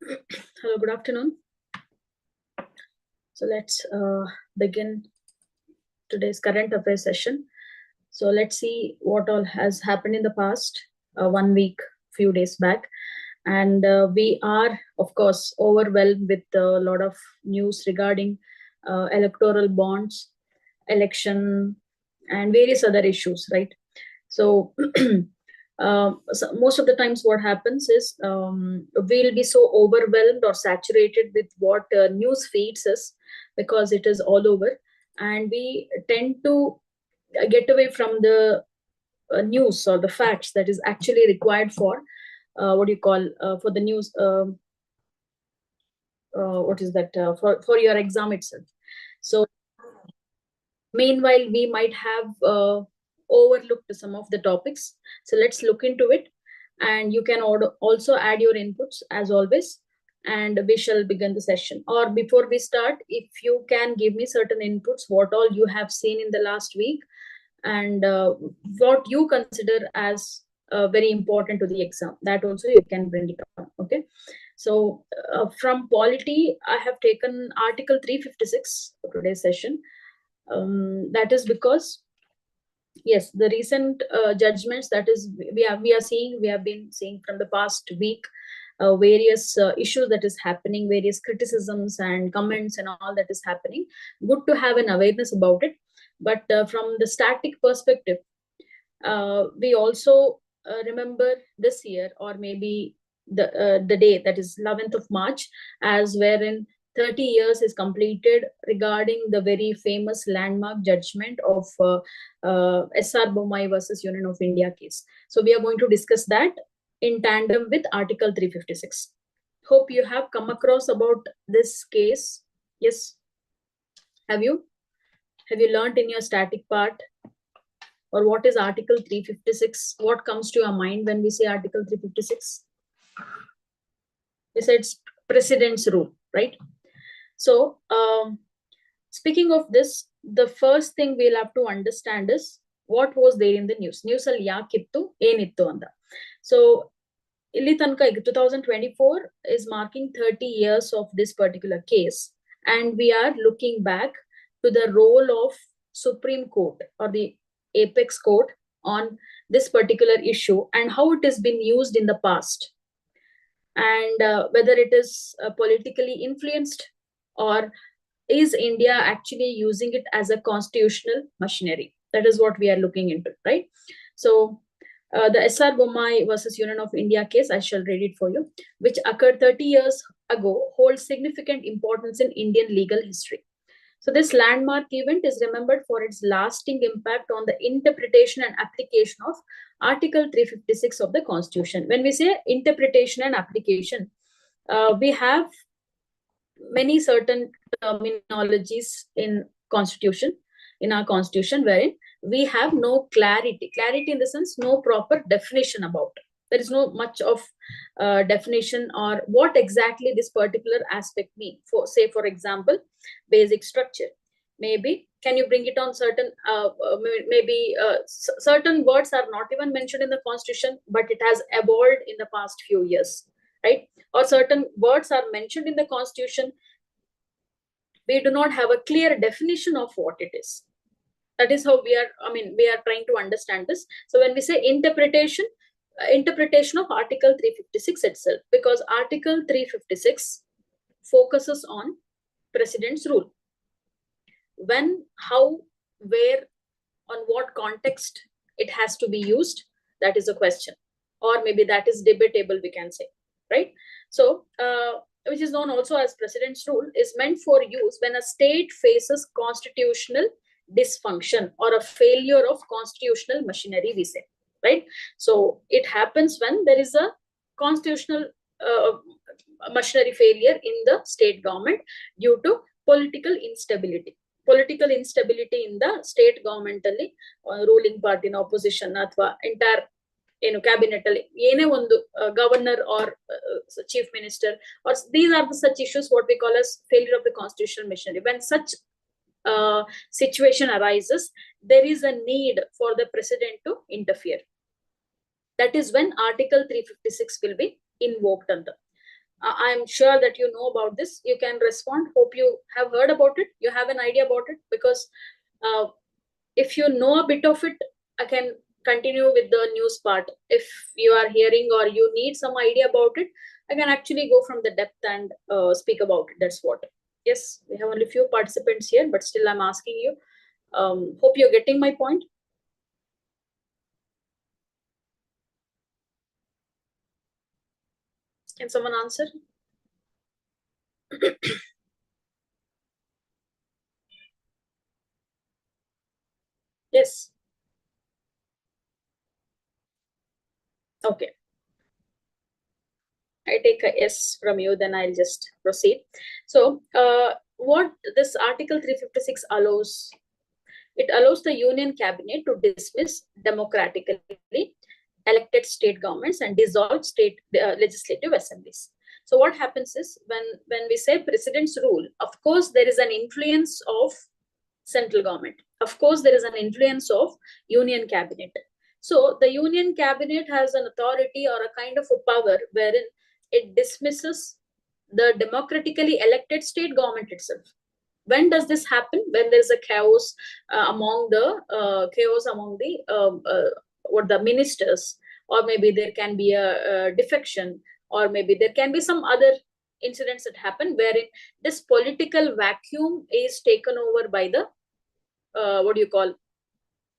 Hello, good afternoon. So let's begin today's current affairs session. So let's see what all has happened in the past 1 week, few days back. And we are, of course, overwhelmed with a lot of news regarding electoral bonds, election, and various other issues, right? So, so most of the times what happens is we'll be so overwhelmed or saturated with what news feeds us because it is all over, and we tend to get away from the news or the facts that is actually required for what do you call for the news, what is that, for your exam itself. So meanwhile we might have overlooked some of the topics, so let's look into it, and you can also add your inputs as always, and we shall begin the session. Or before we start, if you can give me certain inputs, what all you have seen in the last week, and what you consider as very important to the exam, that also you can bring it on. Okay, so from polity I have taken article 356 for today's session. That is because, yes, the recent judgments that is we have been seeing from the past week, various issues that is happening, various criticisms and comments and all that is happening. Good to have an awareness about it, but from the static perspective, we also remember this year, or maybe the day, that is 11th of March, as wherein 30 years is completed regarding the very famous landmark judgment of SR Bomai versus Union of India case. So we are going to discuss that in tandem with Article 356. Hope you have come across about this case. Yes, have you learned in your static part? Or what is Article 356? What comes to your mind when we say Article 356? Besides President's rule, right? So, speaking of this, the first thing we'll have to understand is what was there in the news. News ಅಲ್ಲಿ ಯಾಕಿತ್ತು, ಏನಿತ್ತು ಅಂತ. So, ಇಲ್ಲಿ ತನಕ 2024 is marking 30 years of this particular case, and we are looking back to the role of Supreme Court or the apex court on this particular issue and how it has been used in the past, and whether it is politically influenced, or is India actually using it as a constitutional machinery. That is what we are looking into, right? So the SR Bomai versus Union of India case, I shall read it for you, which occurred 30 years ago, holds significant importance in Indian legal history. So this landmark event is remembered for its lasting impact on the interpretation and application of Article 356 of the Constitution. When we say interpretation and application, we have many certain terminologies in our Constitution, wherein we have no clarity in the sense, no proper definition about it. There is no much of definition or what exactly this particular aspect mean. For, say, for example, basic structure. Maybe can you bring it on certain certain words are not even mentioned in the Constitution, but it has evolved in the past few years, right? Or certain words are mentioned in the Constitution, we do not have a clear definition of what it is. That is how we are trying to understand this. So when we say interpretation of Article 356 itself, because Article 356 focuses on President's rule. When, how, where, on what context it has to be used, that is a question, or maybe that is debatable, we can say, right? So which is known also as President's rule, is meant for use when a state faces constitutional dysfunction or a failure of constitutional machinery, we say, right? So it happens when there is a constitutional machinery failure in the state government due to political instability in the state government ಅಲ್ಲಿ ruling ಪಾರ್ಟಿನ opposition ಅಥವಾ entire cabinet ಅಲ್ಲಿ ಏನೇ ಒಂದು governor or chief minister, or these are the such issues what we call as failure of the constitutional machinery. When such situation arises, there is a need for the president to interfere. That is when Article 356 will be invoked under. I'm sure that you know about this. You can respond. Hope you have heard about it. You have an idea about it, because if you know a bit of it, I can continue with the news part. If you are hearing or you need some idea about it, I can actually go from the depth and speak about it. That's what. Yes, we have only few participants here, but still I'm asking you. Hope you're getting my point. Can someone answer? Yes. Okay. I take a yes from you, then I'll just proceed. So, what this Article 356 allows, it allows the Union Cabinet to dismiss democratically elected state governments and dissolve state legislative assemblies. So, what happens is, when we say president's rule, of course, there is an influence of central government. Of course, there is an influence of Union Cabinet. So, the Union Cabinet has an authority or a kind of a power wherein it dismisses the democratically elected state government itself. When does this happen? When there is a chaos among the what the ministers, or maybe there can be a defection, or maybe there can be some other incidents that happen wherein this political vacuum is taken over by the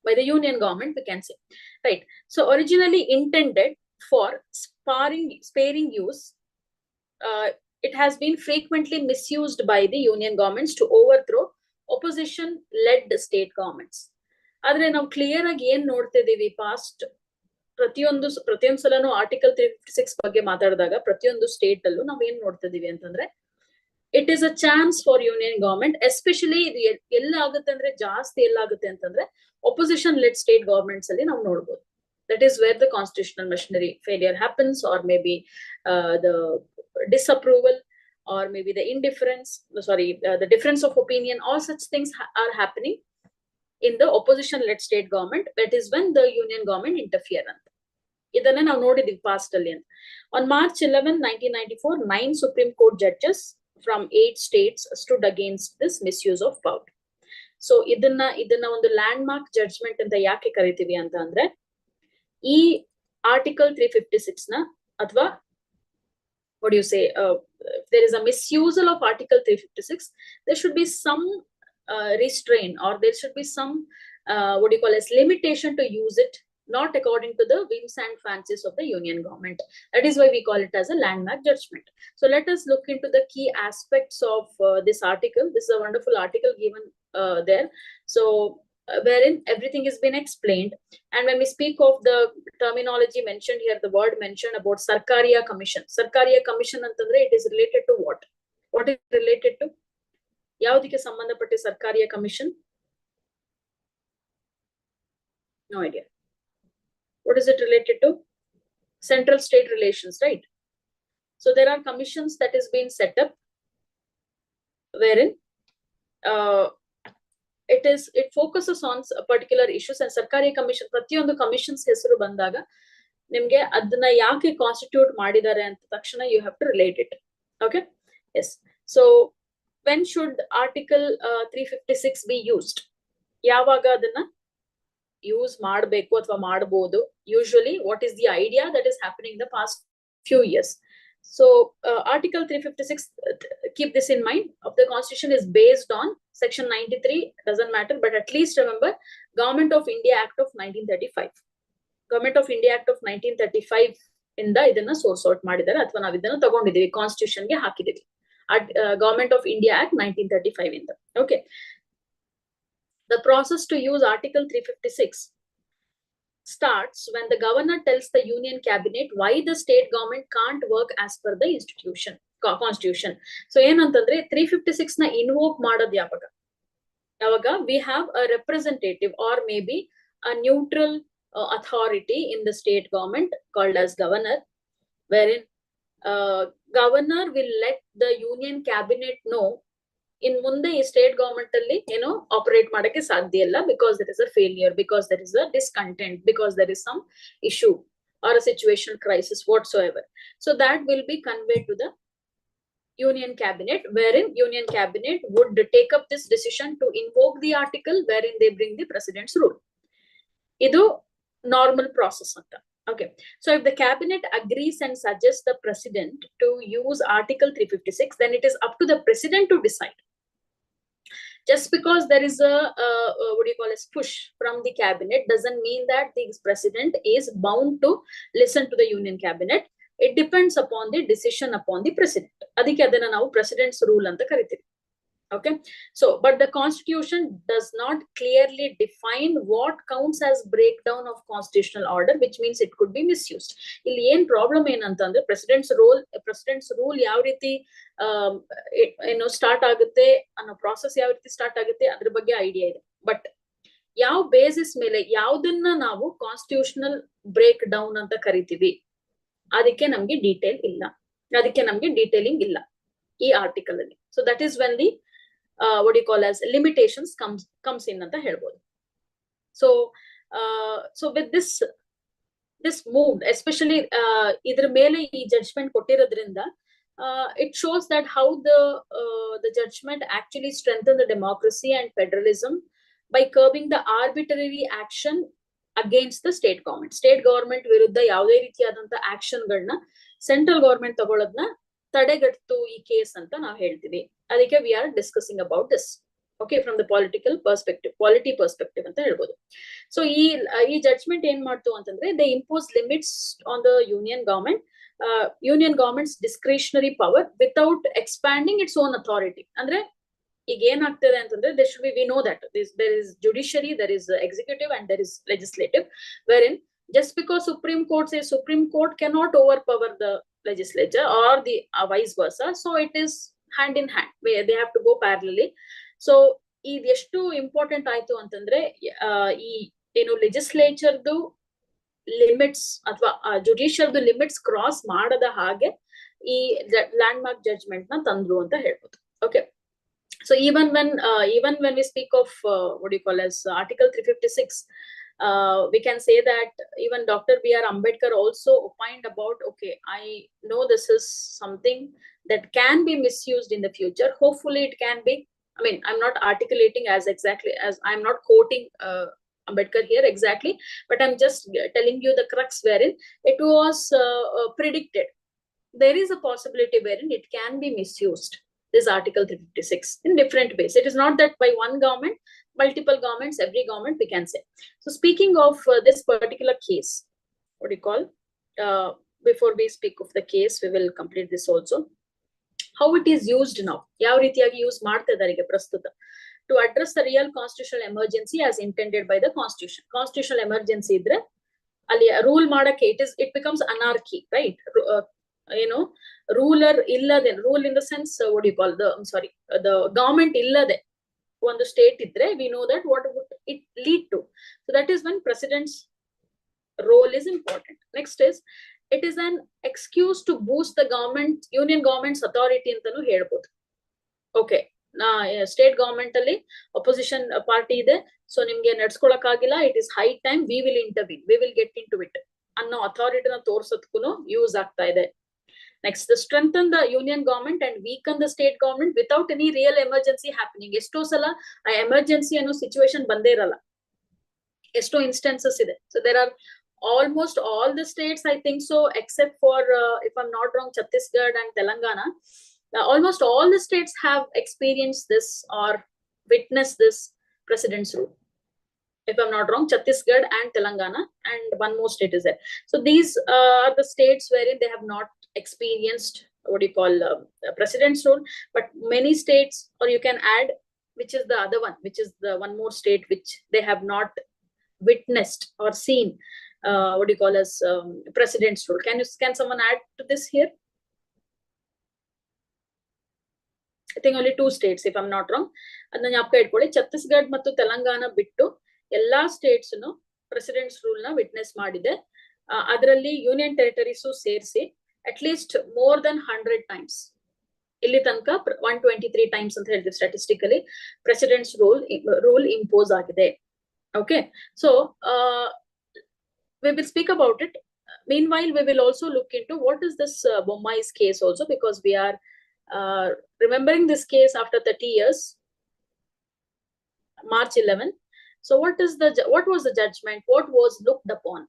by the union government, we can say, right? So originally intended for sparing use, it has been frequently misused by the union governments to overthrow opposition-led state governments. ಆದ್ರೆ ನಾವು clear ಆಗಿ ಏನ್ ನೋಡ್ತಿದೀವಿ, past ಪ್ರತಿಯೊಂದು ಸಲನು article 356 ಬಗ್ಗೆ ಮಾತಾಡಿದಾಗ ಪ್ರತಿಯೊಂದು state ಅಲ್ಲೂ ನಾವ್ ಏನ್ ನೋಡ್ತಿದೀವಿ ಅಂತಂದ್ರೆ, it is a chance for union government, especially ಇದು ಎಲ್ಲಾಗುತ್ತೆ ಅಂದ್ರೆ, ಜಾಸ್ತಿ ಎಲ್ಲಾಗುತ್ತೆ ಅಂತಂದ್ರೆ opposition led state governments ಅಲ್ಲಿ ನಾವು ನೋಡ್ಬೋದು. That is where the constitutional machinery failure happens, or maybe the disapproval, or maybe the indifference, the difference of opinion. All such things are happening in the opposition led state government. That is when the union government interfere ಅಂತ. ಇದನ್ನ ನಾವು ನೋಡಿದೀವಿ past ಅಲ್ಲಿ ಅಂತ. On March 11, 1994, 9 Supreme Court judges from 8 states stood against this misuse of power. So ಇದನ್ನ ಒಂದು land mark judgment ಅಂತ ಯಾಕೆ ಕರಿತೀವಿ ಅಂತ ಅಂದ್ರೆ, ಈ ಆರ್ಟಿಕಲ್ 356 ನ, ಅಥವಾ what do you say, if there is a misusal of article 356, there should be some restraint, or there should be some what do you call as limitation to use it, not according to the whims and fancies of the union government. That is why we call it as a landmark judgment. So let us look into the key aspects of this article. This is a wonderful article given there. So wherein everything has been explained. And when we speak of the terminology mentioned here, the word mentioned about Sarkariya Commission. Sarkariya Commission antandre, it is related to what? What is related to? Yavudike sambandhapatte Sarkariya Commission? No idea. What is it related to? Central state relations, right? So there are commissions that is being set up wherein it focuses on particular issues. And Sarkari Commission, ಪ್ರತಿಯೊಂದು commissions ಹೆಸರು ಬಂದಾಗ ನಿಮ್ಗೆ ಅದನ್ನ ಯಾಕೆ constitute ಮಾಡಿದ್ದಾರೆ ಅಂತ ತಕ್ಷಣ you have to relate it. Okay? Yes. So when should article 356 be used? ಯಾವಾಗ ಅದನ್ನ ಯೂಸ್ ಮಾಡಬೇಕು ಅಥವಾ ಮಾಡಬಹುದು? Usually what is the idea that is happening in the past few years? So article 356, keep this in mind, of the constitution is based on section 93, doesn't matter, but at least remember Government of India Act of 1935. Government of India Act of 1935 ಇಂದ ಇದನ್ನ source out ಮಾಡಿದ್ದಾರೆ, ಅಥವಾ ನಾವು ಇದನ್ನ ತಗೊಂಡಿದ್ದೀವಿ, constitution ಗೆ ಹಾಕಿದ್ದೀವಿ. Government of India Act 1935 ಇಂದ. Okay. The process to use article 356 starts when the governor tells the union cabinet why the state government can't work as per the constitution. So ಏನಂತಂದ್ರೆ 356 ನ ಇನ್ವೋಕ್ ಮಾಡೋದು ಯಾವಾಗ we have a representative or maybe a neutral authority in the state government called as governor, wherein governor will let the union cabinet know in ಮುಂದೆ ಈ state government ಅಲ್ಲಿ ಏನೋ operate ಮಾಡಕ್ಕೆ ಸಾಧ್ಯ ಇಲ್ಲ, because there is a failure, because there is a discontent, because there is some issue or a situation crisis whatsoever. So that will be conveyed to the Union Cabinet, wherein Union Cabinet would take up this decision to invoke the article wherein they bring the President's rule. Idu normal process anta. Okay. So if the Cabinet agrees and suggests the President to use Article 356, then it is up to the President to decide. Just because there is a what do you call, a push from the Cabinet doesn't mean that the President is bound to listen to the Union Cabinet. It depends upon the decision upon the President. Adike adana ನಾವು President's rule anta ಕರಿತೀವಿ. Okay, so but the Constitution does not clearly define what counts as breakdown of constitutional order, which means it could be misused. Illi ಏನು problem ಏನಂತಂದ್ರೆ President's rule ಯಾವ ರೀತಿ start ಆಗುತ್ತೆ ಅನ್ನೋ process ಯಾವ ರೀತಿ start ಆಗುತ್ತೆ ಅದ್ರ ಬಗ್ಗೆ ಐಡಿಯಾ ಇದೆ. ಬಟ್ ಯಾವ ಬೇಸಿಸ್ ಮೇಲೆ ಯಾವ್ದನ್ನ ನಾವು ಕಾನ್ಸ್ಟಿಟ್ಯೂಷನಲ್ ಬ್ರೇಕ್ ಡೌನ್ ಅಂತ ಕರಿತೀವಿ ಅದಕ್ಕೆ ನಮ್ಗೆ ಡೀಟೇಲ್ ಇಲ್ಲ, ಅದಕ್ಕೆ ನಮ್ಗೆ ಡೀಟೇಲಿಂಗ್ ಇಲ್ಲ ಈ ಆರ್ಟಿಕಲ್ ಅಲ್ಲಿ. So that is when the what you call as limitations comes in anta helbodu. So with this move, especially idra mele ee judgment kottirodrinda, it shows that how the judgment actually strengthened the democracy and federalism by curbing the arbitrary action against the state government ವಿರುದ್ಧ ಯಾವುದೇ ರೀತಿಯಾದಂತ action ಗಳನ್ನ central government ತಗೊಳ್ಳೋದನ್ನ ತಡೆಗಟ್ಟು ಈ case ಅಂತ ನಾವು ಹೇಳ್ತೀವಿ. ಅದಕ್ಕೆ we are discussing about this. Okay, from the polity perspective ಅಂತ ಹೇಳ್ಬೋದು. ಸೊ ಈ ಜಡ್ಜ್ಮೆಂಟ್ ಏನ್ ಮಾಡ್ತು ಅಂತಂದ್ರೆ they impose limits on the union government's discretionary power without expanding its own authority. ಅಂದ್ರೆ ಈಗ ಏನಾಗ್ತದೆ ಅಂತಂದ್ರೆ we know that there is judiciary, there is executive and there is legislative, ವೆರಿನ್ just because Supreme Court says Supreme Court cannot overpower the legislature or the vice versa, so it is hand in hand, they have to go parallelly. So ಇದು ಎಷ್ಟು important ಆಯ್ತು ಅಂತಂದ್ರೆ ಈ ಏನು ಲೆಜಿಸ್ಲೇಚರ್ದು limits ಅಥವಾ ಜುಡಿಷಿಯಲ್ದು limits cross ಮಾಡದ ಹಾಗೆ ಈ ಲ್ಯಾಂಡ್ ಮಾರ್ಕ್ ಜಡ್ಜ್ಮೆಂಟ್ ನ ತಂದ್ರು ಅಂತ ಹೇಳ್ಬೋದು. Okay, so even when we speak of what do you call as Article 356, we can say that even Dr. B.R. Ambedkar also opined about, okay, I know this is something that can be misused in the future. Hopefully it can be. I mean, I'm not articulating as exactly as I'm not quoting Ambedkar here exactly, but I'm just telling you the crux wherein it was predicted. There is a possibility wherein it can be misused, this Article 356, in different ways. It is not that by one government, multiple governments, every government, we can say. So speaking of this particular case, what do you call, before we speak of the case, we will complete this also. How it is used now, yav reetiyagi use ಮಾಡ್ತಿದ್ದಾರೆ ಈಗ ಪ್ರಸ್ತುತ to address the real constitutional emergency as intended by the Constitution. Constitutional emergency ಇದ್ರೆ ಅಲ್ಲಿ rule ಮಾಡಕ್ಕೆ it becomes anarchy, right? Ruler illade, rule in the sense, what do you call, the government illade ಒಂದು state ಇದ್ರೆ we know that what would it lead to. So that is when President's role is important. Next is, it is an excuse to boost the union government's authority ಅಂತಾನು ಹೇಳ್ಬೋದು. Okay, state government ಅಲ್ಲಿ opposition party ಇದೆ, so ನಿಮ್ಗೆ ನಡ್ಸ್ಕೊಳಕ್ ಆಗಿಲ್ಲ, it is high time, we will ಇಂಟರ್ವ್ಯೂನ್, we will get into it ಅನ್ನೋ ಅಥಾರಿಟಿನ ತೋರ್ಸೋದಕ್ಕೂ ಯೂಸ್ ಆಗ್ತಾ ಇದೆ. Next, to strengthen the union government and weaken the state government without any real emergency happening. Esto sala a emergency ano situation bande iralla, esto instances ide. So there are almost all the states, I think so, except for if I'm not wrong, Chhattisgarh and Telangana, almost all the states have experienced this or witnessed this President's rule. If I'm not wrong, Chhattisgarh and Telangana, and one more state is there. So these are the states wherein they have not experienced, what do you call, President's rule. But many states, or you can add, which is the other one, which is the one more state which they have not witnessed or seen, what do you call as President's rule. Can someone add to this here? I think only 2 states, if I'm not wrong. ಅದನ್ನ ಜ್ಞಾಪಕ ಇಟ್ಕೊಳ್ಳಿ, ಛತ್ತೀಸ್ಗಢ ಮತ್ತು ತೆಲಂಗಾಣ ಬಿಟ್ಟು ಎಲ್ಲಾ States presidents rule ನ witness ಮಾಡಿದೆ. ಅದರಲ್ಲಿ union territories ಸೇರಿಸಿ at least more than 100 times, ಇಲ್ಲಿ ತನಕ 123 times ಅಂತ ಹೇಳಿದ್ವಿ ಸ್ಟಾಟಿಸ್ಟಿಕಲಿ, ಪ್ರೆಸಿಡೆಂಟ್ಸ್ ರೂಲ್ ಇಂಪೋಸ್ ಆಗಿದೆ. Okay, so we will speak about it. Meanwhile, we will also look into what is this Bomai's case also, because we are Remembering this case after 30 years, March 11. So what was the judgment? What was looked upon?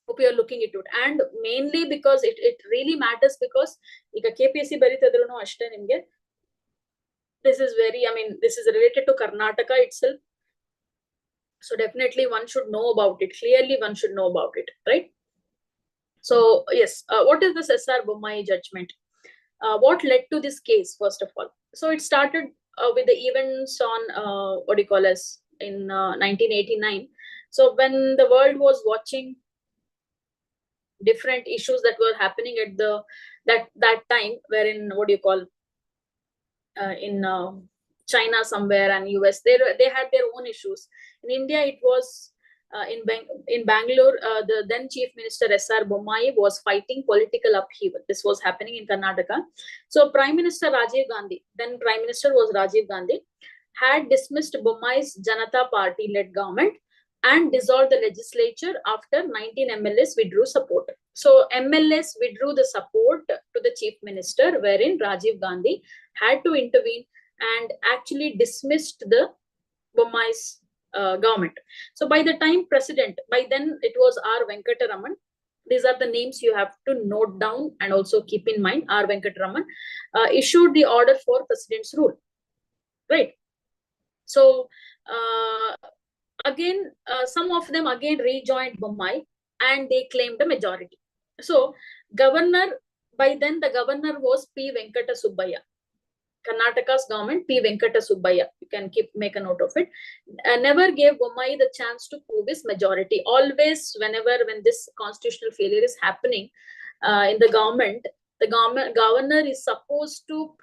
Hope you are looking into it. And mainly because it really matters, because ಈಗ KPSC ಬರೀತಿದ್ರು ಅಷ್ಟೇ ನಿಮ್ಗೆ this is very, I mean, this is related to Karnataka itself. So definitely one should know about it. Clearly one should know about it, right? So yes, what is this SR Bomai judgment? What led to this case, first of all? So it started with the events on what do you call us in 1989. So when the world was watching different issues that were happening at that time, wherein what do you call in China somewhere and US, they had their own issues. In India, it was in Bangalore, the then Chief Minister SR Bomai was fighting political upheaval. This was happening in Karnataka. So Prime Minister Rajiv Gandhi, then Prime Minister was Rajiv Gandhi, had dismissed Bomai's Janata Party-led government and dissolved the legislature after 19 MLAs withdrew support. So MLAs withdrew the support to the Chief Minister, wherein Rajiv Gandhi had to intervene and actually dismissed the Bomai's government. So by the time president, by then it was R. Venkataraman. These are the names you have to note down and also keep in mind. R. Venkataraman issued the order for president's rule, right? So again, some of them again rejoined Bomai and they claimed a majority. So governor, by then the governor was P. Venkata Subbaya. Karnataka's government, P. Venkata Subbaya, you can make a note of it, never gave Bomai the chance to prove his majority. Always, when this constitutional failure is happening in the government governor is supposed to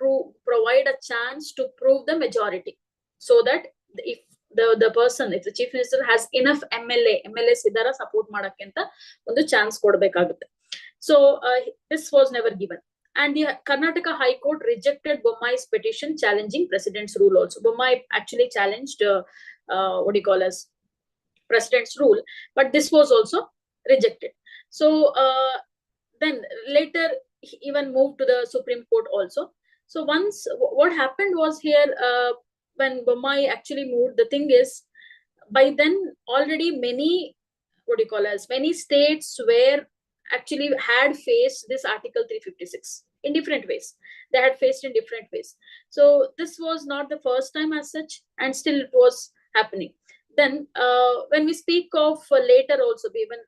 provide a chance to prove the majority, so that if the person, if the chief minister has enough MLAs idara support ಮಾಡಕ್ಕೆ ಅಂತ ಒಂದು chance ಕೊಡಬೇಕಾಗುತ್ತೆ. So this was never given. And the Karnataka High Court rejected Bomai's petition challenging president's rule also. Bomai actually challenged what do you call as president's rule, but this was also rejected. So then later he even moved to the Supreme Court also. So once what happened was here, when Bomai actually moved, the thing is, by then already many what do you call as many states were actually had faced this Article 356 in different ways. They had faced in different ways. So this was not the first time as such, and still it was happening. Then when we speak of later also, even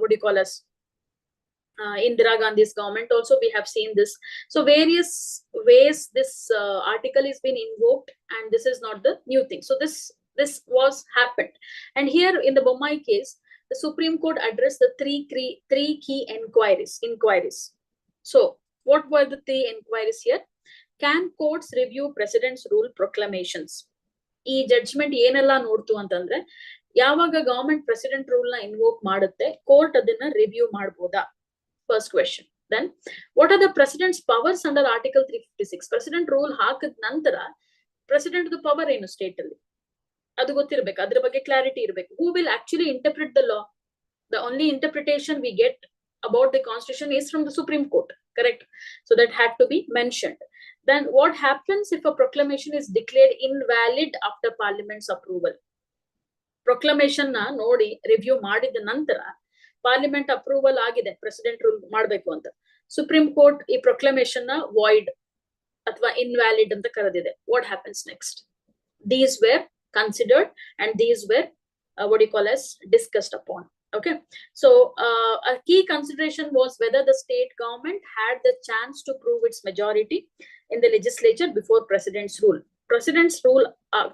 what do you call us Indira Gandhi's government also, we have seen this. So various ways this article is been invoked, and this is not the new thing. So this was happened. And here in the Bomai case, the Supreme Court addressed the three key inquiries. So what were the three inquiries here? Can courts review president's rule proclamations? ಈ judgment ಏನೆಲ್ಲ ನೋಡ್ತು ಅಂತಂದ್ರೆ, ಯಾವಾಗ government president rule ನ invoke ಮಾಡುತ್ತೆ, court ಅದನ್ನ review ಮಾಡಬಹುದಾ? First question. Then what are the president's powers under Article 356? President rule ಹಾಕಿದ ನಂತರ president ದ ಪವರ್ ಏನು ಸ್ಟೇಟ್ ಅಲ್ಲಿ, ಅದು ಗೊತ್ತಿರಬೇಕು, ಅದ್ರ ಬಗ್ಗೆ ಕ್ಲಾರಿಟಿ ಇರಬೇಕು. Who will actually interpret the law? The only interpretation we get about the constitution is from the Supreme Court, correct? So that had to be mentioned. Then what happens if a proclamation is declared invalid after parliament's approval? Proclamation na ನೋಡಿ review ಮಾಡಿದ ನಂತರ parliament approval ಆಗಿದೆ president rule ಮಾಡಬೇಕು ಅಂತ, supreme court ಈ ಪ್ರೊಕ್ಲಮೇಶನ್ ನ void ಅಥವಾ invalid ಅಂತ ಕರೆದಿದೆ. What happens next? These were considered and these were what you call as discussed upon. Okay, so a key consideration was whether the state government had the chance to prove its majority in the legislature before president's rule. President's rule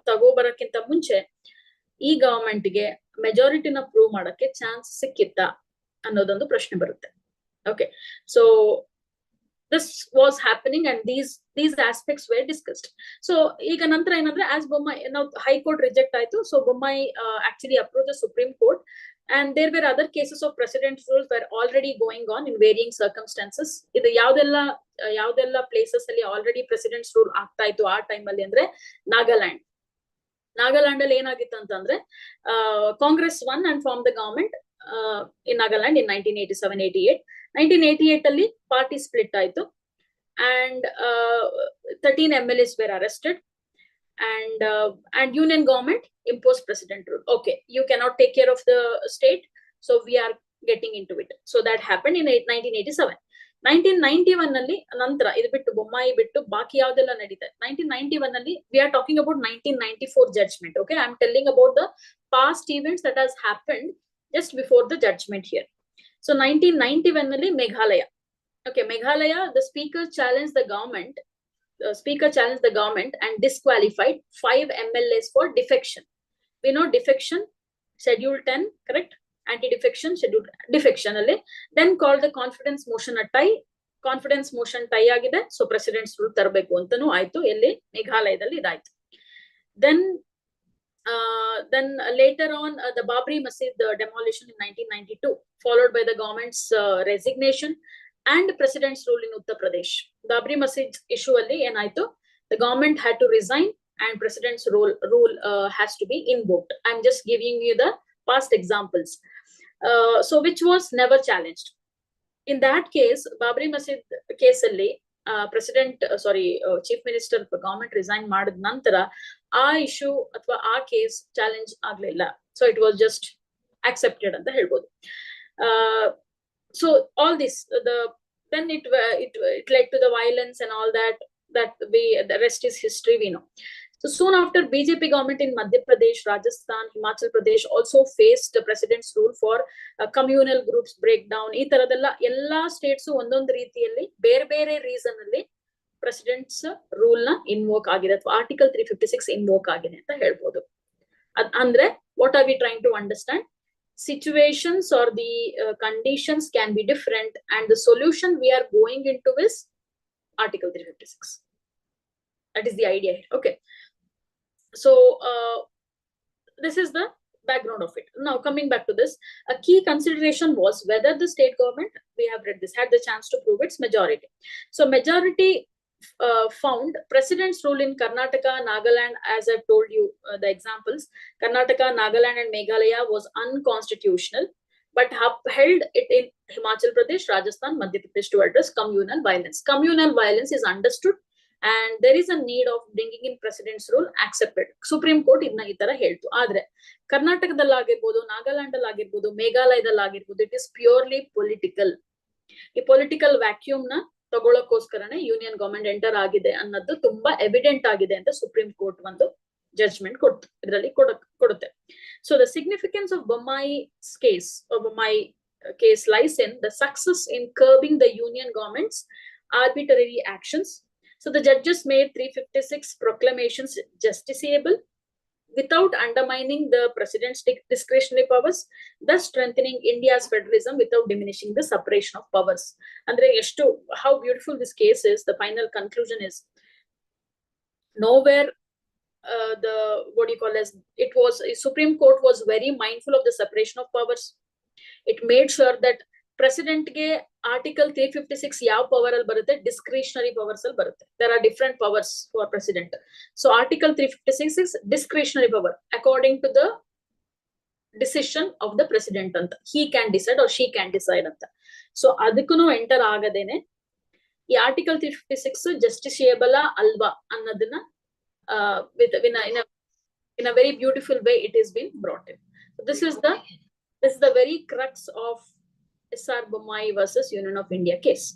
ತಗೋಬರಕ್ಕಿಂತ ಮುಂಚೆ ಈ government ಗೆ ಮೆಜಾರಿಟಿನ prove ಮಾಡಕ್ಕೆ chance ಸಿಕ್ಕಿತ್ತಾ ಅನ್ನೋದೊಂದು ಪ್ರಶ್ನೆ ಬರುತ್ತೆ. Okay, so this was happening and these aspects were discussed. So ಈಗ ನಂತರ ಏನಂದ್ರೆ, as Bomai, now High Court reject ಆಯ್ತು, so Bomai actually approached the Supreme Court, and there were other cases of president's rules were already going on in varying circumstances. ಇದು ಯಾವ್ದೆಲ್ಲ places ಅಲ್ಲಿ already presidents rule ಆಗ್ತಾ ಇತ್ತು ಆ time ಅಲ್ಲಿ ಅಂದ್ರೆ, ನಾಗಾಲ್ಯಾಂಡ್ ಅಲ್ಲಿ ಏನಾಗಿತ್ತು ಅಂತಂದ್ರೆ, Congress won and form the government in Nagaland in 1987-88. 1988 ಅಲ್ಲಿ ಪಾರ್ಟಿ ಸ್ಪ್ಲಿಟ್ ಆಯ್ತು. and 13 MLAs were arrested, and union government imposed president rule. Okay, you cannot take care of the state, so we are getting into it. So that happened in 1987. 1991 ಅಲ್ಲಿ ನಂತರ ಇದು ಬಿಟ್ಟು ಬೊಮ್ಮಾಯಿ ಬಿಟ್ಟು ಬಾಕಿ ಯಾವ್ದೆಲ್ಲ ನಡೀತಾರೆ. 1991 ಅಲ್ಲಿ we are talking about 1994 judgment. Okay, I am telling about the past events that has happened just before the judgment here. So 1991 ಅಲ್ಲಿ Meghalaya. Okay, Meghalaya, the speaker challenged the government. The speaker challenged the government and disqualified 5 MLAs for defection. We know defection, Schedule 10, correct? Anti-defection, Schedule defection ಅಲ್ಲಿ then called the confidence motion a tie. Confidence motion tie ಆಗಿದೆ, so president's rule ತರಬೇಕು ಅಂತನೂ ಆಯ್ತು. ಎಲ್ಲಿ ಮೇಘಾಲಯದಲ್ಲಿ ಇದಾಯ್ತು. Then later on, the Babri Masjid demolition in 1992, followed by the government's resignation and president's rule in Uttar Pradesh. Babri Masjid issue alli enaito, the government had to resign and president's rule has to be invoked. I'm just giving you the past examples, so which was never challenged. In that case, Babri Masjid case alli chief minister of the government resign ಮಾಡಿದ ನಂತರ ಆ issue ಅಥವಾ ಆ case challenge ಆಗ್ಲಿಲ್ಲ, so it was just accepted ಅಂತ ಹೇಳ್ಬೋದು. So all this, then it led to the violence and all that the rest is history, we know. So soon after, BJP government in Madhya Pradesh, Rajasthan, Himachal Pradesh also faced the president's rule for communal groups breakdown. ಈ ತರದೆಲ್ಲ ಎಲ್ಲಾ States ಒಂದೊಂದು ರೀತಿಯಲ್ಲಿ ಬೇರೆ ಬೇರೆ reason ಅಲ್ಲಿ presidents rule ನ invoke ಆಗಿದೆ ಅಥವಾ ಆರ್ಟಿಕಲ್ 356 ಇನ್ವೋಕ್ ಆಗಿದೆ ಅಂತ ಹೇಳ್ಬೋದು. ಅಂದ್ರೆ what are we trying to understand? Situations or the conditions can be different, and the solution we are going into is Article 356. That is the idea here. Okay, so this is the background of it. Now coming back to this, a key consideration was whether the state government, we have read this, had the chance to prove its majority. So majority found president's rule in Karnataka, Nagaland, as I've told you the examples, Karnataka, Nagaland and Meghalaya was unconstitutional, but upheld it in Himachal Pradesh, Rajasthan, Madhya Pradesh to address communal violence. Communal violence is understood and there is a need of bringing in president's rule accepted. Supreme Court ಇದನ್ನ ಈ ತರ ಹೇಳ್ತು. ಆದ್ರೆ ಕರ್ನಾಟಕದಲ್ಲಾಗಿರ್ಬೋದು, ನಾಗಾಲ್ಯಾಂಡ್ ಆಗಿರ್ಬೋದು, ಮೇಘಾಲಯದಲ್ಲಾಗಿರ್ಬೋದು, it is purely political. ಈ political vacuum ನ ತಗೊಳ್ಳೋಕೋಸ್ಕರನೇ union government enter ಆಗಿದೆ ಅನ್ನೋದು ತುಂಬಾ ಎವಿಡೆಂಟ್ ಆಗಿದೆ ಅಂತ ಸುಪ್ರೀಂ ಕೋರ್ಟ್ ಒಂದು ಜಡ್ಜ್ಮೆಂಟ್ ಕೊಡ್ತು, ಇದರಲ್ಲಿ ಕೊಡುತ್ತೆ. So the significance of Bomai case lies in the success in curbing the union government's arbitrary actions. So the judges made 356 proclamations justiciable without undermining the president's discretionary powers, thus strengthening India's federalism without diminishing the separation of powers. Andre eshtu how beautiful this case is. The final conclusion is nowhere the what do you call as it was Supreme Court was very mindful of the separation of powers. It made sure that president ge article 356 yav power al barutte, discretionary powers al barutte. There are different powers for president. So article 356 is discretionary power according to the decision of the president anta. He can decide or she can decide anta. So adukunu enter agadene ಈ article 356 justiciable alva annadana in a very beautiful way it is been brought in. So this is the very crux of SR Bomai versus Union of India case.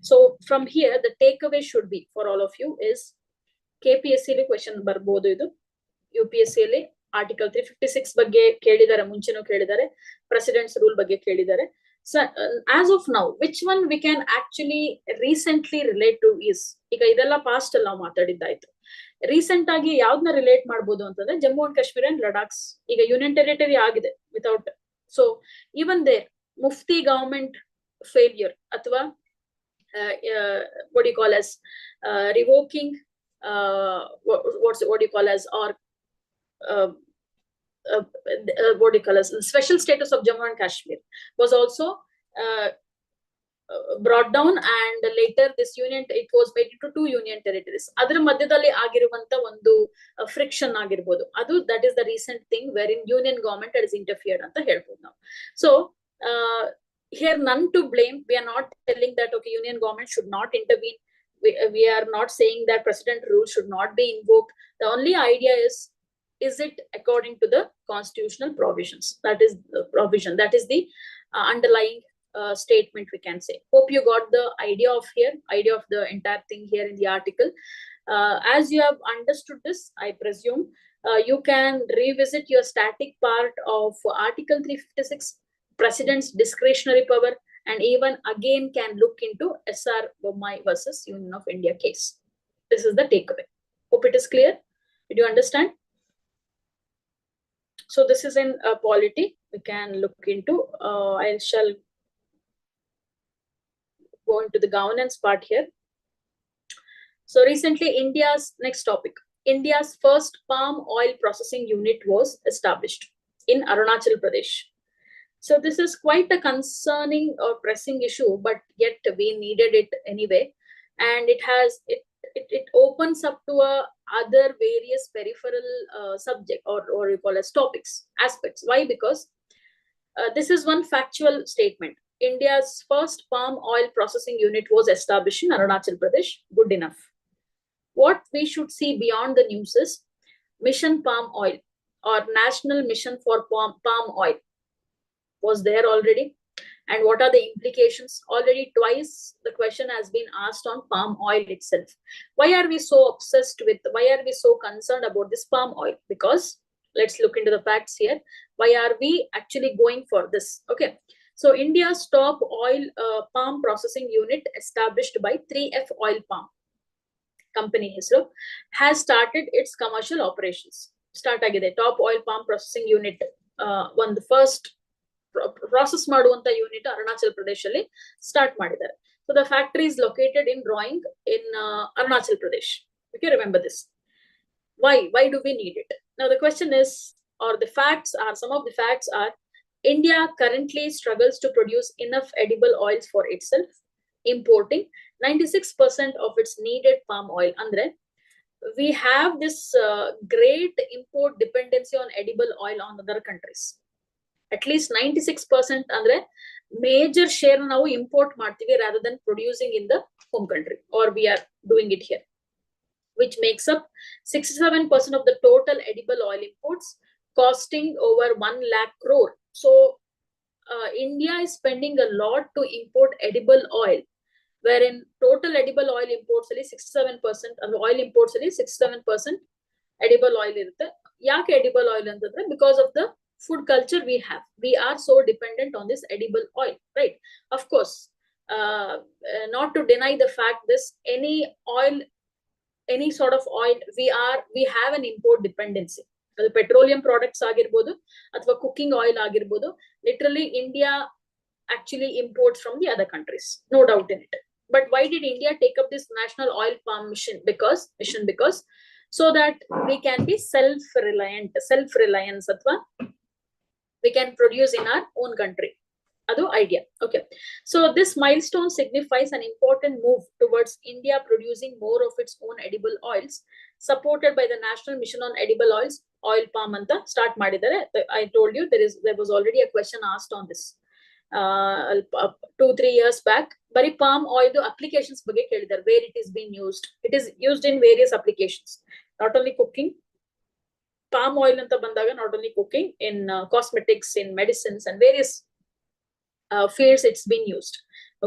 So from here, the takeaway should be for all of you is KPSC question barbodu idu, UPSC ಅಲ್ಲಿ article 356 ಬಗ್ಗೆ ಕೇಳಿದಾರೆ, ಮುಂಚೆನೂ ಕೇಳಿದಾರೆ, president's rule ಬಗ್ಗೆ ಕೇಳಿದಾರೆ. So as of now, which one we can actually recently relate to is, ಈಗ ಇದೆಲ್ಲ past ಅಲ್ಲಿ ನಾವು ಮಾತಾಡಿದ್ದಾಯ್ತು. Recent ಆಗಿ ಯಾವ್ದನ್ನ ರಿಲೇಟ್ ಮಾಡ್ಬೋದು ಅಂತಂದ್ರೆ ಜಮ್ಮು ಅಂಡ್ ಕಾಶ್ಮೀರ ಅಂಡ್ ಲಡಾಕ್ಸ್ ಈಗ ಯೂನಿಯನ್ ಟೆರಿಟರಿ ಆಗಿದೆ without. So even there Mufti government failure athwa what do you call as revoking what do you call as or what do you call as special status of Jammu and Kashmir was also brought down, and later this union it was made into 2 union territories. Adra madhyadalli agiruvanta ondu friction agirbodu adu, that is the recent thing wherein union government has interfered anta helbodu now. So here none to blame. We are not telling that okay union government should not intervene. we are not saying that precedent rule should not be invoked. The only idea is it according to the constitutional provisions? That is the provision. That is the underlying statement, we can say. Hope you got the idea of the entire thing here in the article. As you have understood this, I presume you can revisit your static part of Article 356, President's discretionary power, and even again can look into SR Bomai versus Union of India case. This is the takeaway. Hope it is clear. Did you understand? So this is in polity. We can look into. I shall go into the governance part here. So recently, next topic. India's first palm oil processing unit was established in Arunachal Pradesh. So this is quite a concerning or pressing issue, but yet we needed it anyway. And it opens up to other various peripheral subject or you call as topics, aspects. Why? Because this is one factual statement. India's first palm oil processing unit was established in Arunachal Pradesh. Good enough. What we should see beyond the news is Mission Palm Oil or National Mission for Palm Oil was there already. And what are the implications? Already twice the question has been asked on palm oil itself. Why are we so obsessed with, why are we so concerned about this palm oil? Because let's look into the facts here. Why are we actually going for this? Okay. So India's top oil palm processing unit established by 3F Oil Palm Company has started its commercial operations. Start agide top oil palm processing unit one the first process ಮಾಡುವಂತ unit Arunachal Pradesh ಅಲ್ಲಿ start ಮಾಡಿದ್ದಾರೆ. So the factory is located in Roing in Arunachal Pradesh. Okay, remember this. Why do we need it? Now the question is, or the facts are, some of the facts are, India currently struggles to produce enough edible oils for itself, importing 96% of its needed palm oil. Andre, we have this great import dependency on edible oil on other countries. At least 96% andre major share now import ಮಾಡ್ತೀವಿ rather than producing in the home country, or we are doing it here, which makes up 67% of the total edible oil imports, costing over 1 lakh crore. So India is spending a lot to import edible oil, wherein total edible oil imports ಅಲ್ಲಿ 67% and oil imports ಅಲ್ಲಿ 67% edible oil irutte. Yaake edible oil antandre because of the food culture we have. We are so dependent on this edible oil, right? Of course, not to deny the fact this, any oil, any sort of oil, we have an import dependency. The petroleum products agirbodu athwa cooking oil agirbodu, literally India actually imports from the other countries, no doubt in it. But why did India take up this national oil palm mission? Because so that we can be self-reliance athwa we can produce in our own country. Adu idea. Okay. So this milestone signifies an important move towards India producing more of its own edible oils, supported by the National Mission on Edible Oils, Oil Palm anta start madidare. I told you there was already a question asked on this 2-3 years back. Bari palm oil applications ಬಗ್ಗೆ ಕೇಳಿದ್ದಾರೆ, where it is being used. It is used in various applications, not only cooking. Palm oil anta bandaga not only cooking, in cosmetics, in medicines, and various fields it's been used.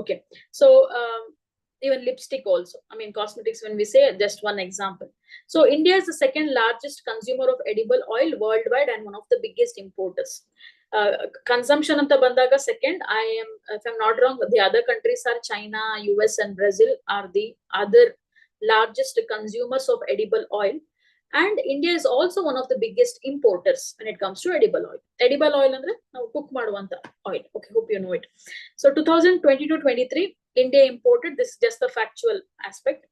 Okay, so even lipstick also, I mean cosmetics, when we say, just one example. So India is the second largest consumer of edible oil worldwide and one of the biggest importers. Consumption anta bandaga second, if I'm not wrong, the other countries are China, US and Brazil are the other largest consumers of edible oil. And India is also one of the biggest importers when it comes to edible oil. Edible oil andre now cook maduvanta oil. Okay, hope you know it. So 2022-23, India imported, this is just the factual aspect,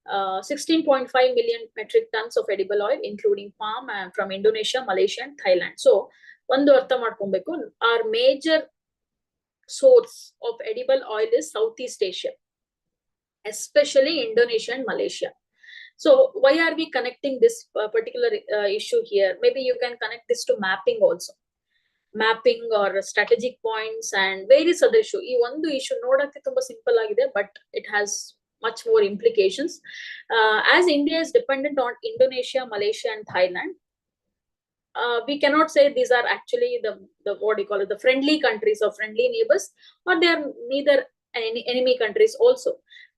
16.5 million metric tons of edible oil, including palm, from Indonesia, Malaysia and Thailand. So ಒಂದು ಅರ್ಥ ಮಾಡ್ಕೊಬೇಕು, our major source of edible oil is Southeast Asia, especially Indonesia and Malaysia. So why are we connecting this particular issue here? Maybe you can connect this to mapping also. Mapping or strategic points and various other issue. Ee ಒಂದು issue ನೋಡಕ್ಕೆ ತುಂಬಾ simple ಆಗಿದೆ, but it has much more implications. As India is dependent on Indonesia, Malaysia, and Thailand, we cannot say these are actually the what do you call it, the friendly countries or friendly neighbors, or they are neither enemy countries also.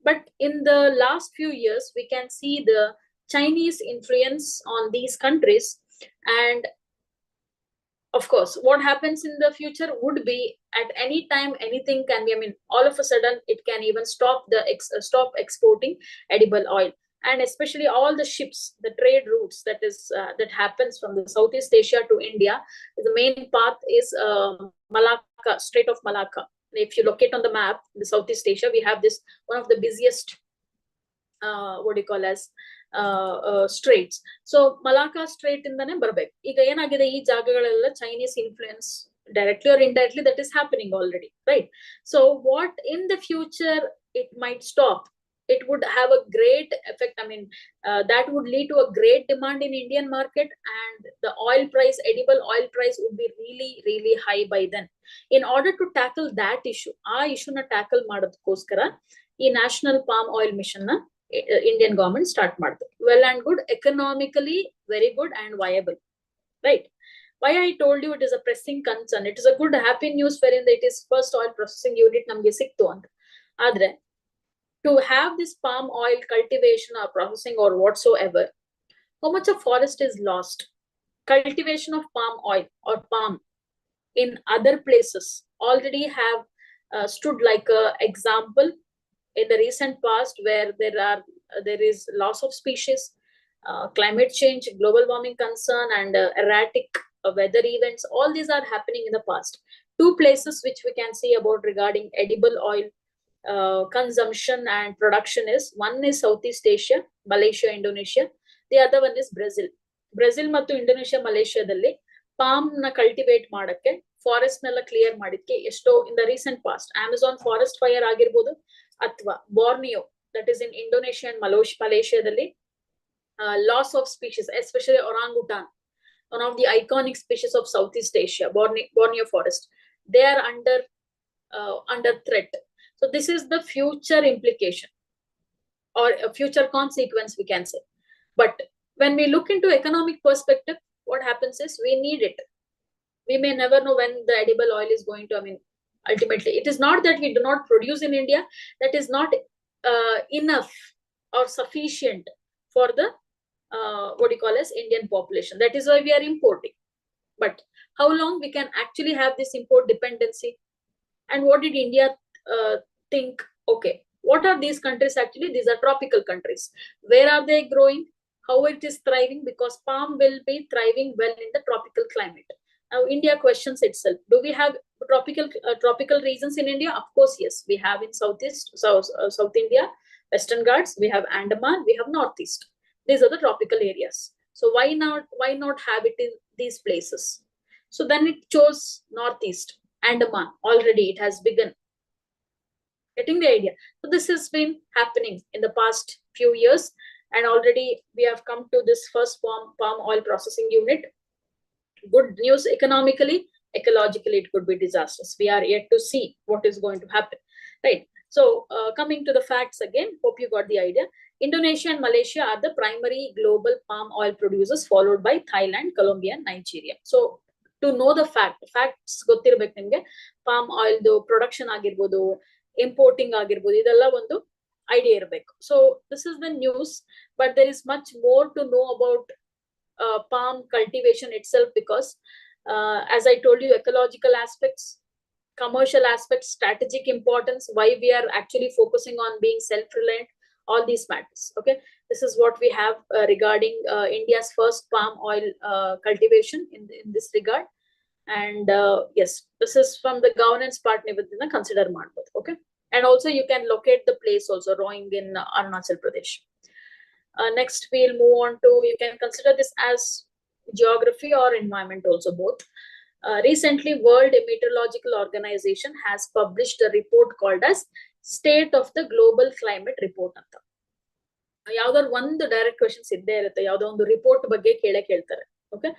But in the last few years, we can see the Chinese influence on these countries. And of course, what happens in the future would be at any time, anything can be, I mean, all of a sudden, it can even stop stop exporting edible oil. And especially all the ships, the trade routes that happens from the Southeast Asia to India, the main path is Malacca, Strait of Malacca. If you locate on the map, the Southeast Asia, we have this one of the busiest, what do you call as straits. So Malacca Strait ಇಂದಾನೆ ಬರ್ಬೇಕು. ಈಗ ಏನಾಗಿದೆ, ಈ ಜಾಗಗಳೆಲ್ಲ Chinese influence directly or indirectly that is happening already, right? So what in the future it might stop, it would have a great effect. I mean, that would lead to a great demand in Indian market, and the oil price, edible oil price, would be really, really high by then. In order to tackle that issue, issue na tackle ಮಾಡೋದಕ್ಕೋಸ್ಕರ ಈ national palm oil mission ನ Indian government start ಮಾಡ್ತಾರೆ. Well and good, economically very good and viable, right? Why I told you it is a pressing concern. It is a good happy news wherein it is first oil processing unit ನಮ್ಗೆ ಸಿಕ್ತು ಅಂತ. ಆದ್ರೆ to have this palm oil cultivation or processing or whatsoever, how much of forest is lost? Cultivation of palm oil or palm in other places already have stood like a example in the recent past, where there is loss of species, climate change, global warming concern, and erratic weather events. All these are happening in the past. Two places which we can see about regarding edible oil consumption and production is, one is Southeast Asia, Malaysia, Indonesia. The other one is Brazil. Brazil ಮತ್ತು Indonesia, Malaysia dalli palm na cultivate ಮಾಡಕ್ಕೆ forest ನೆಲ್ಲ clear ಮಾಡಿದ್ಕೆ ಎಷ್ಟೋ in the recent past Amazon forest fire ಆಗಿರ್ಬೋದು, ಅಥವಾ Borneo, that is in Indonesia and Malaysia dalli loss of species, especially orangutan, one of the iconic species of Southeast Asia, Borneo forest, they are under threat. So this is the future implication or a future consequence, we can say. But when we look into economic perspective, what happens is we need it. We may never know when the edible oil is going to, I mean, ultimately, it is not that we do not produce in India, that is not enough or sufficient for the, what do you call as Indian population. That is why we are importing. But how long we can actually have this import dependency? And what did India think? Okay, what are these countries actually? These are tropical countries. Where are they growing? How it is thriving? Because palm will be thriving well in the tropical climate. Now India questions itself, do we have tropical regions in India? Of course, yes, we have in South India, Western Ghats, we have Andaman, we have Northeast. These are the tropical areas. So why not have it in these places? So then it chose Northeast, Andaman. Already it has begun. Getting the idea? So this has been happening in the past few years, and already we have come to this first palm oil processing unit. Good news economically, ecologically it could be disastrous. We are yet to see what is going to happen, right? So coming to the facts again, hope you got the idea. Indonesia and Malaysia are the primary global palm oil producers, followed by Thailand, Colombia, and Nigeria. So to know the facts ಗೊತ್ತಿರಬೇಕು ನಿಮಗೆ. palm oil production ಆಗಿರ್ಬೋದು, importing ಆಗಿರ್ಬೋದು, ಇದೆಲ್ಲ ಒಂದು idea ಇರಬೇಕು. So this is the news, but there is much more to know about palm cultivation itself, because as I told you, ecological aspects, commercial aspects, strategic importance, why we are actually focusing on being self-reliant, all these matters. Okay, this is what we have regarding India's first palm oil cultivation in this regard. And yes, this is from the governance part within consider ಮಾಡ್ಬೋದು. Okay, and also you can locate the place also, Roing in Arunachal Pradesh. Next we'll move on to, you can consider this as geography or environment also, both. Recently, World Meteorological Organization has published a report called as State of the Global Climate Report ಅಂತ. ಯಾವ್ದಾದ್ರು ಒಂದು direct questions ಇದ್ದೇ ಇರುತ್ತೆ, ಯಾವ್ದೋ ಒಂದು report ಬಗ್ಗೆ ಕೇಳ್ತಾರೆ. Okay,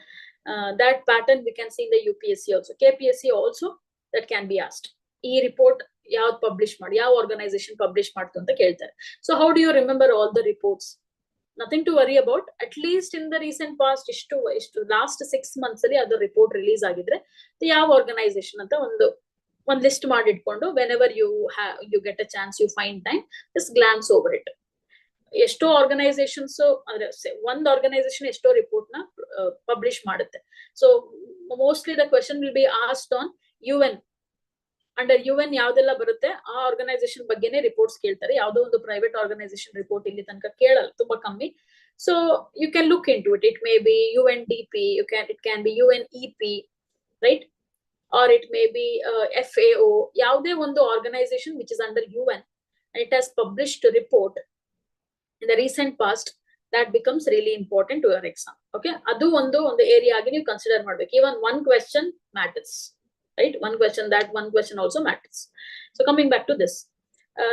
that pattern we can see in the UPSC also, KPSC also, that can be asked. ಈ ರಿಪೋರ್ಟ್ ಯಾವ್ದು ಪಬ್ಲಿಷ್ ಮಾಡಿ, ಯಾವ ಆರ್ಗನೈಸೇಷನ್ ಪಬ್ಲಿಷ್ ಮಾಡ್ತು ಅಂತ ಕೇಳ್ತಾರೆ. So how do you remember all the reports? Nothing to worry about. At least in the recent past ಇಷ್ಟು last 6 months ಅಲ್ಲಿ ಅದು ರಿಪೋರ್ಟ್ ರಿಲೀಸ್ ಆಗಿದ್ರೆ ಯಾವ ಆರ್ಗನೈಸೇಷನ್ ಅಂತ ಒಂದ್ ಲಿಸ್ಟ್ ಮಾಡಿಟ್ಕೊಂಡು whenever you get a chance, you find time, just glance over it. ಎಷ್ಟೋ organisations ಅಂದ್ರೆ ಒಂದ್ ಆರ್ಗನೈಸೇಷನ್ ಎಷ್ಟೋ ರಿಪೋರ್ಟ್ ನ ಪಬ್ಲಿಷ್ ಮಾಡುತ್ತೆ. So mostly the question will be asked on UN. Under UN ಯಾವ್ದೆಲ್ಲ ಬರುತ್ತೆ ಆ ಆರ್ಗನೈಸೇಷನ್ ಬಗ್ಗೆನೇ ರಿಪೋರ್ಟ್ಸ್ ಕೇಳ್ತಾರೆ. ಯಾವ್ದೋ ಒಂದು ಪ್ರೈವೇಟ್ ಆರ್ಗನೈಸೇಷನ್ ರಿಪೋರ್ಟ್ ಇಲ್ಲಿ ತನಕ ಕೇಳಲ್ಲ, ತುಂಬಾ ಕಮ್ಮಿ. So you can look into it. It may be UNDP, it can be UNEP, right? Or it may be FAO. ಯಾವುದೇ ಒಂದು organisation which is under UN and it has published a report in the recent past, that becomes really important to your exam. Okay, adu ಒಂದು area ಆಗಿ ನೀವು consider ಮಾಡ್ಬೇಕು. Even one question matters, right? One question also matters. So coming back to this,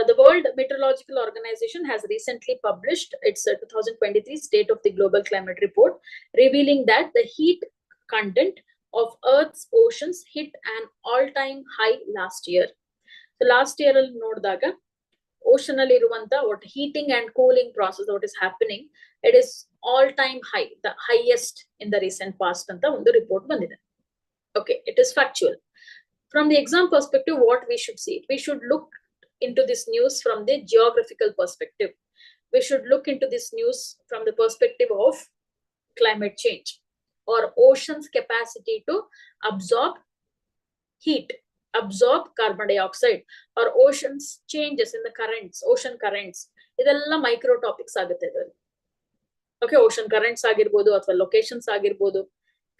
the World Meteorological Organization has recently published its 2023 State of the Global Climate Report, revealing that the heat content of Earth's oceans hit an all-time high last year. So last year ಅಲ್ಲಿ ನೋಡಿದಾಗ ocean ಅಲ್ಲಿ ಇರುವಂತ what heating and cooling process what is happening, it is all-time high, the highest in the recent past ಅಂತ ಒಂದು report ಬಂದಿದೆ. Okay, it is factual. From the exam perspective, what we should see? We should look into this news from the geographical perspective. We should look into this news from the perspective of climate change or ocean's capacity to absorb heat, absorb carbon dioxide, or ocean's changes in the currents, ocean currents. ಇದೆಲ್ಲ micro topics ಆಗುತ್ತೆ ಇದರಲ್ಲಿ. Okay, ocean currents ಆಗಿರ್ಬೋದು ಅಥವಾ locations ಆಗಿರ್ಬೋದು.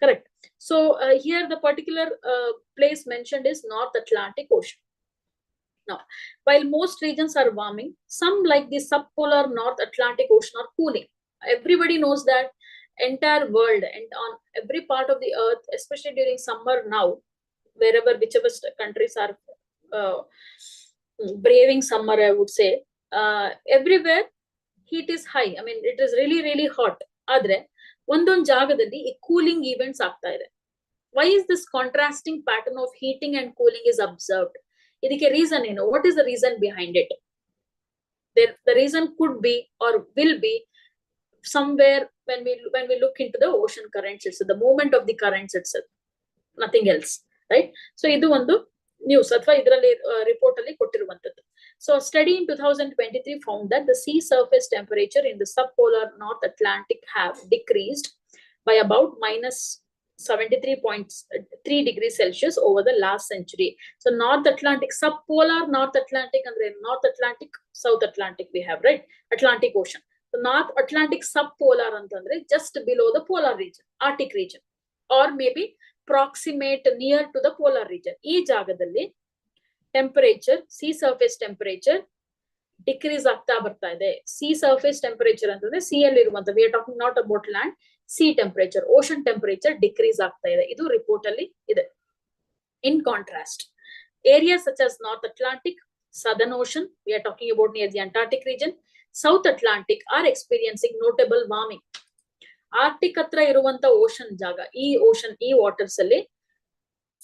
Correct. So here the particular place mentioned is North Atlantic Ocean. Now, while most regions are warming, some like the subpolar North Atlantic Ocean are cooling. Everybody knows that entire world and on every part of the earth, especially during summer now, whichever countries are braving summer, I would say, everywhere heat is high. I mean, it is really, really hot. Adre, ಒಂದೊಂದು ಜಾಗದಲ್ಲಿ ಈ cooling events ಆಗ್ತಾ ಇದೆ. Why is this contrasting pattern of heating and cooling is observed? ಇದಕ್ಕೆ reason ಏನು? What is the reason behind it? The reason could be or will be somewhere when we look into the ocean currents itself, the movement of the currents itself, nothing else, right? So ಇದು ಒಂದು news ಅಥವಾ ಇದರಲ್ಲಿ report ಅಲ್ಲಿ ಕೊಟ್ಟಿರುವಂತದ್ದು. So a study in 2023 found that the sea surface temperature in the subpolar North Atlantic have decreased by about minus 73.3 degrees Celsius over the last century. So North Atlantic, subpolar North Atlantic, and North Atlantic, South Atlantic we have, right? Atlantic Ocean. So North Atlantic subpolar antandre just below the polar region, Arctic region, or maybe proximate near to the polar region. ಈ ಜಾಗದಲ್ಲಿ temperature, sea surface temperature decrease ಆಗ್ತಾ ಬರ್ತಾ ಇದೆ. Sea surface temperature ಅಂತಂದ್ರೆ sea ಅಲ್ಲಿ ಇರುವಂತ, we are talking not about land, sea temperature, ocean temperature decrease ಆಗ್ತಾ ಇದೆ. ಇದು ರಿಪೋರ್ಟ್ ಅಲ್ಲಿ ಇದೆ. In contrast, areas such as North Atlantic, Southern Ocean, we are talking about near the Antarctic region, South Atlantic are experiencing notable warming. Arctic ಹತ್ರ ಇರುವಂತ ocean ಜಾಗ, ಈ waters ಅಲ್ಲಿ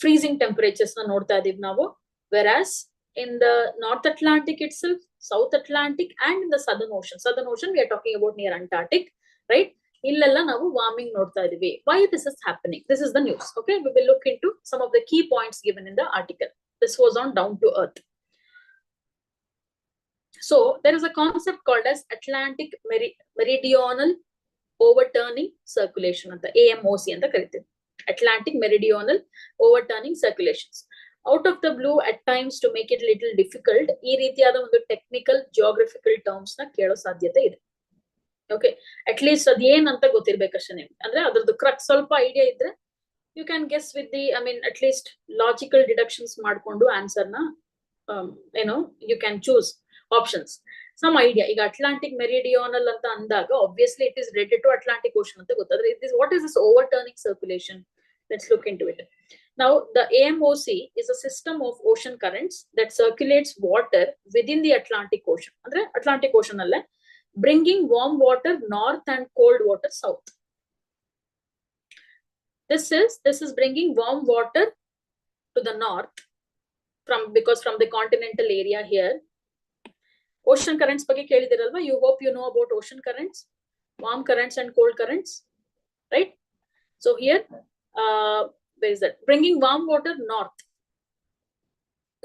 ಫ್ರೀಸಿಂಗ್ ಟೆಂಪರೇಚರ್ಸ್ ನ ನೋಡ್ತಾ ಇದೀವಿ ನಾವು. Whereas in the North Atlantic itself, South Atlantic, and in the Southern Ocean, we are talking about near Antarctic, right? Illella navu warming nodta idivi. Why this is happening? This is the news. Okay, we will look into some of the key points given in the article. This was on Down to Earth. So there is a concept called as Atlantic Meridional Overturning Circulation anta, AMOC anta karitivi. Atlantic Meridional Overturning Circulations. Out of the blue at times to make it little difficult, ಈ ರೀತಿಯಾದ ಒಂದು technical geographical terms ನ ಕೇಳೋ ಸಾಧ್ಯತೆ ಇದೆ. Okay, at least ಅದೇನಂತ ಗೊತ್ತಿರ್ಬೇಕಷ್ಟೇ ನಿಮ್ಗೆ. ಅಂದ್ರೆ ಅದ್ರದ್ದು ಕ್ರಕ್ ಸ್ವಲ್ಪ ಐಡಿಯಾ ಇದ್ರೆ you can guess with the, I mean at least logical deductions ಮಾಡ್ಕೊಂಡು ಆನ್ಸರ್ ನ you can choose options. Some idea. ಈಗ ಅಟ್ಲಾಂಟಿಕ್ ಮೆರಿಡಿಯೋನಲ್ ಅಂತ ಅಂದಾಗ obviously it is related to Atlantic ocean ಅಂತ ಗೊತ್ತಾದ್ರೆ what is this overturning circulation? Let's look into it. Now, the AMOC is a system of ocean currents that circulates water within the Atlantic Ocean. Andre Atlantic Ocean alle bringing warm water north and cold water south. This is bringing warm water to the north because from the continental area here. Ocean currents ಬಗ್ಗೆ ಕೇಳಿದಿರಲ್ವಾ? You hope you know about ocean currents, warm currents and cold currents, right? So here, where is that? Bringing warm water north,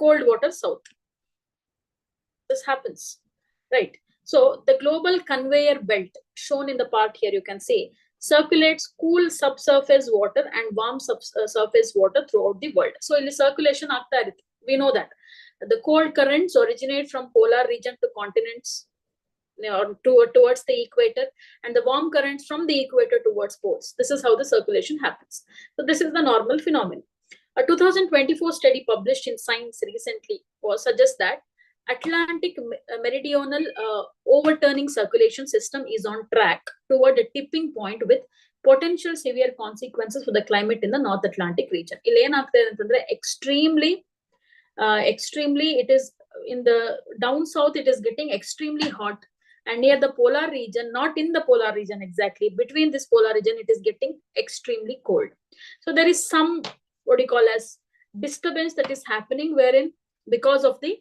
cold water south. This happens, right? So the global conveyor belt shown in the part here, you can see, circulates cool subsurface water and warm surface water throughout the world. So in the circulation ಆಗ್ತಾ ಇರುತ್ತೆ. We know that the cold currents originate from polar region to continents, towards the equator, and the warm currents from the equator towards poles. This is how the circulation happens. So this is the normal phenomenon. A 2024 study published in Science recently suggests that Atlantic meridional overturning circulation system is on track toward a tipping point with potential severe consequences for the climate in the North Atlantic region. Extremely, it is in the down south, it is getting extremely hot, and near the polar region, not in the polar region exactly, between this polar region, it is getting extremely cold. So there is some, what you call as, disturbance that is happening, wherein because of the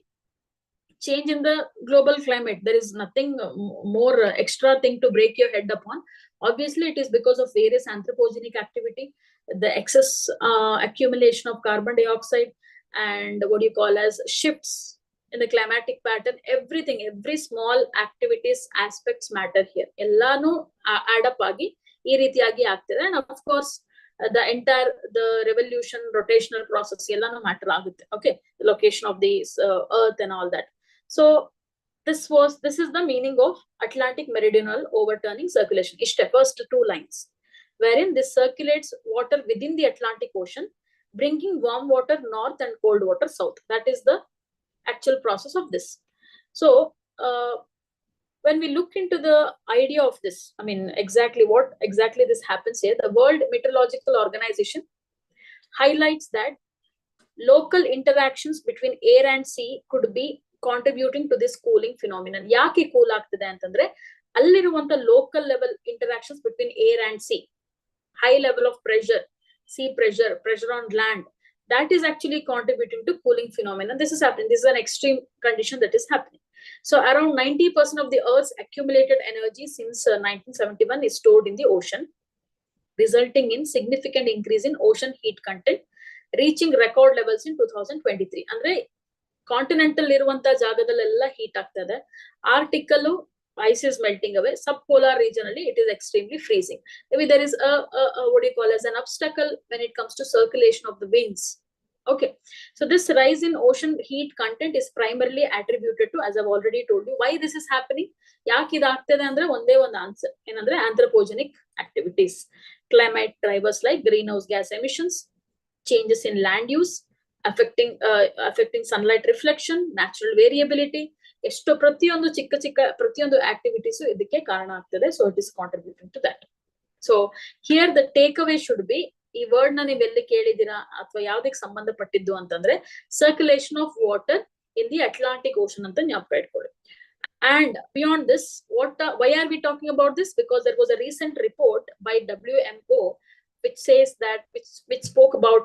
change in the global climate, there is nothing more extra thing to break your head upon. Obviously, it is because of various anthropogenic activity, the excess accumulation of carbon dioxide, and what you call as shifts in the climatic pattern. Everything, every small activities, aspects matter here. Ellanu add up agi ee ರೀತಿಯಾಗಿ ಆಗ್ತಿದೆ. And of course, the entire revolution, rotational process, ellanu matter ಆಗುತ್ತೆ. Okay, the location of the earth and all that. So this is the meaning of Atlantic meridional overturning circulation. Ishte first two lines, wherein this circulates water within the Atlantic Ocean, bringing warm water north and cold water south. That is the actual process of this. So when we look into the idea of this, I mean, what exactly this happens here, the World Meteorological Organization highlights that local interactions between air and sea could be contributing to this cooling phenomenon. ಯಾಕೆ cool ಆಗ್ತಿದೆ ಅಂತಂದ್ರೆ ಅಲ್ಲಿರುವಂತ local level interactions between air and sea, high level of pressure, sea pressure on land, that is actually contributing to cooling phenomenon. This is happening. This is an extreme condition that is happening. So around 90% of the Earth's accumulated energy since 1971 is stored in the ocean, resulting in significant increase in ocean heat content, reaching record levels in 2023. ಅಂದ್ರೆ continental ಇರುವಂತ ಜಾಗದಲ್ಲೆಲ್ಲ heat ಆಗ್ತದೆ. Article ice is melting away. Subpolar region alli it is extremely freezing. Maybe there is a what do you call as an obstacle when it comes to circulation of the winds. Okay, so this rise in ocean heat content is primarily attributed to, as I've already told you, why this is happening. ಯಾಕೆ ಇದಾಗ್ತದೆ ಅಂದ್ರೆ ಒಂದೇ ಒಂದು answer ಏನಂದ್ರೆ anthropogenic activities, climate drivers like greenhouse gas emissions, changes in land use, affecting sunlight reflection, natural variability. ಎಷ್ಟು ಪ್ರತಿಯೊಂದು ಚಿಕ್ಕ ಪ್ರತಿಯೊಂದು ಆಕ್ಟಿವಿಟೀಸ್ ಇದಕ್ಕೆ ಕಾರಣ ಆಗ್ತದೆ. So it is contributing to that. So here the takeaway should be, ಈ word ನ ನೀವು ಎಲ್ಲಿ ಕೇಳಿದಿರಾ ಅಥವಾ ಯಾವ್ದಕ್ಕೆ ಸಂಬಂಧಪಟ್ಟಿದ್ದು ಅಂತಂದ್ರೆ circulation of water in the Atlantic ocean ಅಂತ ಜ್ಞಾಪಕ ಇಟ್ಕೊಳ್ಳಿ. And beyond this, why are we talking about this? Because there was a recent report by WMO which says that which spoke about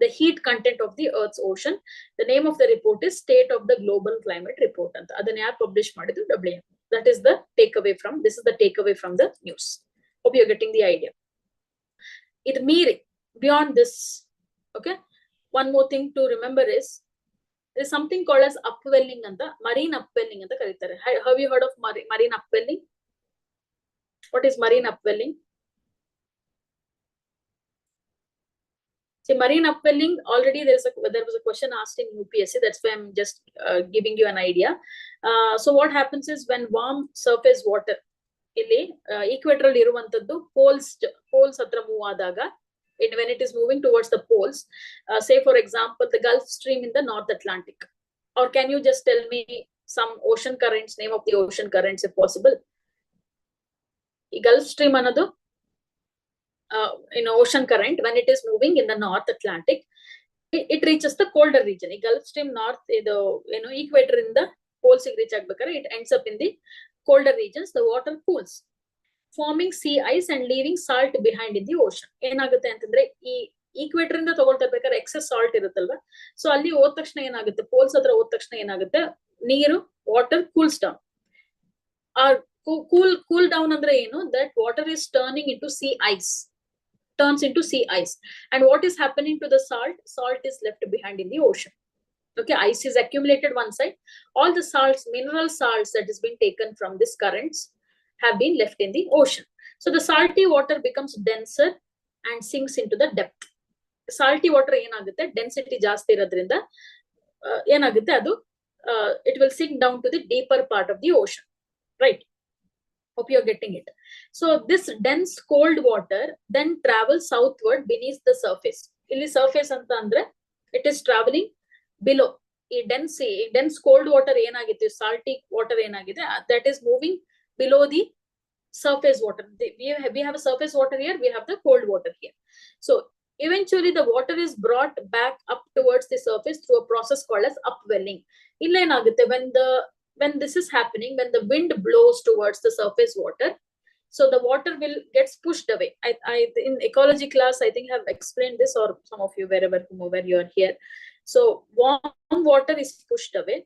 the heat content of the Earth's ocean. The name of the report is State of the Global Climate Report. And adana yaar publish ಮಾಡಿದ್ದು WMO. That is the takeaway from, this is the takeaway from the news. Hope you're getting the idea. It means beyond this, okay, one more thing to remember is there is something called as upwelling anta, marine upwelling anta karitare. Have you heard of marine upwelling? What is marine upwelling? See, marine upwelling, already there was a question asked in UPSC. That's why I'm just giving you an idea. So what happens is when warm surface water ಇಲ್ಲಿ equatorial ಇರುವಂತದ್ದು poles ಹತ್ರ move ಆದಾಗ, when it is moving towards the poles, say for example the Gulf Stream in the North Atlantic, or can you just tell me some ocean currents, name of the ocean currents if possible? ಈ Gulf Stream ಅನ್ನೋದು in ocean current, when it is moving in the North Atlantic, it reaches the colder region. The Gulf Stream north, equator in the poles reach agbekare, it ends up in the colder regions. The water cools, forming sea ice and leaving salt behind in the ocean. Enagutte antandre ee equator ಇಂದ ತಗೊಳ್ತಾ ಇರ್ಬೇಕಾದ್ರೆ excess salt ಇರುತ್ತಲ್ವಾ, so ಅಲ್ಲಿ ಹೋದ ತಕ್ಷಣ ಏನಾಗುತ್ತೆ, poles ಹತ್ರ ಹೋದ ತಕ್ಷಣ ಏನಾಗುತ್ತೆ, ನೀರು water cools down. Cool down ಅಂದ್ರೆ ಏನು, that water is turning into C ice, turns into sea ice. And what is happening to the salt? Salt is left behind in the ocean. Okay, ice is accumulated one side. All the salts, mineral salts that is being taken from these currents have been left in the ocean. So the salty water becomes denser and sinks into the depth. Salty water ಏನಾಗುತ್ತೆ, density ಜಾಸ್ತಿ ಇರೋದ್ರಿಂದ ಏನಾಗುತ್ತೆ ಅದು, it will sink down to the deeper part of the ocean, right? Hope you're getting it. So this dense cold water then travels southward beneath the surface. Illi surface anta andre it is traveling below. Dense cold water enagitte, salty water enagide, that is moving below the surface water. We have a surface water here, we have the cold water here. So eventually the water is brought back up towards the surface through a process called as upwelling. Illa enagutte, when this is happening, when the wind blows towards the surface water, so the water will gets pushed away. I in ecology class I think have explained this, or some of you wherever you are here. So warm water is pushed away,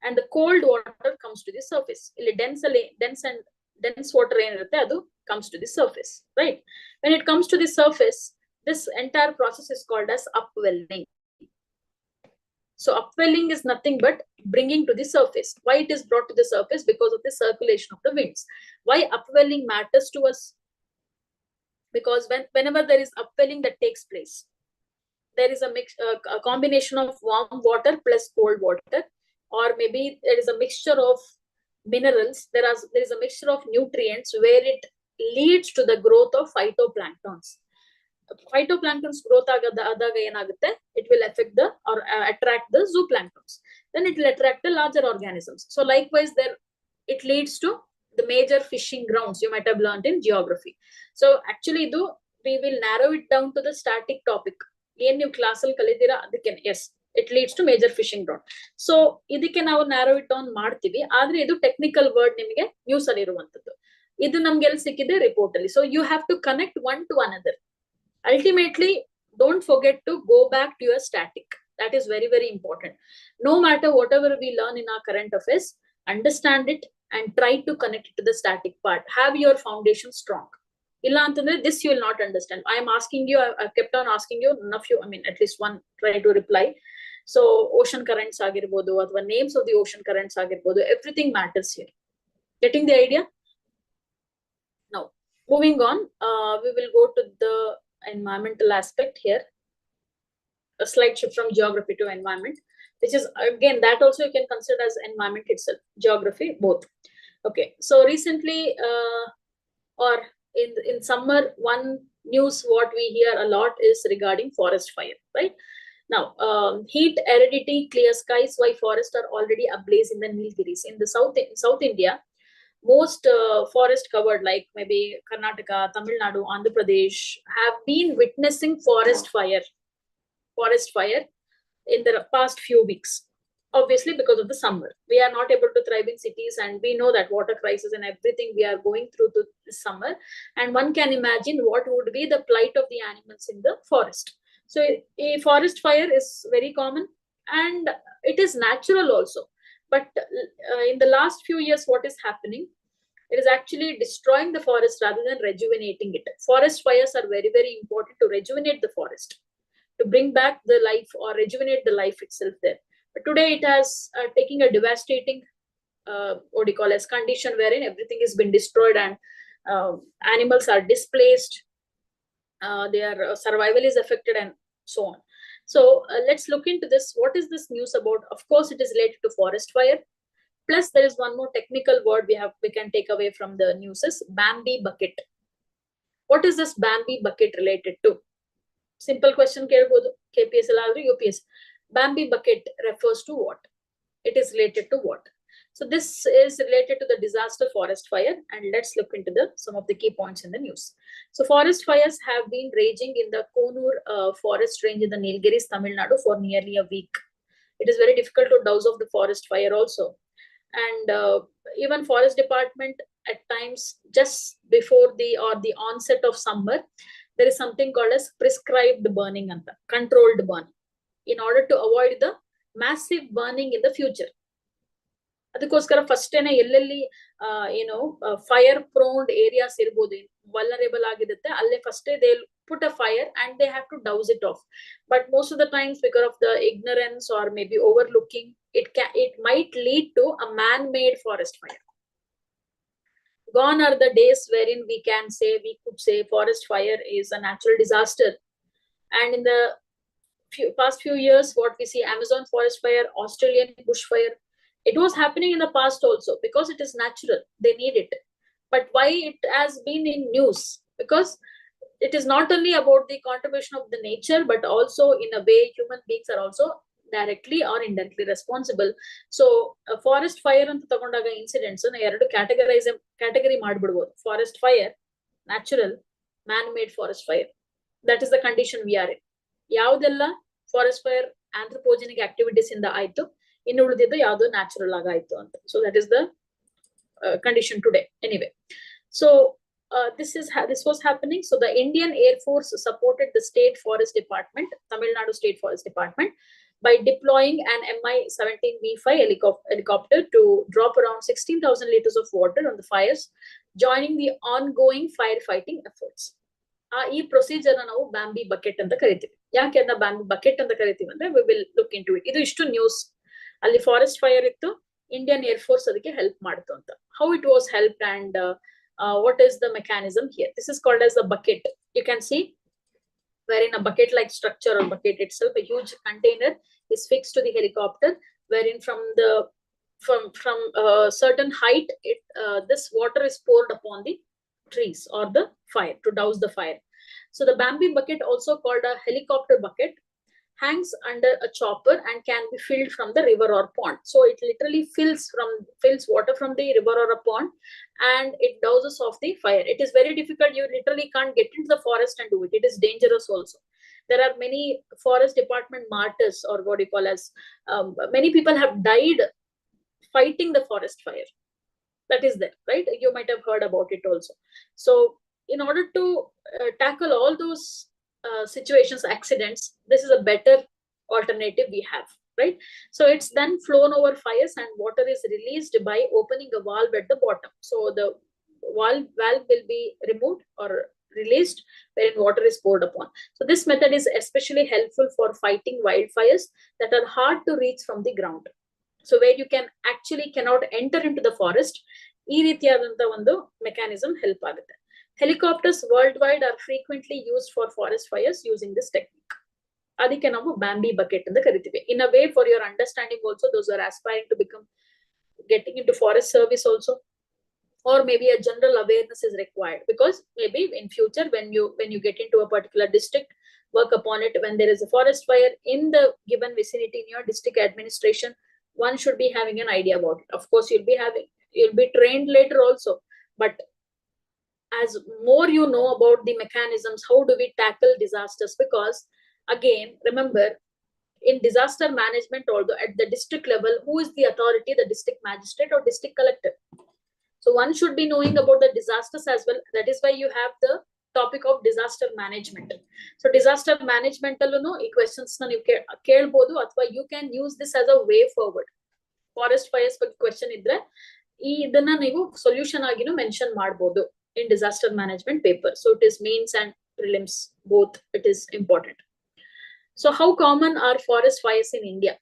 and the cold water comes to the surface. Dense water adu comes to the surface, right? When it comes to the surface, this entire process is called as upwelling. So upwelling is nothing but bringing to the surface. Why it is brought to the surface? Because of the circulation of the winds. Why upwelling matters to us? Because whenever there is upwelling that takes place, there is a combination of warm water plus cold water, or maybe there is a mixture of minerals. There is a mixture of nutrients where it leads to the growth of phytoplanktons. Phytoplanktons growth adaga enagutte, it will affect the or attract the zooplanktons, then it will attract the larger organisms. So likewise there it leads to the major fishing grounds you might have learned in geography. So actually we will narrow it down to the static topic. Yen you classal kalidira adike, yes, it leads to major fishing ground. So idike ನಾವು narrow it down ಮಾಡ್ತೀವಿ, ಆದ್ರೆ ಇದು technical word ನಿಮಗೆ news ಅಲ್ಲಿ ಇರುವಂತದ್ದು. ಇದು ನಮ್ಗೆ ಎಲ್ಲಿ ಸಿಕ್ಕಿದೆ, ರಿಪೋರ್ಟ್ ಅಲ್ಲಿ. So you have to connect one to another. Ultimately, don't forget to go back to your static. That is very, very important. No matter whatever we learn in our current affairs, understand it and try to connect it to the static part. Have your foundation strong. Illa antandre this you will not understand. I am asking you, I kept on asking you, none of you, I mean at least one try to reply. So ocean currents agirbodu athwa names of the ocean currents agirbodu, everything matters here. Getting the idea? Now, moving on, we will go to the environmental aspect here. A slight shift from geography to environment, which is again that also you can consider as environment itself, geography both. Okay, so recently or in summer, one news what we hear a lot is regarding forest fire, right? Now heat, aridity, clear skies, why forests are already ablaze in the Nilgiris. In the South India, most forest covered, like maybe Karnataka, Tamil Nadu, Andhra Pradesh, have been witnessing forest fire in the past few weeks. Obviously, because of the summer, we are not able to thrive in cities, and we know that water crisis and everything we are going through this summer. And one can imagine what would be the plight of the animals in the forest. So a forest fire is very common, and it is natural also. But in the last few years, what is happening? It is actually destroying the forest rather than rejuvenating it. Forest fires are very, very important to rejuvenate the forest, to bring back the life or rejuvenate the life itself there. But today it has taking a devastating, what do you call as condition, wherein everything has been destroyed and animals are displaced, their survival is affected, and so on. So let's look into this. What is this news about? Of course, it is related to forest fire. Plus, there is one more technical word we can take away from the news is Bambi bucket. What is this Bambi bucket related to? Simple question ಕೇಳಬಹುದು, KPS ಅಲ್ಲಾದ್ರೆ UPS. Bambi bucket refers to what? It is related to what? So this is related to the disaster forest fire, and let's look into some of the key points in the news. So forest fires have been raging in the Konur forest range in the Nilgiris, Tamil Nadu for nearly a week. It is very difficult to douse off the forest fire also. And even forest department at times just before the onset of summer, there is something called as prescribed burning and controlled burning in order to avoid the massive burning in the future. ಅದಕ್ಕೋಸ್ಕರ first ಎಲ್ಲೆಲ್ಲಿ fire ಪ್ರೋನ್ಡ್ areas ಇರ್ಬೋದು, vulnerable ಆಗಿರುತ್ತೆ, ಅಲ್ಲೇ first they put a fire and they have to douse it off. But most of the times, because of the ignorance or maybe overlooking, it might lead to a man-made forest fire. Gone are the days wherein we could say forest fire is a natural disaster. And in the past few years, what we see, Amazon forest fire, Australian bushfire, it was happening in the past also because it is natural. They need it. But why it has been in news? Because it is not only about the contribution of the nature, but also in a way human beings are also directly or indirectly responsible. So forest fire anta tagondaga incidents na eradu category madbidabodu. Forest fire, natural, man made forest fire. That is the condition we are in. Yavudella forest fire anthropogenic activities inda aitu, ಇನ್ನು ಉಳಿದಿದ್ದು ಯಾವುದು natural ಆಗಾಯ್ತು ಅಂತ. So that is the condition today. Anyway, so this was happening. So the Indian Air Force supported the State Forest Department, Tamil Nadu State Forest Department, by deploying an Mi-17V5 helicopter to drop around 16,000 liters of water on the fires, joining the ongoing firefighting efforts. ಈ procedure ನಾವು ಬ್ಯಾಂಬಿ bucket ಅಂತ ಕರಿತೀವಿ. ಯಾಕೆ ಅದನ್ನ ಬ್ಯಾಂಬಿ bucket ಅಂತ ಕರಿತೀವಿ ಅಂದ್ರೆ we will look into it. ಇದು ಇಷ್ಟು ನ್ಯೂಸ್. ಅಲ್ಲಿ ಫಾರೆಸ್ಟ್ ಫೈರ್ ಇತ್ತು, ಇಂಡಿಯನ್ ಏರ್ ಫೋರ್ಸ್ ಅದಕ್ಕೆ ಹೆಲ್ಪ್ ಮಾಡ್ತು ಅಂತ. How it was help and what is the mechanism here? This is called as the bucket. You can see wherein a bucket like structure or bucket itself, a huge container is fixed to the helicopter, wherein from a certain height this water is poured upon the trees or the fire to douse the fire. So the bamboo bucket, also called a helicopter bucket, hangs under a chopper and can be filled from the river or pond. So it literally fills water from the river or a pond and it douses off the fire. It is very difficult. You literally can't get into the forest and do it. It is dangerous also. There are many forest department martyrs, or what you call as many people have died fighting the forest fire. That is there, right? You might have heard about it also. So in order to tackle all those situations, accidents, this is a better alternative we have, right? So it's then flown over fires and water is released by opening a valve at the bottom. So the valve will be removed or released wherein water is poured upon. So this method is especially helpful for fighting wildfires that are hard to reach from the ground. So where you cannot enter into the forest, ee ರೀತಿಯಾದಂತ ಒಂದು mechanism help ಆಗುತ್ತೆ. Helicopters worldwide are frequently used for forest fires using this technique. ಅದಕ್ಕೆ ನಾವು ಬ್ಯಾಂಬಿ bucket ಅಂತ ಕರಿತೀವಿ. In a way, for your understanding also, those who are aspiring to getting into forest service also, or maybe a general awareness is required, because maybe in future when you get into a particular district, work upon it, when there is a forest fire in the given vicinity in your district administration, one should be having an idea about it. Of course, you'll be trained later also, but as more you know about the mechanisms, how do we tackle disasters? Because again, remember, in disaster management, although at the district level, who is the authority? The district magistrate or district collector. So one should be knowing about the disasters as well. That is why you have the topic of disaster management. So disaster management alone, ee questions na you kelbodu, athwa you can use this as a way forward. Forest fires ಬಗ್ಗೆ question ಇದ್ರೆ ಇದನ್ನ ನೀವು solution ಆಗಿನೂ mention ಮಾಡಬಹುದು in disaster management paper. So it is mains and prelims, both it is important. So how common are forest fires in India?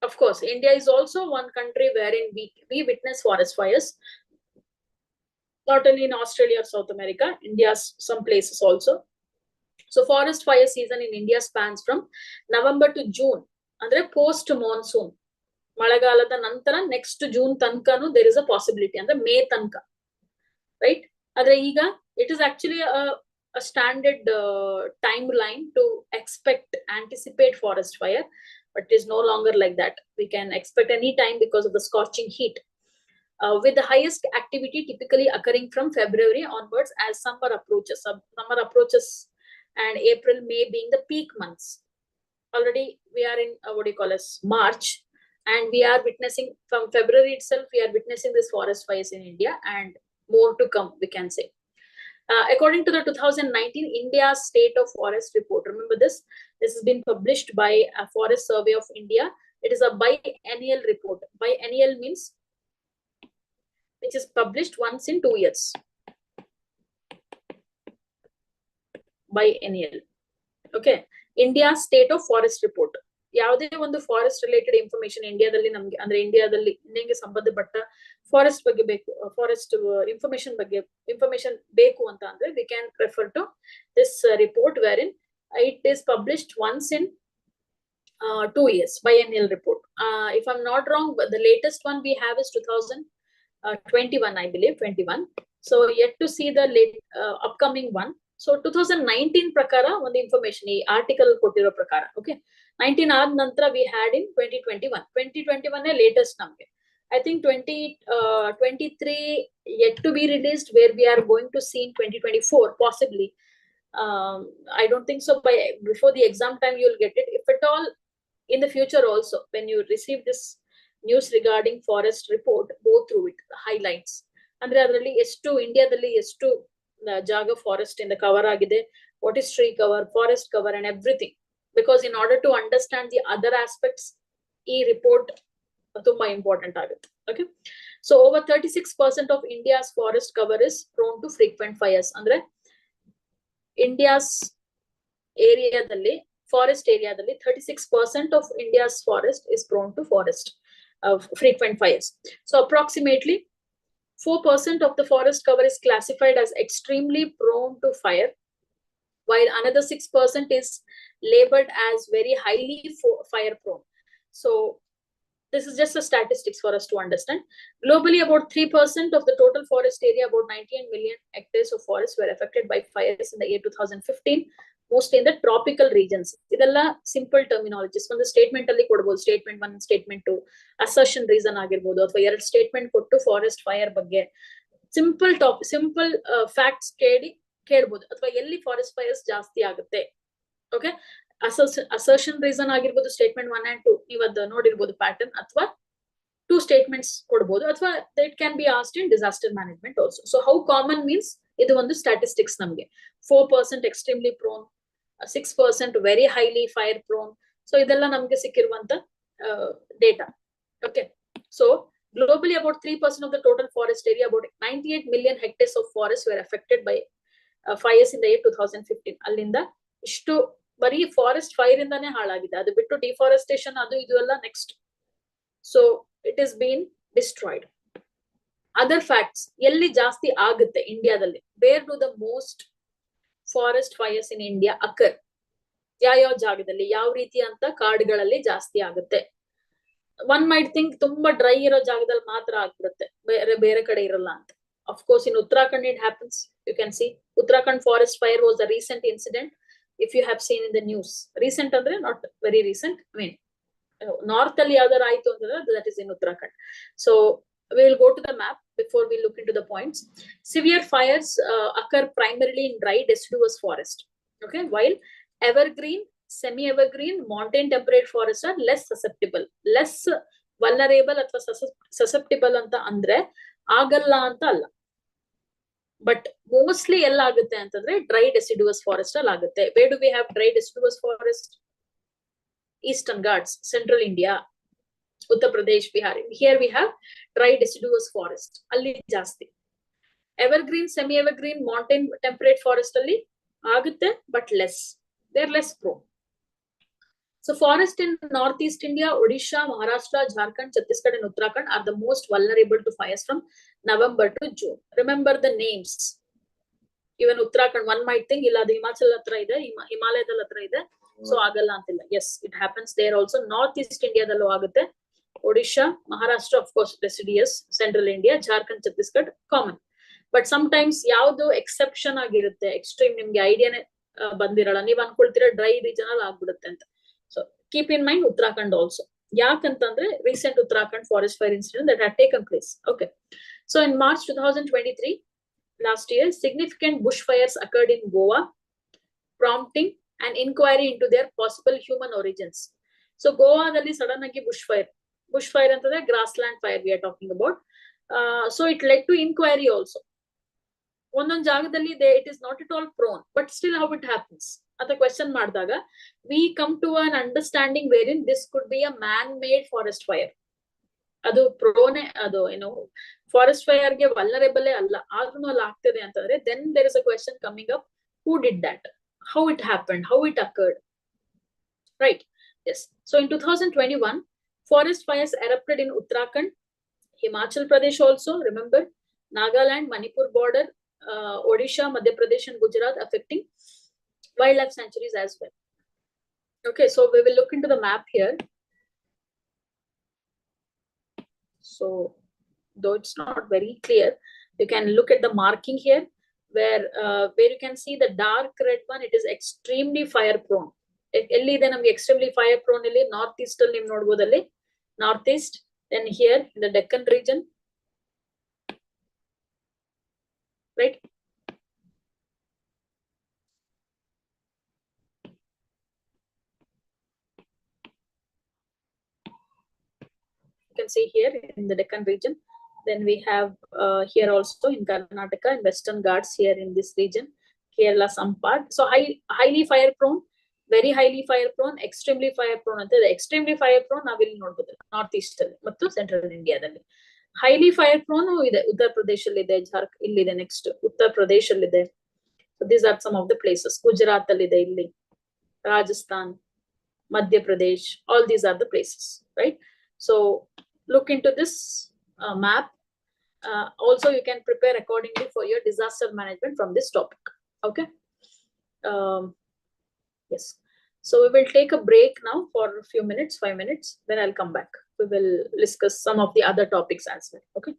Of course, India is also one country wherein we witness forest fires. Not only in Australia or South America, India's some places also. So forest fire season in India spans from November to June. Andre post monsoon. ಮಳೆಗಾಲದ ನಂತರ next June ತನಕನೂ there is a possibility. ಅಂದ್ರೆ May ತನಕ. Right? Adre ಈಗ it is actually a standard timeline to anticipate forest fire, but it is no longer like that. We can expect any time because of the scorching heat. With the highest activity typically occurring from February onwards as summer approaches. Summer approaches and April, May being the peak months. Already we are in what do you call as March, and we are witnessing from February itself, we are witnessing this forest fires in India, and more to come, we can say. According to the 2019 India State of Forest Report, remember this? This has been published by a Forest Survey of India. It is a biennial report. Biennial means which is published once in 2 years. Biennial. Okay. India State of Forest Report. ಯಾವುದೇ ಒಂದು forest related information ಇಂಡಿಯಾದಲ್ಲಿ ನಮ್ಗೆ ಅಂದ್ರೆ ಇಂಡಿಯಾಗೆ ಸಂಬಂಧಪಟ್ಟ forest ಬಗ್ಗೆ ಬೇಕು, forest information ಬೇಕು ಅಂತ ಅಂದ್ರೆ we can refer to this report wherein it is published once in 2 years, biennial report. If I'm not wrong, the latest one we have is 2021, I believe, 21. So yet to see the upcoming one. So 2019 prakara one information article kotiro prakara. Okay, 19 aad nanತರ we had in 2021. 2021 latest namge. I think 2023 yet to be released, where we are going to see in 2024 possibly. I don't think so. Before the exam time you will get it. If at all in the future also, when you receive this news regarding forest report, go through it, highlights. Andre adralli ಎಷ್ಟು ಇಂಡಿಯಾದಲ್ಲಿ ಎಷ್ಟು ಜಾಗ forest ಇಂದ cover ಆಗಿದೆ, what is tree cover, forest cover and everything, because in order to understand the other aspects ಈ report ತುಂಬಾ important ಆಗುತ್ತೆ. Okay, so over 36% of India's forest cover is prone to frequent fires. ಅಂದ್ರೆ India's ಏರಿಯಾದಲ್ಲಿ forest ಏರಿಯಾದಲ್ಲಿ 36% of India's forest is prone to frequent fires. So approximately 4% of the forest cover is classified as extremely prone to fire, while another 6% is labeled as very highly fire prone. So this is just a statistics for us to understand. Globally, about 3% of the total forest area, about 98 million hectares of forest, were affected by fires in the year 2015, mostly in the tropical regions. Idella simple terminologies. One the statement alli kodbodu, statement 1, statement 2, assertion reason ಆಗಿರಬಹುದು, ಅಥವಾ ಎರಡು statement ಕೊಟ್ಟು forest fire ಬಗ್ಗೆ simple facts ಕೇಳಬಹುದು, ಅಥವಾ ಎಲ್ಲಿ forest fires ಜಾಸ್ತಿ ಆಗುತ್ತೆ. ಓಕೆ, ಅಸರ್ಷನ್ ರೀಸನ್ ಆಗಿರ್ಬೋದು ಸ್ಟೇಟ್ಮೆಂಟ್ 1 and 2, ನೀವು ಅದು ನೋಡಿರ್ಬೋದು ಪ್ಯಾಟರ್ನ್, ಅಥವಾ 2 ಸ್ಟೇಟ್ಮೆಂಟ್ಸ್ ಕೊಡಬಹುದು, ಅಥವಾ it can be asked in disaster management also. So how common means ಇದು ಒಂದು ಸ್ಟಾಟಿಸ್ಟಿಕ್ಸ್ ನಮಗೆ 4% extremely prone, 6% very highly fire prone. So ಇದೆಲ್ಲ ನಮ್ಗೆ ಸಿಕ್ಕಿರುವಂತ data. Okay, so globally about 3% of the total forest area, about 98 million hectares of forest were affected by fires in the year 2015. ಅಲ್ಲಿಂದ ಇಷ್ಟು ಬರೀ forest fire ಇಂದಾನೆ ಹಾಳಾಗಿದೆ, ಅದು ಬಿಟ್ಟು ಡಿಫಾರೆಸ್ಟೇಷನ್ ಅದು ಇದು ಎಲ್ಲ next. So it is been destroyed. Other facts, ಎಲ್ಲಿ ಜಾಸ್ತಿ ಆಗುತ್ತೆ ಇಂಡಿಯಾದಲ್ಲಿ, where do the most forest fires in India occur, ಯಾವ ಜಾಗದಲ್ಲಿ, ಯಾವ ರೀತಿ ಅಂತ ಕಾಡುಗಳಲ್ಲಿ ಜಾಸ್ತಿ ಆಗುತ್ತೆ. ಒನ್ ಮೈಟ್ ಥಿಂಕ್ ತುಂಬಾ ಡ್ರೈ ಇರೋ ಜಾಗದಲ್ಲಿ ಮಾತ್ರ ಆಗ್ಬಿಡುತ್ತೆ, ಬೇರೆ ಕಡೆ ಇರಲ್ಲ ಅಂತ. Of course, in Uttarakhand it happens. You can see Uttarakhand forest fire was a recent incident. If you have seen in the news, recent andre not very recent. I mean, north alli yadar aitu andre that is in Uttarakhand. So we will go to the map before we look into the points. Severe fires occur primarily in dry deciduous forest. Okay, while evergreen, semi-evergreen, mountain temperate forests are less susceptible, less vulnerable ಅಥವಾ susceptible ಅಂತ ಅಂದ್ರೆ ಆಗಲ್ಲ ಅಂತ ಅಲ್ಲ, but mostly ಎಲ್ಲ ಆಗುತ್ತೆ ಅಂತಂದ್ರೆ dry deciduous forest ಅಲ್ಲಿ ಆಗುತ್ತೆ. Where do we have dry deciduous forest? Eastern Ghats, central India, Uttar Pradesh, Bihar. Here we have dry deciduous forest, ಅಲ್ಲಿ ಜಾಸ್ತಿ. Evergreen, semi evergreen, mountain temperate forest ಅಲ್ಲಿ ಆಗುತ್ತೆ, but less, they are less prone. So forest in northeast India, Odisha, Maharashtra, Jharkhand, Chhattisgarh and Uttarakhand are the most vulnerable to fires from November to June. Remember the names. Even Uttarakhand, one might think illa adu Himachal hatra ide, Himalayadal hatra ide, so agalla antilla. Yes, it happens there also. Northeast India dallu agutte. Odisha, Maharashtra, of course deciduous, central India, Jharkhand, Chhattisgarh common. But sometimes ಯಾವುದು exception ಆಗಿರುತ್ತೆ, extreme, ನಿಮ್ಗೆ ಐಡಿಯಾನೇ ಬಂದಿರಲ್ಲ, ನೀವ್ ಅನ್ಕೊಳ್ತೀರಾ dry regional ಆಗ್ಬಿಡುತ್ತೆ ಅಂತ. So keep in mind Uttarakhand also. Yakantandre recent Uttarakhand forest fire incident that had taken place. Okay, so in March 2023, last year, significant bushfires occurred in Goa, prompting an inquiry into their possible human origins. So Goa dalli sudden agi bushfire antandre grassland fire we are talking about. So it led to inquiry also. ಒಂದೊಂದು ಜಾಗದಲ್ಲಿ it is not at all prone, but still how it happens ಅಂತ question ಮಾಡಿದಾಗ we come to an understanding wherein this could be a man-made forest fire. ಅದು ಪ್ರೋನೆ, ಅದು ಏನು forest fire ಗೆ vulnerable ಅಲ್ಲ, ಆದ್ರೂ ಅಲ್ಲಿ ಆಗ್ತದೆ ಅಂತಂದ್ರೆ then there is a question coming up, who did that, how it happened, how it occurred, right? Yes. So in 2021, forest fires erupted in Uttarakhand, Himachal Pradesh also, remember, Nagaland, Manipur border, Odisha, Madhya Pradesh and Gujarat, affecting wildlife sanctuaries as well. Okay, so we will look into the map here. So though it's not very clear, you can look at the marking here where you can see the dark red one, it is extremely fire prone. ಎಲ್ಲಿದೆ ನಮಗೆ extremely fire prone ಇಲ್ಲಿ north East ಅಲ್ಲಿ ನೀವು ನೋಡಬಹುದು, ಅಲ್ಲಿ north East, then here in the Deccan region, right? You can see here in the Deccan region. Then we have here also in Karnataka and Western Ghats here in this region, Kerala some part. So highly fire prone, very highly fire prone, extremely fire prone ಅಂತ ಇದೆ. Extremely fire prone ನಾವಿಲ್ಲಿ ನೋಡಬಹುದು north East ಅಲ್ಲಿ ಮತ್ತು central ಇಂಡಿಯಾದಲ್ಲಿ. highly fire prone ಇದೆ ಉತ್ತರ ಪ್ರದೇಶ ಅಲ್ಲಿ ಇದೆ, ಇಲ್ಲಿದೆ ನೆಕ್ಸ್ಟ್ ಉತ್ತರ ಪ್ರದೇಶ ಅಲ್ಲಿ ಇದೆ. So these are some of the places. Gujarat ಅಲ್ಲಿ ಇದೆ, ಇಲ್ಲಿ Rajasthan, Madhya Pradesh, all these are the places, right? So look into this map. Also you can prepare accordingly for your disaster management from this topic. Okay. Yes. So we will take a break now for a few minutes, 5 minutes, then I'll come back. We will discuss some of the other topics as well. Okay.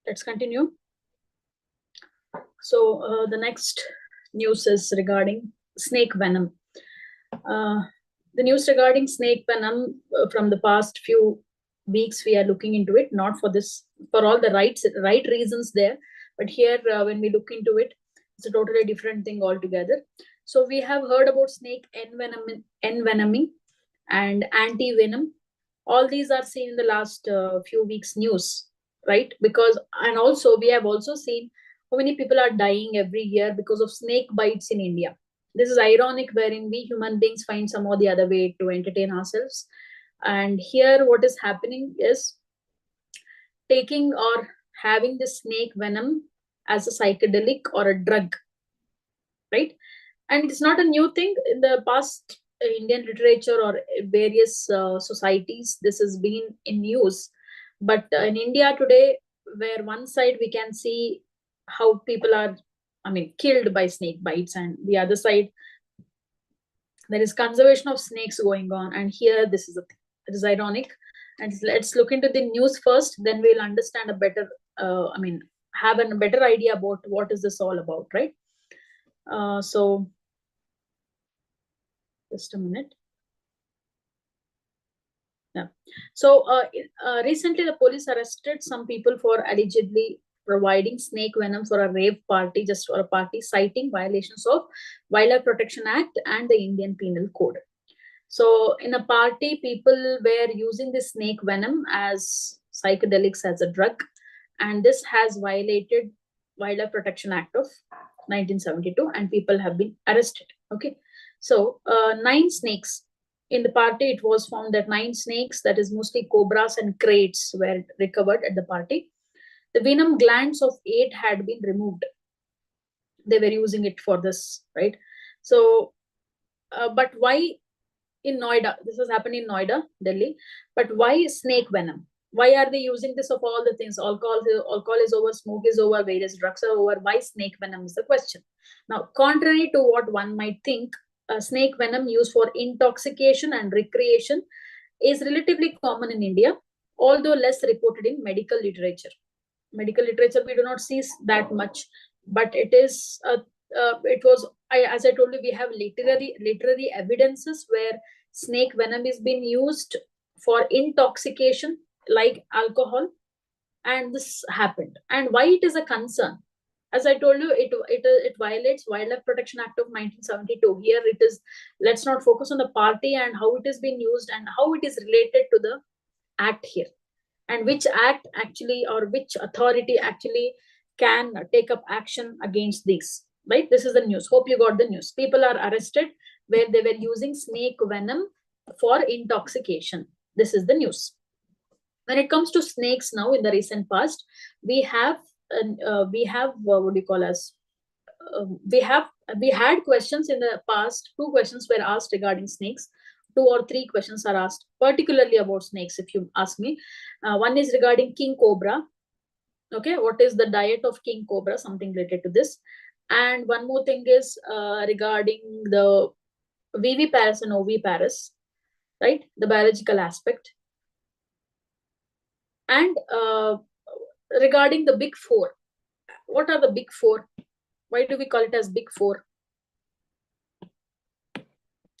let's continue. So the next news is regarding snake venom. The news regarding snake venom from the past few weeks, we are looking into it, not for this, for all the right reasons there, but here when we look into it, it's a totally different thing altogether. So we have heard about snake envenoming and anti-venom. All these are seen in the last few weeks news, right? Because, and also we have also seen how many people are dying every year because of snake bites in India. This is ironic, wherein we human beings find some or the other way to entertain ourselves. And here what is happening is taking or having the snake venom as a psychedelic or a drug, right? And it's not a new thing. In the past Indian literature or various societies, this has been in use. But in India today, where one side we can see how people are, I mean, killed by snake bites, and the other side there is conservation of snakes going on. And here this is a thing. It is ironic. And let's look into the news first, then we'll understand a better, I mean, have a better idea about what is this all about, right? So just a minute. Yeah. So recently the police arrested some people for allegedly providing snake venom for a rave party, just for a party, citing violations of Wildlife Protection Act and the Indian Penal Code. So in a party, people were using the snake venom as psychedelics, as a drug, and this has violated Wildlife Protection Act of 1972, and people have been arrested. Okay, so 9 snakes in the party. It was found that 9 snakes, that is mostly cobras and kraits, were recovered at the party. The venom glands of 8 had been removed. They were using it for this, right? So, but why in Noida? This has happened in Noida, Delhi. But why snake venom? Why are they using this of all the things? Alcohol is over, smoke is over, various drugs are over. Why snake venom is the question. Now, contrary to what one might think, snake venom used for intoxication and recreation is relatively common in India, although less reported in medical literature. Medical literature, we do not see that much, but it is, as I told you, we have literary evidences where snake venom is being used for intoxication, like alcohol, and this happened. And why it is a concern? As I told you, it violates Wildlife Protection Act of 1972. Here it is, let's not focus on the party and how it is being used and how it is related to the act here, and which act actually, or which authority actually can take up action against these, right? This is the news. Hope you got the news. People are arrested where they were using snake venom for intoxication. This is the news. When it comes to snakes now, in the recent past, we have what do you call us? We had questions in the past. 2 questions were asked regarding snakes. 2 or 3 questions are asked, particularly about snakes, if you ask me. One is regarding king cobra. Okay, what is the diet of king cobra? Something related to this. And one more thing is regarding the viviparous and oviparous, right? The biological aspect. And regarding the big 4. What are the big 4? Why do we call it as big 4?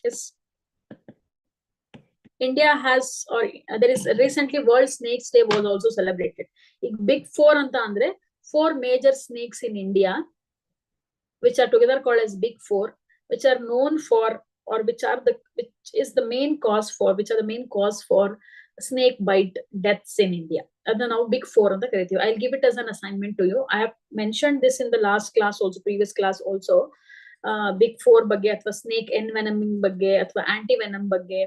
Yes. India has, or there is recently World Snakes Day was also celebrated. Big 4 anta andre 4 major snakes in India, which are together called as big 4, which are known for, or which are the main cause for snake bite deaths in India. And then now big 4 anta kareevu. I'll give it as an assignment to you. I have mentioned this in the last class also, previous class also. Big 4 ಬಗ್ಗೆ ಅಥವಾ snake envenoming ಬಗ್ಗೆ ಅಥವಾ anti venom ಬಗ್ಗೆ,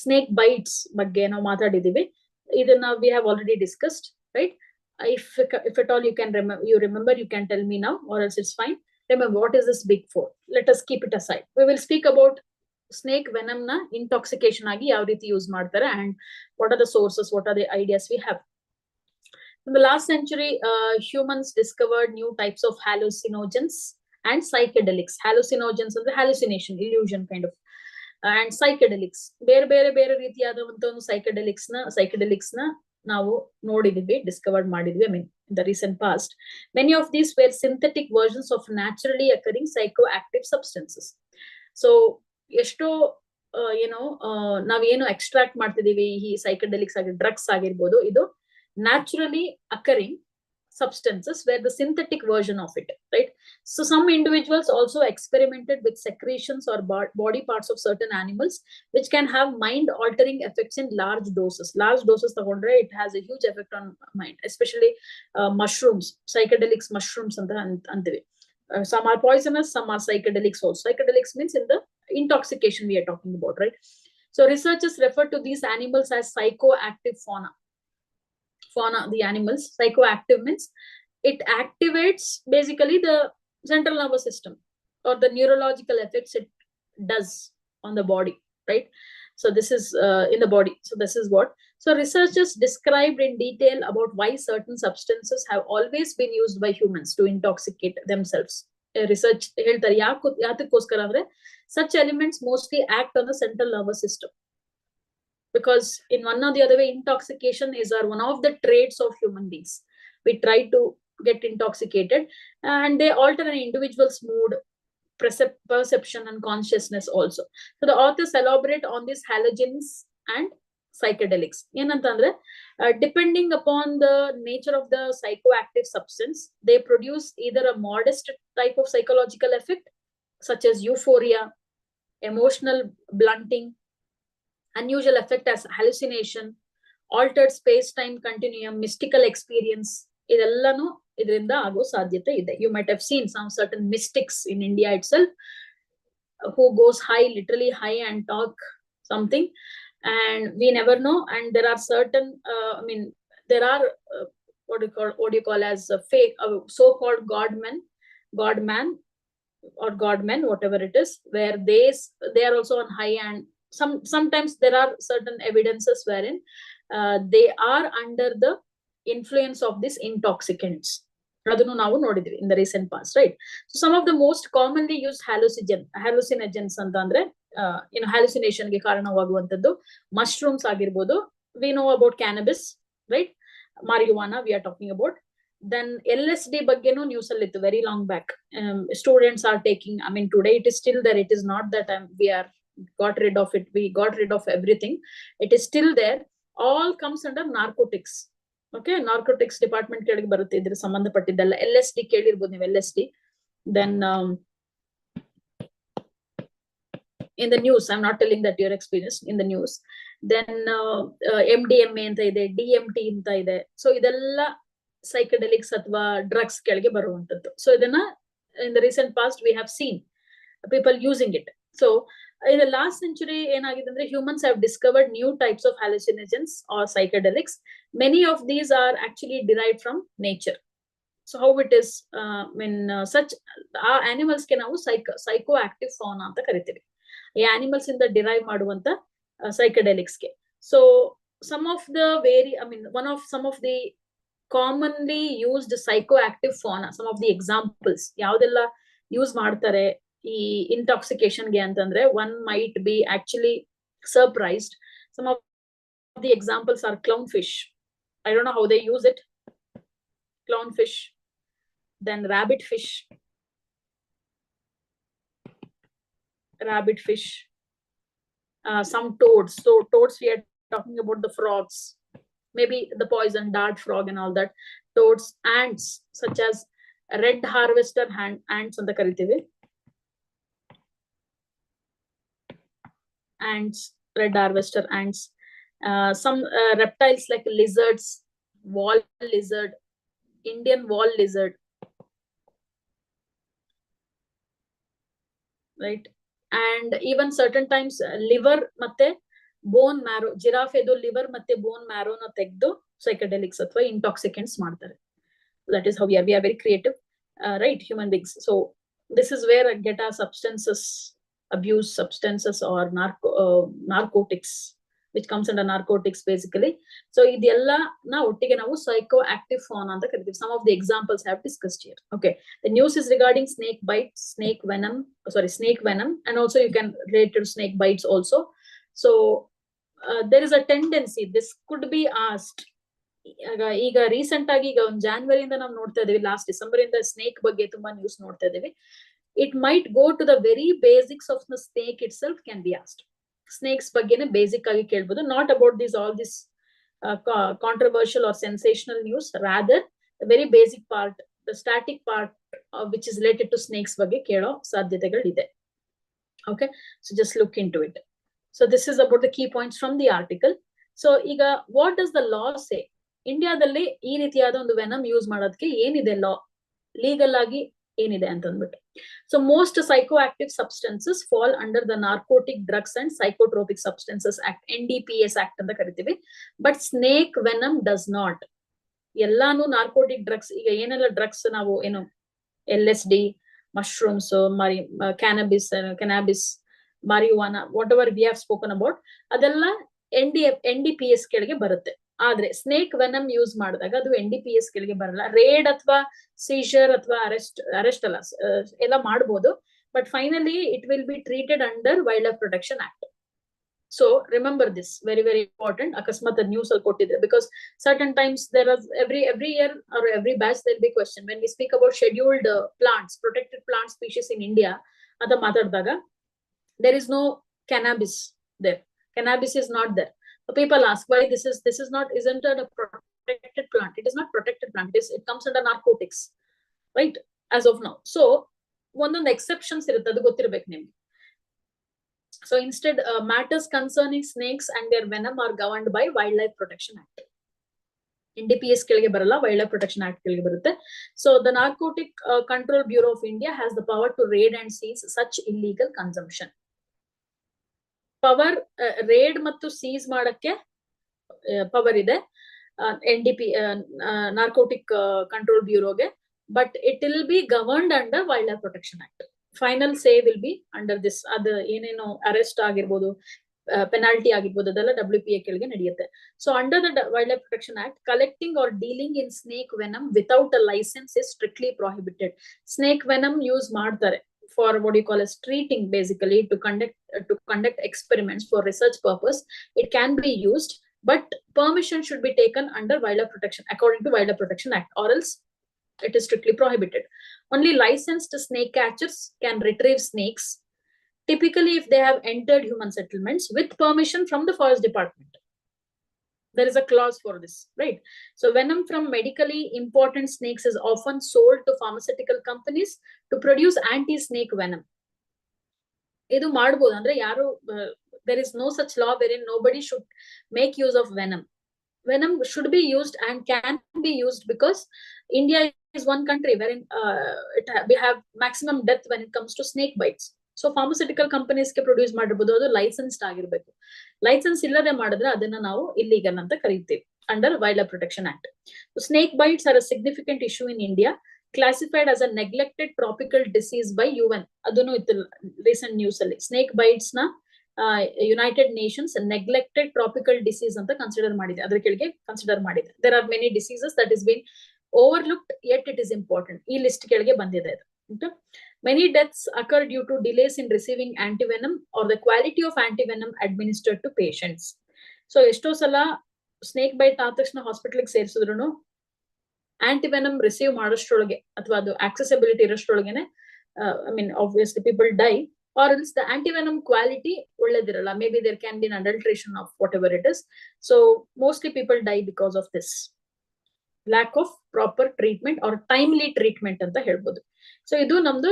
snake bites ಬಗ್ಗೆ ನಾವು ಮಾತಾಡಿದೀವಿ. ಇದನ್ನ we have already discussed, right? If at all you remember, you can tell me now, or else it's fine. Remember, what is this big 4? Let us keep it aside. We will speak about snake venom na intoxication agi yav riti use ಮಾಡ್ತಾರೆ, and what are the sources, what are the ideas we have. In the last century, humans discovered new types of hallucinogens and psychedelics. Hallucinogens and the hallucination, illusion kind of, and psychedelics. ಬೇರೆ ರೀತಿಯಾದಂತ ಒಂದು psychedelics ನ ನಾವು ನೋಡಿದ್ವಿ, discovered ಮಾಡಿದ್ವಿ. I mean, in the recent past, many of these were synthetic versions of naturally occurring psychoactive substances. So ಎಷ್ಟೋ ನಾವೇನು extract ಮಾಡ್ತಿದೀವಿ ಈ ಸೈಕಡೆಲಿಕ್ಸ್ ಆಗಿ ಡ್ರಗ್ಸ್ ಆಗಿರ್ಬೋದು, ಇದು naturally occurring substances were the synthetic version of it, right? So some individuals also experimented with secretions or body parts of certain animals which can have mind altering effects in large doses. Large doses tagondre it has a huge effect on mind, especially mushrooms, psychedelics mushrooms antive. Some are poisonous, some are psychedelics also. Psychedelics means in the intoxication we are talking about, right? So researchers refer to these animals as psychoactive fauna. The animals, psychoactive means it activates basically the central nervous system or the neurological effects it does on the body, right? So this is in the body. So this is what, so researchers described in detail about why certain substances have always been used by humans to intoxicate themselves. Research ಹೇಳ್ತಾರೆ ಯಾತಕ್ಕೋಸ್ಕರ ಅಂದ್ರೆ such elements mostly act on the central nervous system, because in one or the other way intoxication is one of the traits of human beings. We try to get intoxicated and they alter an individual's mood, perception and consciousness also. So the authors elaborate on these halogens and psychedelics. Depending upon the nature of the psychoactive substance, they produce either a modest type of psychological effect such as euphoria, emotional blunting, unusual effect as hallucination, altered space-time continuum, mystical experience. ಇದೆಲ್ಲನೂ ಇದರಿಂದ ಆಗೋ ಸಾಧ್ಯತೆ ಇದೆ. You might have seen some certain mystics in India itself who goes high, literally high, and talk something, and we never know. And there are certain, there are what do you call as fake, so-called godman or godmen, whatever it is, where they are also on high, and sometimes there are certain evidences wherein they are under the influence of these intoxicants. Adunu navu nodidvi in the recent past, right? So some of the most commonly used hallucinogens antandre hallucination ge karanavaguvanthaddu mushrooms agirbodu. We know about cannabis, right? Marijuana we are talking about. Then LSD baggenu news allittu very long back. Students are taking, I mean today it is still there. It is not that we are got rid of it, we got rid of everything. It is still there. All comes under narcotics. Okay, narcotics department kelige barutte idre sambandhapattidella. LSD kelirbodu ನೀವು LSD. Then in the news, I'm not telling that you're experienced, in the news. Then MDMA anta ide, DMT anta ide. So idella psychedelics athwa drugs kelige baruvanthaddu. So idanna in the recent past we have seen people using it. So in the last century, humans have discovered new types of hallucinogens or psychedelics. Many of these are actually derived from nature. So how it is, such animals can now psychoactive fauna anta karitive. The animals in the derive maduvanta psychedelics ke. So some of the some of the commonly used psychoactive fauna, some of the examples yaudella use ಮಾಡ್ತಾರೆ ಈ intoxication ಗೆ ಅಂತಂದ್ರೆ, one might be actually surprised. Some of the examples are clownfish. I don't know how they use it. Clownfish, then rabbit fish, some toads. So toads, we are talking about the frogs, maybe the poison dart frog and all that. Toads, ants such as red harvester ants anta karitive. Ants, red harvester ants. Some reptiles like lizards, wall lizard, Indian wall lizard, right? And even certain times liver matte bone marrow, giraffe edu liver matte bone marrow na tegdu psychedelics athwa intoxicants ಮಾಡ್ತಾರೆ. That is how we are very creative, right, human beings. So this is where get our substances abuse, substances or narcotics, which comes under narcotics basically. So idella na ottige navu psychoactive fauna anta karitive. Some of the examples I have discussed here. Okay, the news is regarding snake bites, snake venom, and also you can relate to snake bites also. So there is a tendency, this could be asked, ಈಗ recent ಆಗಿ ಈಗ ಒಂದು ಜಾನ್ವರಿಯಿಂದ ನಾವು ನೋಡ್ತಾ ಇದೀವಿ, last December ಇಂದ snake ಬಗ್ಗೆ ತುಂಬಾ ನ್ಯೂಸ್ ನೋಡ್ತಾ ಇದೀವಿ. It might go to the very basics of the snake itself can be asked. Snakes ಬಗ್ಗೆನೇ ಬೇಸಿಕ್ ಆಗಿ ಕೇಳ್ಬೋದು, not about this all this controversial or sensational news, rather very basic part, the static part which is related to snakes ಬಗ್ಗೆ ಕೇಳೋ ಸಾಧ್ಯತೆಗಳಿದೆ. Okay, so just look into it. So this is about the key points from the article. So ಈಗ what does the law say? ಇಂಡಿಯಾದಲ್ಲಿ ಈ ರೀತಿಯಾದ ಒಂದು venom use ಮಾಡೋದಕ್ಕೆ ಏನಿದೆ ಲಾ, legal ಆಗಿ ಏನಿದೆ ಅಂತ ಅಂದ್ಬಿಟ್ಟು. So most psycho active substances fall under the narcotic drugs and psychotropic substances act, NDPS act ಅಂತ ಕರಿತೀವಿ. But snake venom does not. ಎಲ್ಲಾನು ನಾರ್ಕೋಟಿಕ್ ಡ್ರಗ್ಸ್, ಈಗ ಏನೆಲ್ಲ ಡ್ರಗ್ಸ್ ನಾವು ಏನು LSD, mushrooms, cannabis, marijuana, whatever we have spoken about, ಅದೆಲ್ಲ NDPS ಕೆಳಗೆ ಬರುತ್ತೆ. ಆದ್ರೆ ಸ್ನೇಕ್ ವೆನಮ್ ಯೂಸ್ ಮಾಡಿದಾಗ ಅದು NDPS ಕೆಳಗೆ ಬರಲ್ಲ. ರೇಡ್ ಅಥವಾ ಸೀಜರ್ ಅಥವಾ ಅರೆಸ್ಟ್ ಅಲ್ಲ, ಎಲ್ಲ ಮಾಡಬಹುದು. But finally it will be treated under wild life protection act. So remember this, very very important. Akasmat news al kottidre, because certain times there are every year or every batch there will be question when we speak about scheduled plants, protected plant species in India. Ada mataddaga there is no cannabis there. Cannabis is not there. So people ask why this is not, isn't it a protected plant? It is not protected plant. It comes under narcotics, right, as of now. So ಒಂದೊಂದು exceptions ಇರುತ್ತೆ, ಅದು ಗೊತ್ತಿರಬೇಕು ನಿಮ್ಗೆ. So instead, matters concerning snakes and their venom are governed by Wildlife Protection Act. NDPS ಕೆಳಗೆ ಬರಲ್ಲ, Wildlife Protection Act ಕೆಳಗೆ ಬರುತ್ತೆ. So the Narcotic Control Bureau of India has the power to raid and seize such illegal consumption. Power raid ಮತ್ತು seize ಮಾಡಕ್ಕೆ power ಇದೆ narcotic control ಬ್ಯೂರೋಗೆ, but it will be governed under wild life protection Act. Final say will be under this. ಅದು ಏನೇನು arrest ಆಗಿರ್ಬೋದು, penalty ಆಗಿರ್ಬೋದು, ಅದೆಲ್ಲ WPA ಕೆಳಗೆ ನಡೆಯುತ್ತೆ. So under the wild life protection act, collecting or dealing in snake venom without a licence is strictly prohibited. Snake venom use ಮಾಡ್ತಾರೆ for what you call as treating, basically to conduct experiments for research purpose. It can be used, but permission should be taken under wildlife protection, according to Wildlife Protection Act, or else it is strictly prohibited. Only licensed snake catchers can retrieve snakes, typically if they have entered human settlements with permission from the forest department. There is a clause for this, right? So venom from medically important snakes is often sold to pharmaceutical companies to produce anti-snake venom. Idu ಮಾಡಬಹುದು ಅಂದ್ರೆ ಯಾರು, there is no such law wherein nobody should make use of venom. Venom should be used and can be used because India is one country wherein we have maximum death when it comes to snake bites. So pharmaceutical ಕಂಪನೀಸ್ಗೆ produce ಮಾಡಿರ್ಬೋದು, ಅದು licensed ಆಗಿರ್ಬೇಕು. Licence ಇಲ್ಲದೆ ಮಾಡಿದ್ರೆ ಅದನ್ನ ನಾವು illegal ಅಂತ ಕರೀತೀವಿ under wild life protection act. Snake bites are a significant issue in India, classified as a neglected tropical disease by UN. ಅದನ್ನು ಇತ್ತು ರೀಸೆಂಟ್ ನ್ಯೂಸ್ ಅಲ್ಲಿ. ಸ್ನೇಕ್ ಬೈಟ್ಸ್ ನ United Nations neglected tropical disease ಅಂತ consider ಮಾಡಿದೆ, ಅದ್ರ ಕೆಳಗೆ consider ಮಾಡಿದೆ. There are many diseases that is been overlooked, yet it is important. ಈ ಲಿಸ್ಟ್ ಕೆಳಗೆ ಬಂದಿದೆ. Many deaths occur due to delays in receiving antivenom or the quality of antivenom administered to patients. So ಎಷ್ಟೋ ಸಲ snake byte ಆದ ತಕ್ಷಣ ಹಾಸ್ಪಿಟಲ್ಗೆ ಸೇರಿಸಿದ್ರು ಆಂಟಿವೆನಮ್ receive ಮಾಡೋಷ್ಟ್ರೊಳಗೆ ಅಥವಾ ಅದು ಆಕ್ಸೆಸಿಬಿಲಿಟಿ ಇರೋಷ್ಟ್ರೊಳಗೆನೆ I mean obviously people die, or else the antivenom quality ಒಳ್ಳೆದಿರಲ್ಲ. Maybe there can be an adulteration of whatever it is. So mostly people die because of this lack of proper treatment or timely treatment ಅಂತ ಹೇಳ್ಬೋದು. So ಇದು ನಮ್ದು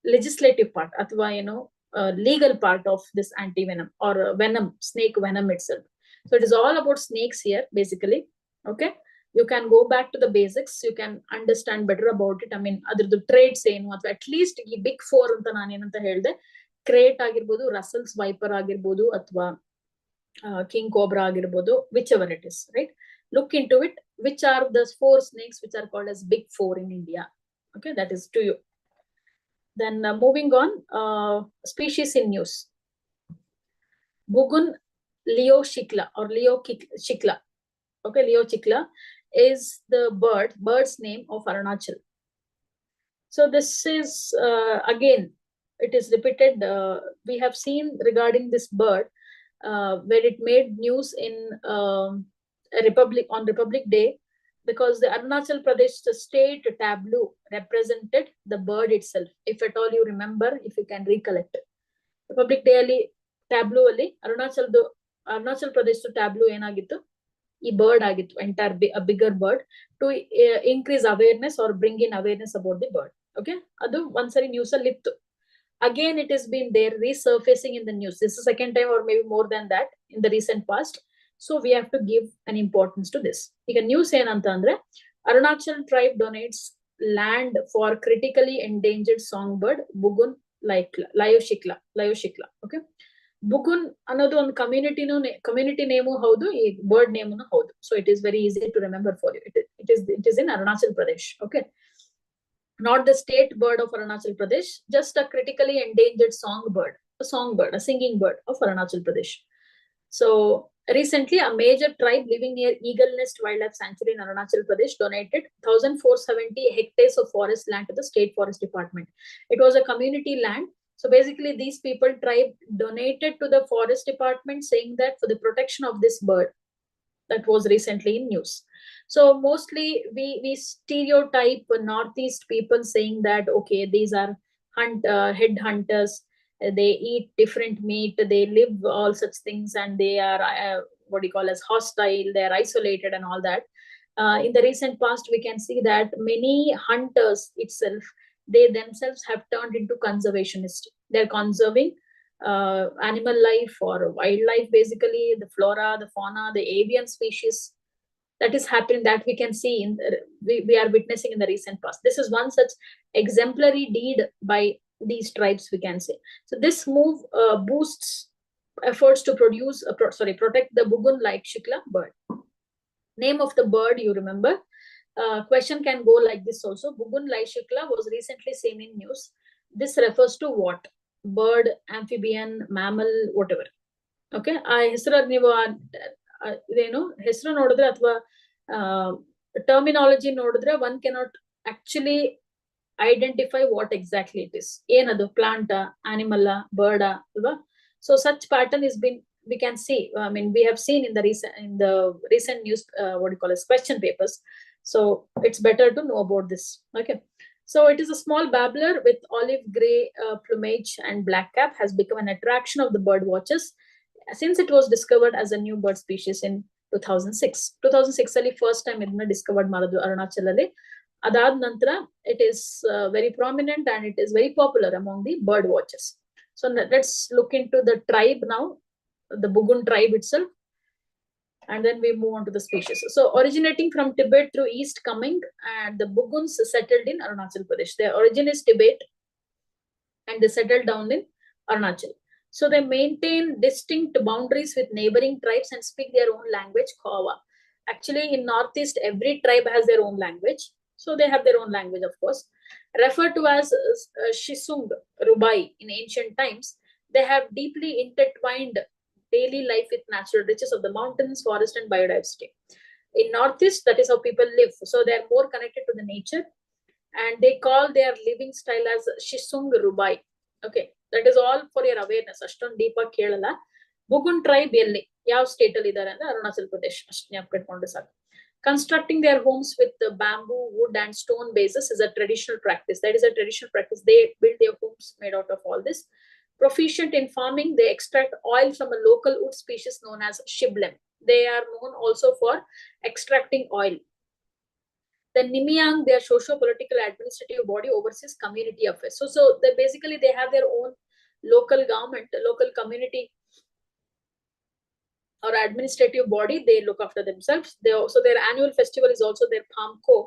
legislative part ಅಥವಾ ಏನು legal part of this antivenom or venom, snake venom itself. So it is all about snakes here basically. Okay, you can go back to the basics, you can understand better about it. I mean ಅದ್ರದ್ದು trades ಏನು, ಅಥವಾ at least ಈ big 4 ಅಂತ ನಾನೇನಂತ ಹೇಳಿದೆ, crate ಆಗಿರ್ಬೋದು, Russell's wiper ಆಗಿರ್ಬೋದು, ಅಥವಾ king cobra ಆಗಿರ್ಬೋದು, which ever it is, right? Look into it, which are the 4 snakes which are called as big 4 in India. Okay, that is to you. Then moving on, species in news. Bugun leochicla or leochicla. Okay, leochicla is the bird's name of Arunachal. So this is again, it is repeated. We have seen regarding this bird where it made news in Republic Day, because the Arunachal Pradesh state tableau represented the bird itself. If at all you remember, if you can recollect, Republic Day ali tableau ali Arunachal Pradesh tableau ಏನಾಗಿತ್ತು, ಈ bird ಆಗಿತ್ತು, entire a bigger bird, to increase awareness or bring in awareness about the bird. Okay, ಅದು ಒಂದ್ಸರಿ news ಅಲ್ಲಿ ಇತ್ತು. Again, it has been there resurfacing in the news. This is the second time or maybe more than that in the recent past. So we have to give an importance to this. ಈಗ news ಏನಂತ ಅಂದ್ರೆ, Arunachal tribe donates land for critically endangered songbird Bugun Layoshikla. Okay, Bugun ಅನ್ನೋದು ಒಂದು community name ಹೌದು, ಈ bird name ಹೌದು. So it is very easy to remember for you. It is in Arunachal Pradesh. Okay, not the state bird of Arunachal Pradesh, just a critically endangered songbird, a singing bird of Arunachal Pradesh. So recently, a major tribe living near Eagle Nest Wildlife Sanctuary in Arunachal Pradesh donated 1,470 hectares of forest land to the State Forest Department. It was a community land. So basically, these tribe donated to the Forest Department, saying that for the protection of this bird. That was recently in news. So mostly we stereotype Northeast people saying that, okay, these are head hunters, they eat different meat, they live all such things, and they are what you call as hostile, they are isolated and all that. In the recent past, we can see that many hunters itself, they themselves have turned into conservationists. They're conserving animal life or wildlife, basically the flora, the fauna, the avian species. That is happening, that we can see we are witnessing in the recent past. This is one such exemplary deed by these tribes, we can say. So this move boosts efforts to protect the Bugun Layoshikla bird. Name of the bird, you remember. Question can go like this also. Bugun Layoshikla was recently seen in news. This refers to what? Bird, amphibian, mammal, whatever. Okay, ಹೆಸರು ನೀವು ಏನು ಹೆಸರು ನೋಡಿದ್ರೆ ಅಥವಾ terminology ನೋಡಿದ್ರೆ one cannot actually identify what exactly it is. ಏನದು, plant, animal, bird ಅಲ್ವಾ? So such pattern has been, we can see, I mean, we have seen in the recent news, what you call as question papers. So it's better to know about this. Okay, so it is a small babbler with olive gray plumage and black cap, has become an attraction of the bird watchers since it was discovered as a new bird species in 2006 ಅಲ್ಲಿ first time ಇದನ್ನ discovered ಮಾಡಿದ್ರು ಅರುಣಾಚಲ್ ಅಲ್ಲಿ. ಅದಾದ ನಂತರ it is very prominent and it is very popular among the bird watchers. So let's look into the tribe now, the Bugun tribe itself, and then we move on to the species. So originating from Tibet through east coming, and the Buguns settled in Arunachal Pradesh. Their origin is Tibet and they settled down in Arunachal. So they maintain distinct boundaries with neighboring tribes and speak their own language, Kawa. Actually, in Northeast, every tribe has their own language. So they have their own language, of course. Referred to as Shisung Rubai in ancient times, they have deeply intertwined daily life with natural riches of the mountains, forest, and biodiversity. In Northeast, that is how people live. So they are more connected to the nature, and they call their living style as Shisung Rubai. Okay, that is all for your awareness. Ashton deepa kelala. Bugun tribe elli yav state alli idare andre Arunachal Pradesh. Ashton yapketkondu saku. Constructing their homes with the bamboo, wood, and stone bases is a traditional practice. That is a traditional practice. They build their homes made out of all this. Proficient in farming, they extract oil from a local wood species known as shiblem. They are known also for extracting oil. The Nimiang, their socio-political administrative body, oversees community affairs. So they have their own local government, local community or administrative body. They look after themselves. Their annual festival is also their Pamko.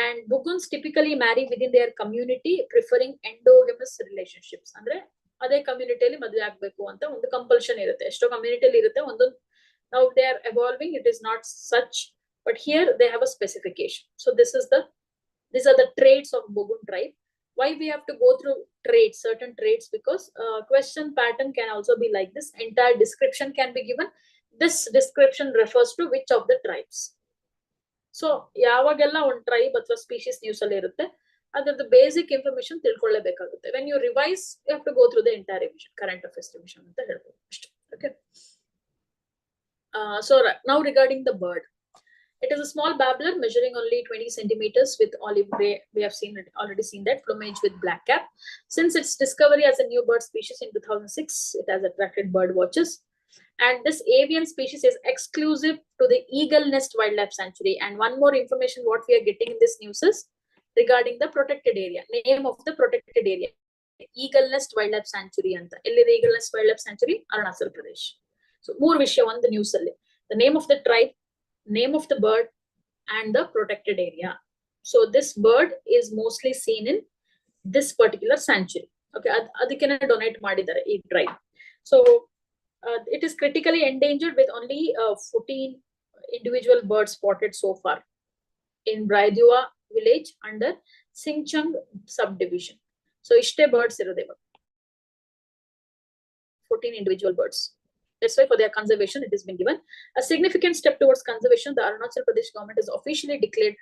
And Buguns typically marry within their community, preferring endogamous relationships. Andre ಅದೇ ಕಮ್ಯುನಿಟಿಯಲ್ಲಿ ಮದುವೆ ಆಗ್ಬೇಕು ಅಂತ ಒಂದು compulsion ಇರುತ್ತೆ. ಎಷ್ಟೋ ಕಮ್ಯುನಿಟಿಯಲ್ಲಿ ಇರುತ್ತೆ, ಒಂದೊಂದು now they are evolving, it is not such, but here they have a specification. So these are the traits of Bugun tribe. Why we have to go through certain traits? Because question pattern can also be like this. Entire description can be given. This description refers to which of the tribes. So ಯಾವಾಗೆಲ್ಲ ಒಂದು tribe ಅಥವಾ species news ಅಲ್ಲಿ ಇರುತ್ತೆ, ಅದರದ್ದು basic information ತಿಳ್ಕೊಳ್ಳೇಬೇಕಾಗುತ್ತೆ. When you revise you have to go through the entire revision, current affairs revision ಅಂತ ಹೇಳ್ಬೋದು ಅಷ್ಟೇ. Okay, Now regarding the bird. It is a small babbler measuring only 20 centimeters with olive gray. We have already seen that plumage with black cap. Since its discovery as a new bird species in 2006, it has attracted bird watchers. And this avian species is exclusive to the Eagle Nest Wildlife Sanctuary. And one more information what we are getting in this news is regarding the protected area. Name of the protected area. Eagle Nest Wildlife Sanctuary anta. Ellide Eagle Nest Wildlife Sanctuary, Arunachal Pradesh. So more vishya on the news alli. The name of the tribe, name of the bird, and the protected area. So this bird is mostly seen in this particular sanctuary. Okay, adikene donate madidare ee tribe. So it is critically endangered with only 14 individual birds spotted so far in Braidua village under Singchang subdivision. So ishte birds irodeva. 14 individual birds. That's why for their conservation, it has been given. A significant step towards conservation, the Arunachal Pradesh government has officially declared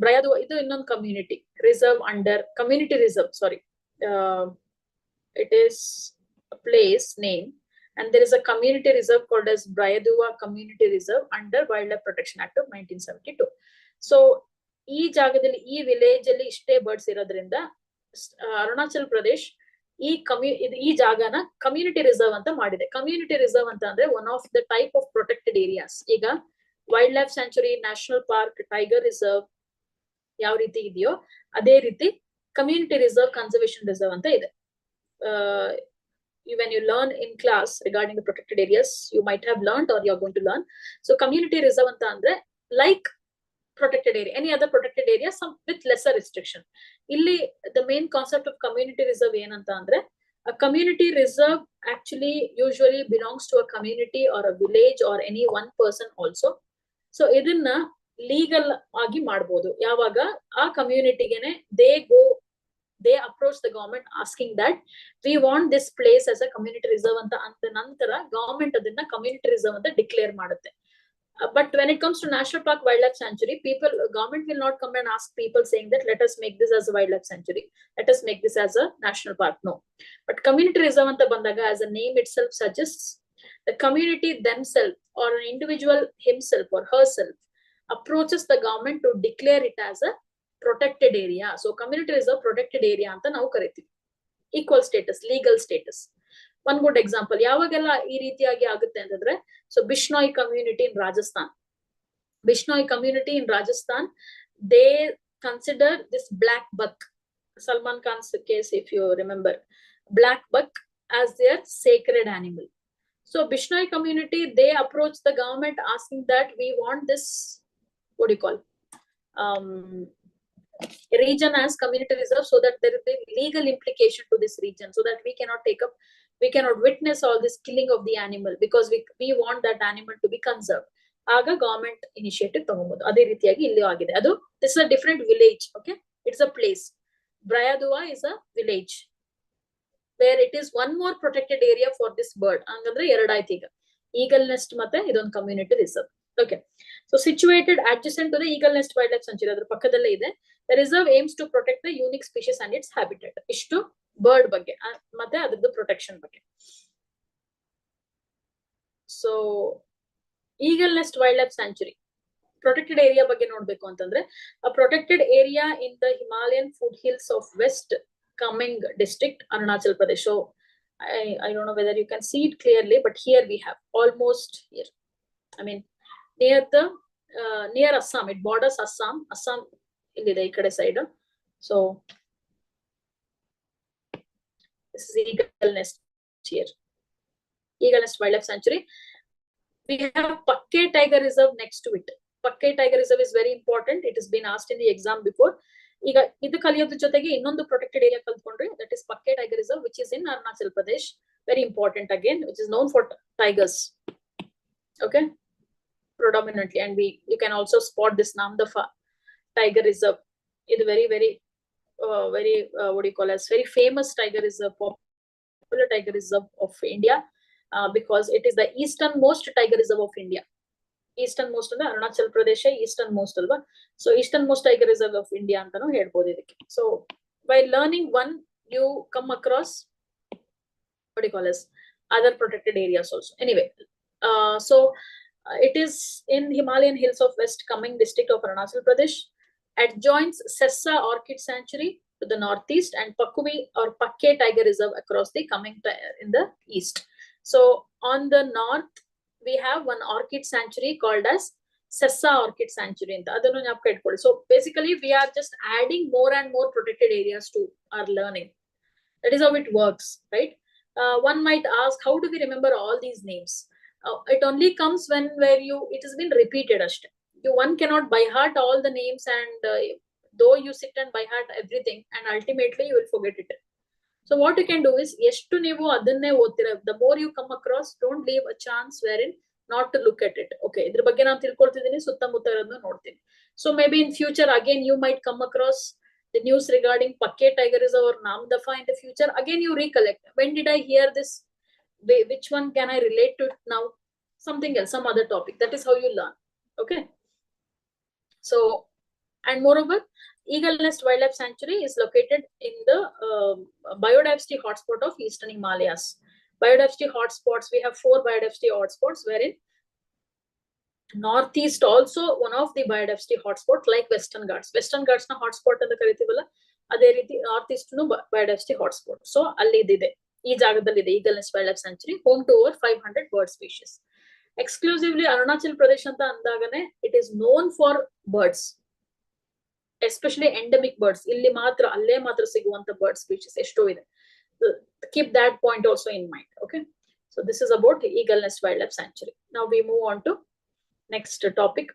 Brayadua idu innond community reserve under community reserve. Sorry, it is a place name, and there is a community reserve called as Brayadua Community Reserve under Wildlife Protection Act of 1972. So, ಈ ಜಾಗದಲ್ಲಿ ಈ village ಅಲ್ಲಿ ಇಷ್ಟೇ birds ಇರೋದ್ರಿಂದ ಅರುಣಾಚಲ್ ಪ್ರದೇಶ್ ಈ ಜಾಗನ community reserve ಅಂತ ಮಾಡಿದೆ. ಕಮ್ಯುನಿಟಿ ರಿಸರ್ವ್ ಅಂತ ಅಂದ್ರೆ one of the type of protected areas. ಈಗ wildlife sanctuary, national park, tiger reserve ಯಾವ ರೀತಿ ಇದೆಯೋ ಅದೇ ರೀತಿ ಕಮ್ಯುನಿಟಿ ರಿಸರ್ವ್, ಕನ್ಸರ್ವೇಷನ್ ರಿಸರ್ವ್ ಅಂತ ಇದೆ. When you learn in class regarding the protected areas, you might have learned or you are going to learn. So community reserve anta andre like protected area, any other protected area, some with lesser restriction. Illi the main concept of community reserve ಏನಂತ ಅಂದ್ರೆ a community reserve actually usually belongs to a community or a village or any one person also. So ಇದನ್ನ legal ಆಗಿ ಮಾಡಬಹುದು. ಯಾವಾಗ ಆ ಕಮ್ಯುನಿಟಿಗೆನೆ they approach the government asking that we want this place as a community reserve anta ನಂತರ government ಅದನ್ನ community reserve ಅಂತ declare ಮಾಡುತ್ತೆ. But when it comes to National Park Wildlife Sanctuary, government will not come and ask people saying that let us make this as a wildlife sanctuary, let us make this as a national park. No. But community reserve anta bandaga, as the name itself suggests, the community themselves or an individual himself or herself approaches the government to declare it as a protected area. So community reserve protected area anta ನಾವು ಕರಿತೀವಿ. Equal status, legal status. One good example, ಯಾವಾಗೆಲ್ಲ ಈ ರೀತಿಯಾಗಿ ಆಗುತ್ತೆ ಅಂತಂದ್ರೆ, so Bishnoi community in Rajasthan. Bishnoi community in Rajasthan, they consider this black buck, Salman Khan's case if you remember, black buck as their sacred animal. So Bishnoi community, they approach the government asking that we want this, what do you call, region as community reserve, so that there will be legal implication to this region, so that we cannot witness all this killing of the animal, because we want that animal to be conserved. Aga government initiative ತಗೊಬಹುದು. ಅದೇ ರೀತಿಯಾಗಿ ಇಲ್ಲಿ ಆಗಿದೆ. ಅದು this is a different village. Okay, it's a place. Brayadua is a village where it is one more protected area for this bird. ಹಂಗಂದ್ರೆ ಎರಡಾಯ್ತು ಈಗ, eagle next ಮತ್ತೆ ಇದೊಂದು community reserve. Okay, so situated adjacent to the Eagle Nest Wildlife Sanctuary, ಅದರ ಪಕ್ಕದಲ್ಲೇ ಇದೆ. The reserve aims to protect the unique species and its habitat. ಇಷ್ಟು bird ಬಗ್ಗೆ ಮತ್ತೆ ಅದರದ್ದು ಪ್ರೊಟೆಕ್ಷನ್ ಬಗ್ಗೆ. So eagle nest wildlife sanctuary protected area ಬಗ್ಗೆ ನೋಡ್ಬೇಕು ಅಂತಂದ್ರೆ, a protected area in the Himalayan foothills of West Kameng district, Arunachal Pradesh. So I don't know whether you can see it clearly, but here we have almost here, I mean near Assam, it borders Assam illide ee kade side. So this is Eagle Nest here, Eagle Nest Wildlife Sanctuary. We have Pakke Tiger Reserve next to it. Pakke Tiger Reserve is very important. It has been asked in the exam before. ಈಗ ಇದು ಕಲಿಯೋದ್ರ ಜೊತೆಗೆ ಇನ್ನೊಂದು protected area ಕಲ್ತ್ಕೊಂಡ್ರೆ, that is Pakke Tiger Reserve, which is in Arunachal Pradesh. Very important again, which is known for tigers. Okay, predominantly, and you can also spot this Namdafa Tiger Reserve. It's very what do you call as very famous tiger reserve, popular tiger reserve of India, because it is the easternmost tiger reserve of India. Easternmost ಅಂದ್ರೆ Arunachal Pradesh easternmost ಅಲ್ವಾ. So easternmost tiger reserve of India ಅಂತಾನು ಹೇಳ್ಬೋದು ಇದಕ್ಕೆ. So by learning one, you come across what do you call as other protected areas also. Anyway, so It is in Himalayan hills of West Kameng district of Arunachal Pradesh. Adjoins Sessa Orchid Sanctuary to the northeast and Pakumi or Pakke Tiger Reserve across the Kameng in the east. So on the north, we have one orchid sanctuary called as Sessa Orchid Sanctuary. So basically, we are just adding more and more protected areas to our learning. That is how it works, right? One might ask, how do we remember all these names? It only comes when it has been repeated. One cannot by heart all the names, and though you sit and by heart everything, and ultimately you will forget it. So what you can do is, the more you come across, don't leave a chance wherein not to look at it. Okay, so maybe in future again you might come across the news regarding Pakke Tiger Reserve or Namdafa in the future. Again you recollect, when did I hear this? Which one can I relate to it now? Something else, some other topic. That is how you learn. Okay. So, and moreover, Eagle Nest Wildlife Sanctuary is located in the biodiversity hotspot of Eastern Himalayas. Biodiversity hotspots, we have 4 biodiversity hotspots, wherein Northeast also one of the biodiversity hotspot like Western Ghats. Western Ghats na hotspot anta karitivalla. Ade riti Northeast nu biodiversity hotspot. So alli idide. Ee jagadalli ide Eagle Nest Wildlife Sanctuary, home to over 500 bird species. Exclusively Arunachal Pradesh anta andagane, it is known for birds, especially endemic birds. Illi matra alle matra siguvanta bird species esto ide. Keep that point also in mind. Okay. So this is about Eagle Nest Wildlife Sanctuary. Now we move on to next topic.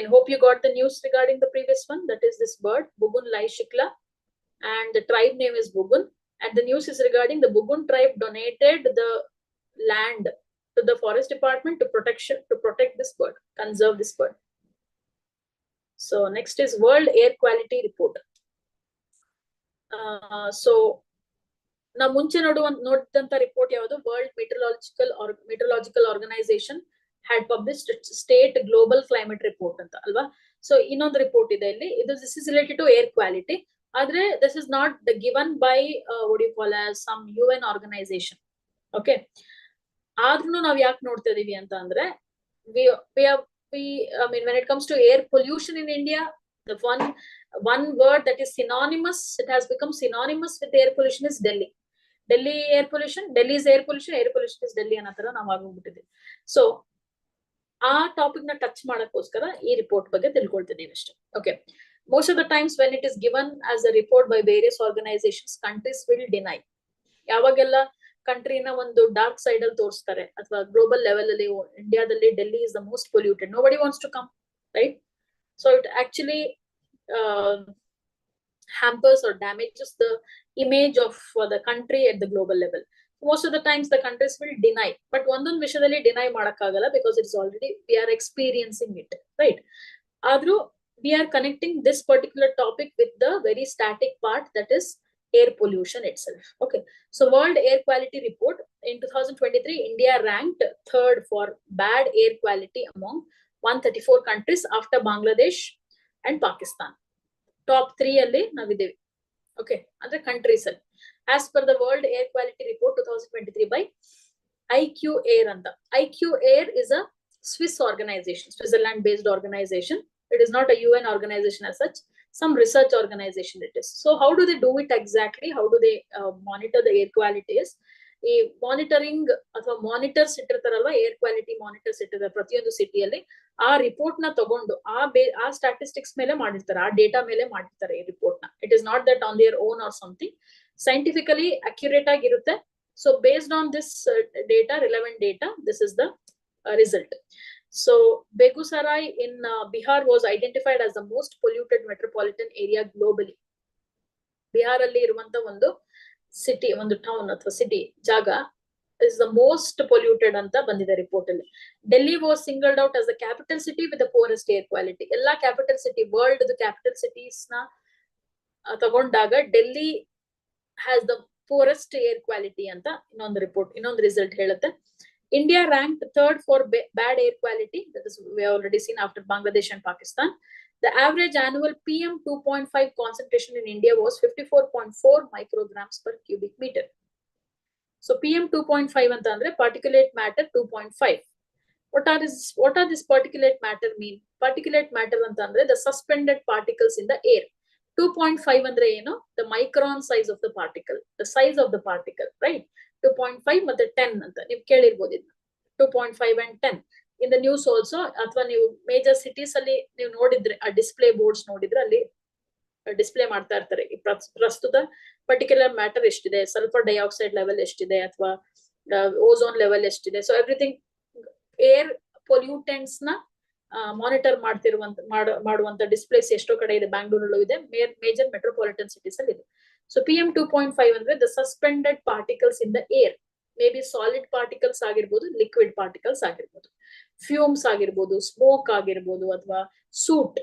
Hope you got the news regarding the previous one. That is this bird, Bugun laishikla, and the tribe name is Bugun. And the news is regarding the Bugun tribe donated the land to the forest department to protect this bird, conserve this bird. So next is World Air Quality Report. So now ಮುಂಚೆ ನೋಡಿದಂತ report ಯಾವುದು? World Meteorological Organization had published state global climate report anta alva. So ಇನ್ನೊಂದು report ಇದೆ ಇಲ್ಲಿ. This is related to air quality. Adre this is not given by what do you call as some UN organization. Okay. ಆದ್ರೂ ನಾವು ಯಾಕೆ ನೋಡ್ತಾ ಇದೀವಿ ಅಂತ ಅಂದ್ರೆ, when it comes to air pollution in India, the one word that is synonymous, it has become synonymous with air pollution is Delhi. Delhi air pollution, Delhi is air pollution is Delhi ಅನ್ನತರ ನಾವು ಆಗೋಗ್ಬಿಟ್ಟಿದೆ. So ಆ topic ನ touch ಮಾಡಕ್ಕೋಸ್ಕರ ಈ report ಬಗ್ಗೆ ತಿಳ್ಕೊಳ್ತಿದೀವಿ ಅಷ್ಟೇ. Okay. Most of the times when it is given as a report by various organizations, countries will deny. ಯಾವಾಗೆಲ್ಲ ಕಂಟ್ರಿನ ಒಂದು dark side ಅಲ್ಲಿ ತೋರಿಸ್ತಾರೆ ಅಥವಾ ಗ್ಲೋಬಲ್ ಲೆವೆಲ್ ಅಲ್ಲಿ ಇಂಡಿಯಾದಲ್ಲಿ Delhi is the most polluted, nobody wants to come, right? So it actually hampers or damages the image of the country at the global level. Most of the times the countries will deny, but ಒಂದೊಂದು ವಿಷಯದಲ್ಲಿ deny ಮಾಡಕ್ಕಾಗಲ್ಲ because it's already we are experiencing it, right? ಆದ್ರೂ we are connecting this particular topic with the very static part, that is air pollution itself. Okay. So World Air Quality Report in 2023, India ranked 3rd for bad air quality among 134 countries after Bangladesh and Pakistan. Top 3 alli navidevi. Okay, andre countries alli. As per the World Air Quality Report 2023 by IQ Air anta. IQ Air is a Swiss organization, Switzerland based organization. It is not a UN organization as such, some research organization it is. So how do they do it exactly? How do they monitor the air quality? Is ಈ monitoring ಅಥವಾ monitors ಇಟ್ಟಿರ್ತಾರಲ್ವಾ, air quality monitors ಇಟ್ಟಿರ್ತಾರೆ ಪ್ರತಿಯೊಂದು ಸಿಟಿಯಲ್ಲಿ. ಆ report ನ ತಗೊಂಡು ಆ statistics ಮೇಲೆ ಮಾಡಿರ್ತಾರೆ, ಆ ಡೇಟಾ ಮೇಲೆ ಮಾಡಿರ್ತಾರೆ ಈ ರಿಪೋರ್ಟ್ ನ. It is not that on their own or something, scientifically accurate ಆಗಿರುತ್ತೆ. So based on this data, relevant data, this is the result. So Begusarai in Bihar was identified as the most polluted metropolitan area globally. Bihar alli iruvanta ಒಂದು city, ಒಂದು town ಅಥವಾ city ಜಾಗ is the most polluted anta bandide report alli. Delhi was singled out as the capital city with the poorest air quality. Ella capital city, world the capital cities na tagondaga Delhi has the poorest air quality anta ಇನ್ನೊಂದು report, ಇನ್ನೊಂದು result ಹೇಳುತ್ತೆ. India ranked 3rd for bad air quality. That is, we have already seen after Bangladesh and Pakistan. The average annual PM 2.5 concentration in India was 54.4 micrograms per cubic meter. So PM 2.5 anta andre particulate matter 2.5. What are this particulate matter mean? Particulate matter antandre the suspended particles in the air. 2.5 andre eno the micron size of the particle, the size of the particle, right? 2.5 ಮತ್ತೆ 10 ಅಂತ ನೀವು ಕೇಳಿರಬಹುದು. 2.5 and 10 in the news also, ಅಥವಾ ನೀವು major cities ಅಲ್ಲಿ ನೀವು ನೋಡಿದ್ರೆ ಆ ಡಿಸ್ಪ್ಲೇ ಬೋರ್ಡ್ಸ್ ನೋಡಿದ್ರೆ ಅಲ್ಲಿ ಡಿಸ್ಪ್ಲೇ ಮಾಡ್ತಾ ಇರ್ತಾರೆ ಪ್ರಸ್ತುತ ಪರ್ಟಿಕ್ಯುಲರ್ ಮ್ಯಾಟರ್ ಎಷ್ಟಿದೆ, ಸಲ್ಫರ್ ಡೈಆಕ್ಸೈಡ್ ಲೆವೆಲ್ ಎಷ್ಟಿದೆ, ಅಥವಾ ಓಝೋನ್ ಲೆವೆಲ್ ಎಷ್ಟಿದೆ. ಸೊ ಎವ್ರಿಥಿಂಗ್ ಏರ್ ಪೊಲ್ಯೂಟೆಂಟ್ಸ್ ನ ಮಾನಿಟರ್ ಮಾಡುವಂತ ಡಿಸ್ಪ್ಲೇಸ್ ಎಷ್ಟೋ ಕಡೆ ಇದೆ, ಬ್ಯಾಂಗ್ಳೂರಲ್ಲೂ ಇದೆ, ಮೇಜರ್ ಮೆಟ್ರೋಪಾಲಿಟನ್ ಸಿಟೀಸ್ ಅಲ್ಲಿ ಇದೆ. ಸೊ PM 2.5 ಅಂದ್ರೆ the suspended particles in the air, may be solid particles ಆಗಿರ್ಬೋದು, ಲಿಕ್ವಿಡ್ ಪಾರ್ಟಿಕಲ್ಸ್ ಆಗಿರ್ಬೋದು, ಫ್ಯೂಮ್ಸ್ ಆಗಿರ್ಬೋದು, ಸ್ಮೋಕ್ ಆಗಿರ್ಬೋದು, ಅಥವಾ ಸೂಟ್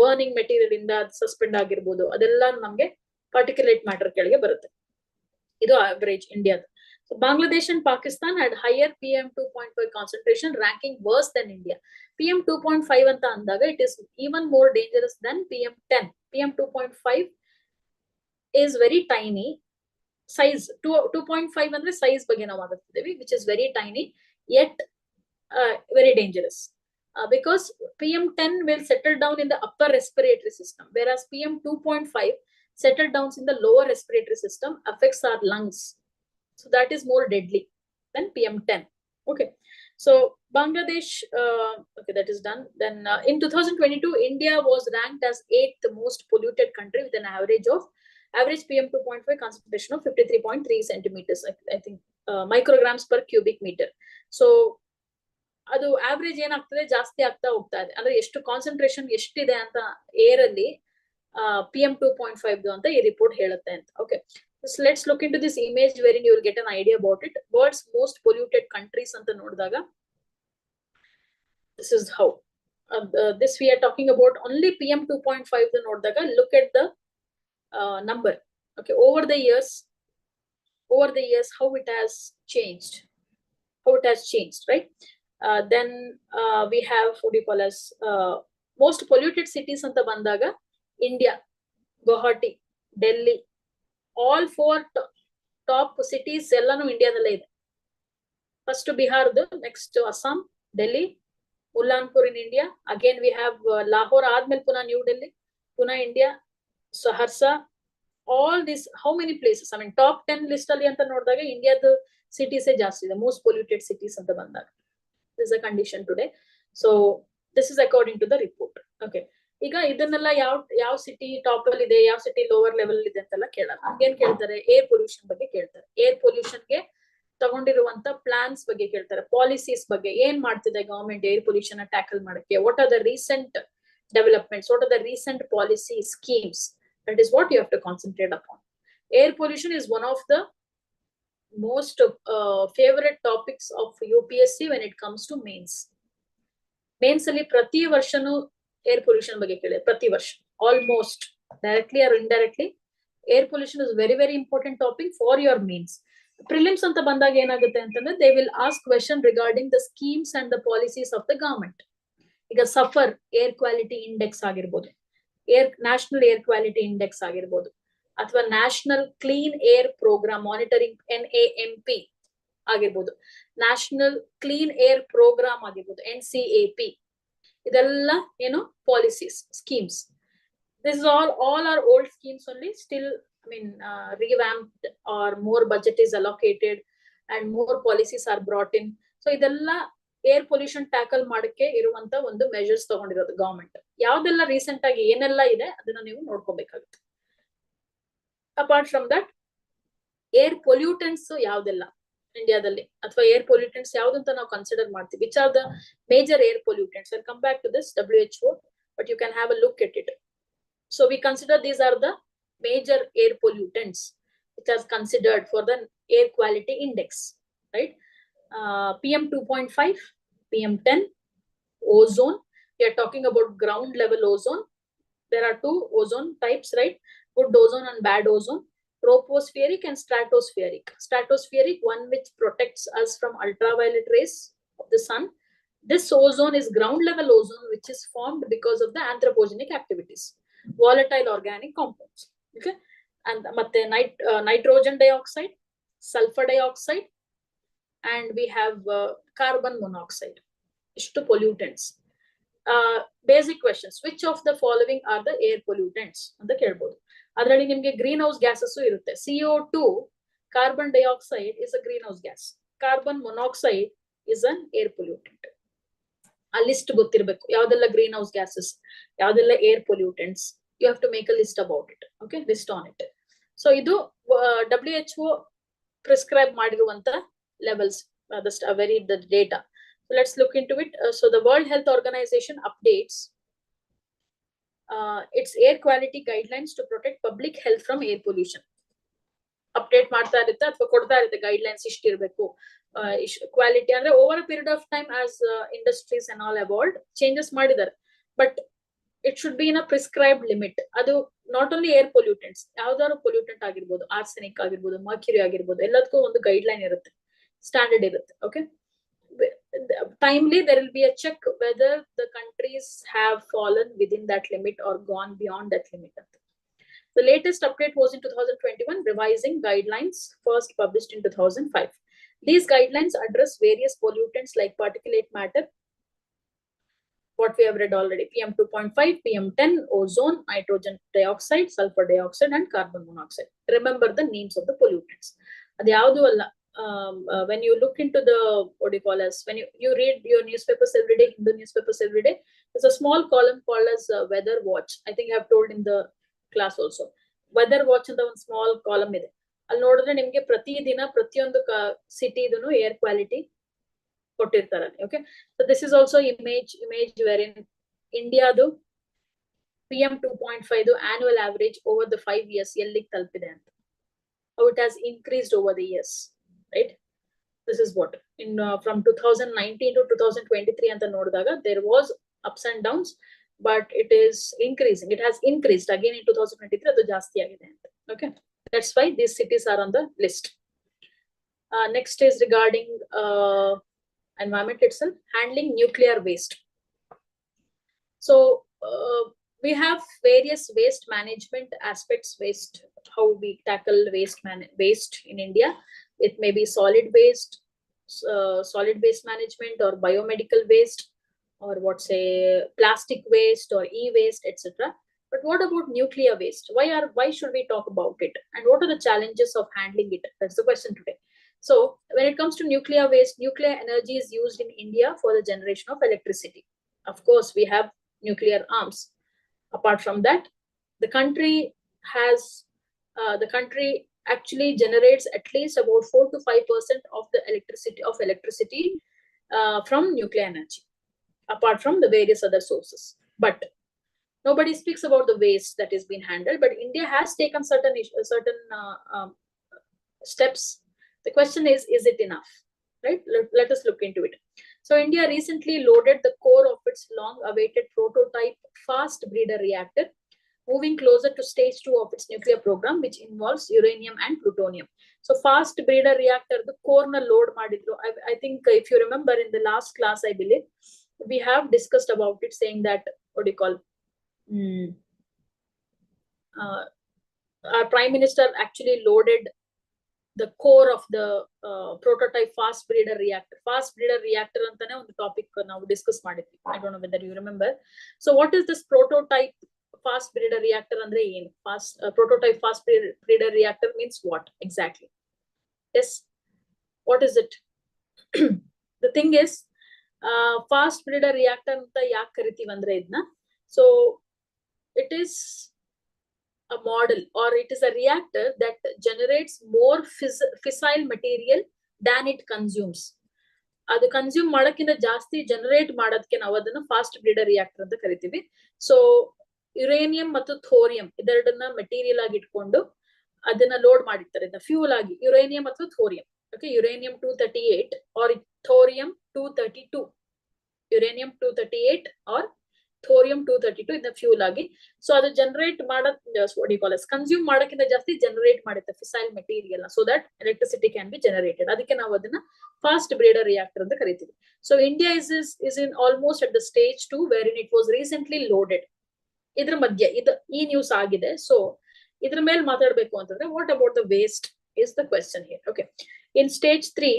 ಬರ್ನಿಂಗ್ ಮೆಟೀರಿಯಲ್ ಇಂದ ಸಸ್ಪೆಂಡ್ ಆಗಿರ್ಬೋದು, ಅದೆಲ್ಲ ನಮ್ಗೆ ಪಾರ್ಟಿಕ್ಯುಲೇಟ್ ಮ್ಯಾಟರ್ ಕೆಳಗೆ ಬರುತ್ತೆ. ಇದು ಅವರೇಜ್ ಇಂಡಿಯಾದ. So Bangladesh and Pakistan had higher PM 2.5 concentration, ranking worse than India. PM 2.5 anta andaga it is even more dangerous than PM 10. PM 2.5 is very tiny size. 2.5 andre size ಬಗ್ಗೆ ನಾವು ಮಾತಾಡ್ತಿದ್ದೇವೆ, which is very tiny yet very dangerous. Because PM 10 will settle down in the upper respiratory system, whereas PM 2.5 settle down in the lower respiratory system, affects our lungs. So that is more deadly than PM 10. Okay. So Bangladesh, okay, that is done. Then in 2022, India was ranked as 8th most polluted country with an average PM 2.5 concentration of 53.3 centimeters, I think, micrograms per cubic meter. So ಅದು average ಏನಾಗ್ತದೆ, ಜಾಸ್ತಿ ಆಗ್ತಾ ಹೋಗ್ತಾ ಇದೆ. ಅಂದ್ರೆ ಎಷ್ಟು concentration ಎಷ್ಟಿದೆ ಅಂತ ಏರ್ ಅಲ್ಲಿ PM 2.5 ಅಂತ ಈ ರಿಪೋರ್ಟ್ ಹೇಳುತ್ತೆ ಅಂತ. Okay, so let's look into this image wherein you will get an idea about it. World's most polluted countries ಅಂತ ನೋಡಿದಾಗ this is how this we are talking about only PM 2.5 ನೋಡಿದಾಗ look at the number. Okay, over the years how it has changed, right? Then we have what do you call as most polluted cities anta bandaga India, Guwahati, Delhi, all 4 top cities ellanu Indiadale ide. First Bihardu, next Assam, Delhi, Ullanpur in India, again we have Lahore, admel Pune New Delhi, Pune India, Saharsa, all these. How many places? I mean top 10 list alli anta nodidaga India the cities e jaasti ಇದೆ, most polluted cities anta bandaga. This is a condition today. So this is according to the report. Okay, ಈಗ ಇದನ್ನೆಲ್ಲ ಯಾವ city top ಅಲ್ಲಿ ಇದೆ, ಯಾವ city lower level ಇದೆ ಅಂತೆಲ್ಲ ಕೇಳಲ್ಲ. ಏನ್ ಕೇಳ್ತಾರೆ? ಏರ್ ಪೊಲ್ಯೂಷನ್ ಬಗ್ಗೆ ಕೇಳ್ತಾರೆ. ಏರ್ ಪೊಲ್ಯೂಷನ್ ಗೆ ತಗೊಂಡಿರುವಂತ ಪ್ಲಾನ್ಸ್ ಬಗ್ಗೆ ಕೇಳ್ತಾರೆ, ಪಾಲಿಸೀಸ್ ಬಗ್ಗೆ. ಏನ್ ಮಾಡ್ತಿದೆ ಗವರ್ಮೆಂಟ್ ಏರ್ ಪೊಲ್ಯೂಷನ್ ಟ್ಯಾಕಲ್ ಮಾಡಕ್ಕೆ? What are the recent developments, what are the recent policy schemes? That is what you have to concentrate upon. Air pollution is one of the most favorite topics of UPSC when it comes to mains ಅಲ್ಲಿ ಪ್ರತಿ ವರ್ಷನೂ air pollution ಬಗ್ಗೆ ಕೇಳಿದೆ. ಪ್ರತಿ ವರ್ಷ almost directly or indirectly air pollution is very very important topic for your mains. Prelims ಅಂತ ಬಂದಾಗ ಏನಾಗುತ್ತೆ ಅಂತಂದ್ರೆ they will ask question regarding the schemes and the policies of the government. ಈಗ ಸಫರ್ ಏರ್ ಕ್ವಾಲಿಟಿ ಇಂಡೆಕ್ಸ್ ಆಗಿರ್ಬೋದು, national air quality index ಆಗಿರ್ಬೋದು, ಅಥವಾ national clean air programme monitoring NAMP ಆಗಿರ್ಬೋದು, national clean air programme ಆಗಿರ್ಬೋದು NCAP. ಇದೆಲ್ಲ ಏನು policies, schemes. This is all are old schemes only, still I mean revamped or more budget is allocated and more policies are brought in. So ಇದೆಲ್ಲ air pollution tackle ಮಾಡಕ್ಕೆ ಇರುವಂತ ಒಂದು measures ತಗೊಂಡಿರೋದು government. ಯಾವ್ದೆಲ್ಲ recent ಆಗಿ ಏನೆಲ್ಲ ಇದೆ ಅದನ್ನ ನೀವು ನೋಡ್ಕೋಬೇಕಾಗುತ್ತೆ. Apart from that air pollutants ಯಾವ್ದೆಲ್ಲ ಇಂಡಿಯಾದಲ್ಲಿ, ಅಥವಾ ಏರ್ ಪೊಲ್ಯೂಟೆಂಟ್ಸ್ ಯಾವ್ದಂತ ನಾವು ಕನ್ಸಿಡರ್ ಮಾಡ್ತೀವಿ, which are the major air pollutants. I'll come back to this WHO, but you can have a look at it. So we consider these are the major air pollutants which are considered for the air quality index, right? PM 2.5, PM 10, ozone. We are talking about ground level ozone. There are 2 ozone types, right? Good ozone and bad ozone. Tropospheric and stratospheric. Stratospheric, one which protects us from ultraviolet rays of the sun. This ozone is ground level ozone, which is formed because of the anthropogenic activities, volatile organic compounds. Okay, and ಮತ್ತೆ nitrogen dioxide, sulfur dioxide, and we have carbon monoxide. ಇಷ್ಟು pollutants. Basic questions. Which of the following are the air pollutants ಅಂತ ಕೇಳ್ಬೋದು. ಅದರಲ್ಲಿ ನಿಮಗೆ green house gases ಇರುತ್ತೆ. CO2, carbon dioxide is a greenhouse gas. Carbon monoxide is an air pollutant. ಆ list ಗೊತ್ತಿರಬೇಕು, ಯಾವ್ದೆಲ್ಲ greenhouse gases, ಯಾವ್ದೆಲ್ಲ air pollutants. You have to make a list about it. Okay, list on it. So ಇದು WHO prescribe ಮಾಡಿರುವಂತ levels, very the data. Let's look into it. So the World Health Organization updates its air quality guidelines to protect public health from air pollution. Update ಮಾಡ್ತಾ ಇರುತ್ತೆ ಅಥವಾ ಕೊಡ್ತಾ ಇರುತ್ತೆ guidelines, ಇಷ್ಟಿರ್ಬೇಕು quality ಅಂದ್ರೆ. Over a period of time as industries and all evolved, changes ಮಾಡಿದ್ದಾರೆ. But it should be in a prescribed limit. ಅದು not only air pollutants, ಯಾವ್ದಾದ್ರು ಪೊಲ್ಯೂಟೆಂಟ್ ಆಗಿರ್ಬೋದು, ಆರ್ಸೆನಿಕ್ ಆಗಿರ್ಬೋದು, ಮರ್ಕ್ಯುರಿ ಆಗಿರ್ಬೋದು, ಎಲ್ಲದಕ್ಕೂ ಒಂದು ಗೈಡ್ಲೈನ್ ಇರುತ್ತೆ, ಸ್ಟ್ಯಾಂಡರ್ಡ್ ಇರುತ್ತೆ. Okay, timely there will be a check whether the countries have fallen within that limit or gone beyond that limit. The latest update was in 2021, revising guidelines first published in 2005. These guidelines address various pollutants like particulate matter, what we have read already, PM 2.5, PM 10, ozone, nitrogen dioxide, sulfur dioxide, and carbon monoxide. Remember the names of the pollutants. When you look into the, what do you call as, when you read your newspapers every day, Hindu newspapers every day, there's a small column called as weather watch. I think I have told in the class also. Weather watch ಅಂತ ಒಂದು small column ಇದೆ. ಅಲ್ಲಿ ನೋಡಿದ್ರೆ ನಿಮ್ಗೆ ಪ್ರತಿ ದಿನ ಪ್ರತಿಯೊಂದು ಸಿಟಿದು air quality ಕೊಟ್ಟಿರ್ತಾರೆ. Okay, so this is also image wherein ಇಂಡಿಯಾದು PM 2.5 annual average over the 5 years ಎಲ್ಲಿಗೆ ತಲುಪಿದೆ ಅಂತ. How it has increased over the years. Right, this is what in from 2019 to 2023 anta nodidaga there was ups and downs, but it is increasing. It has increased again in 2023. adu jaasti agide anta. Okay, that's why these cities are on the list. Next is regarding environment itself, handling nuclear waste. So we have various waste management aspects, waste, how we tackle waste in India. It may be solid waste management, or biomedical waste, or plastic waste, or e-waste, etc. But what about nuclear waste? Why should we talk about it? And what are the challenges of handling it? That's the question today. So when it comes to nuclear waste, nuclear energy is used in India for the generation of electricity. Of course, we have nuclear arms. Apart from that, the country actually generates at least about 4 to 5% of the electricity from nuclear energy, apart from the various other sources. But nobody speaks about the waste that is being handled. But India has taken certain steps. The question is it enough? Right? Let us look into it. So India recently loaded the core of its long-awaited prototype fast breeder reactor, moving closer to stage 2 of its nuclear program, which involves uranium and plutonium. So fast breeder reactor, the core na load madidru. I think if you remember in the last class, I believe we have discussed about it, saying that, what do you call, our prime minister actually loaded the core of the prototype fast breeder reactor. Fast breeder reactor antane ಒಂದು topic ನಾವು discuss ಮಾಡಿದ್ವಿ. I don't know whether you remember. So what is this prototype fast breeder reactor andre ಏನು? Prototype fast breeder reactor means what exactly? Yes, what is it? The thing is, fast breeder reactor anta ಯಾಕೆ ಕರಿತೀವಿ ಅಂದ್ರೆ ಇದನ್ನ, so it is a model, or it is a reactor that generates more fissile material than it consumes. ಅದು consume ಮಾಡೋಕ್ಕಿಂತ ಜಾಸ್ತಿ generate ಮಾಡೋದಕ್ಕೆ ನಾವು ಅದನ್ನ ಫಾಸ್ಟ್ ಬ್ರೀಡರ್ ರಿಯಾಕ್ಟರ್ ಅಂತ ಕರಿತೀವಿ. ಸೊ ಯುರೇನಿಯಂ ಮತ್ತು ಥೋರಿಯಂ ಇದೆರಡನ್ನ ಮೆಟೀರಿಯಲ್ ಆಗಿ ಇಟ್ಕೊಂಡು ಅದನ್ನ ಲೋಡ್ ಮಾಡಿರ್ತಾರೆ, ಫ್ಯೂಲ್ ಆಗಿ, ಯುರೇನಿಯಂ ಅಥವಾ thorium. Okay, uranium 238 or thorium 232, uranium 238 or thorium 232 ಇದನ್ನ ಫ್ಯೂಲ್ ಆಗಿ. ಸೊ ಅದು ಜನರೇಟ್ ಕನ್ಸ್ಯೂಮ್ ಮಾಡೋಕ್ಕಿಂತ ಜಾಸ್ತಿ ಜನರೇಟ್ ಮಾಡುತ್ತೆ fissile material, so that electricity can be generated. ಅದಕ್ಕೆ ನಾವು ಅದನ್ನ ಫಾಸ್ಟ್ ಬ್ರೀಡರ್ ರಿಯಾಕ್ಟರ್ ಅಂತ ಕರಿತೀವಿ. So India is in almost at the stage 2 wherein it was recently loaded. ಇದ್ರ ಮಧ್ಯೆ ಈ ನ್ಯೂಸ್ ಆಗಿದೆ. ಸೊ ಇದ್ರ ಮೇಲೆ ಮಾತಾಡ್ಬೇಕು ಅಂತಂದ್ರೆ, what about the waste is the question here. Okay, in stage 3,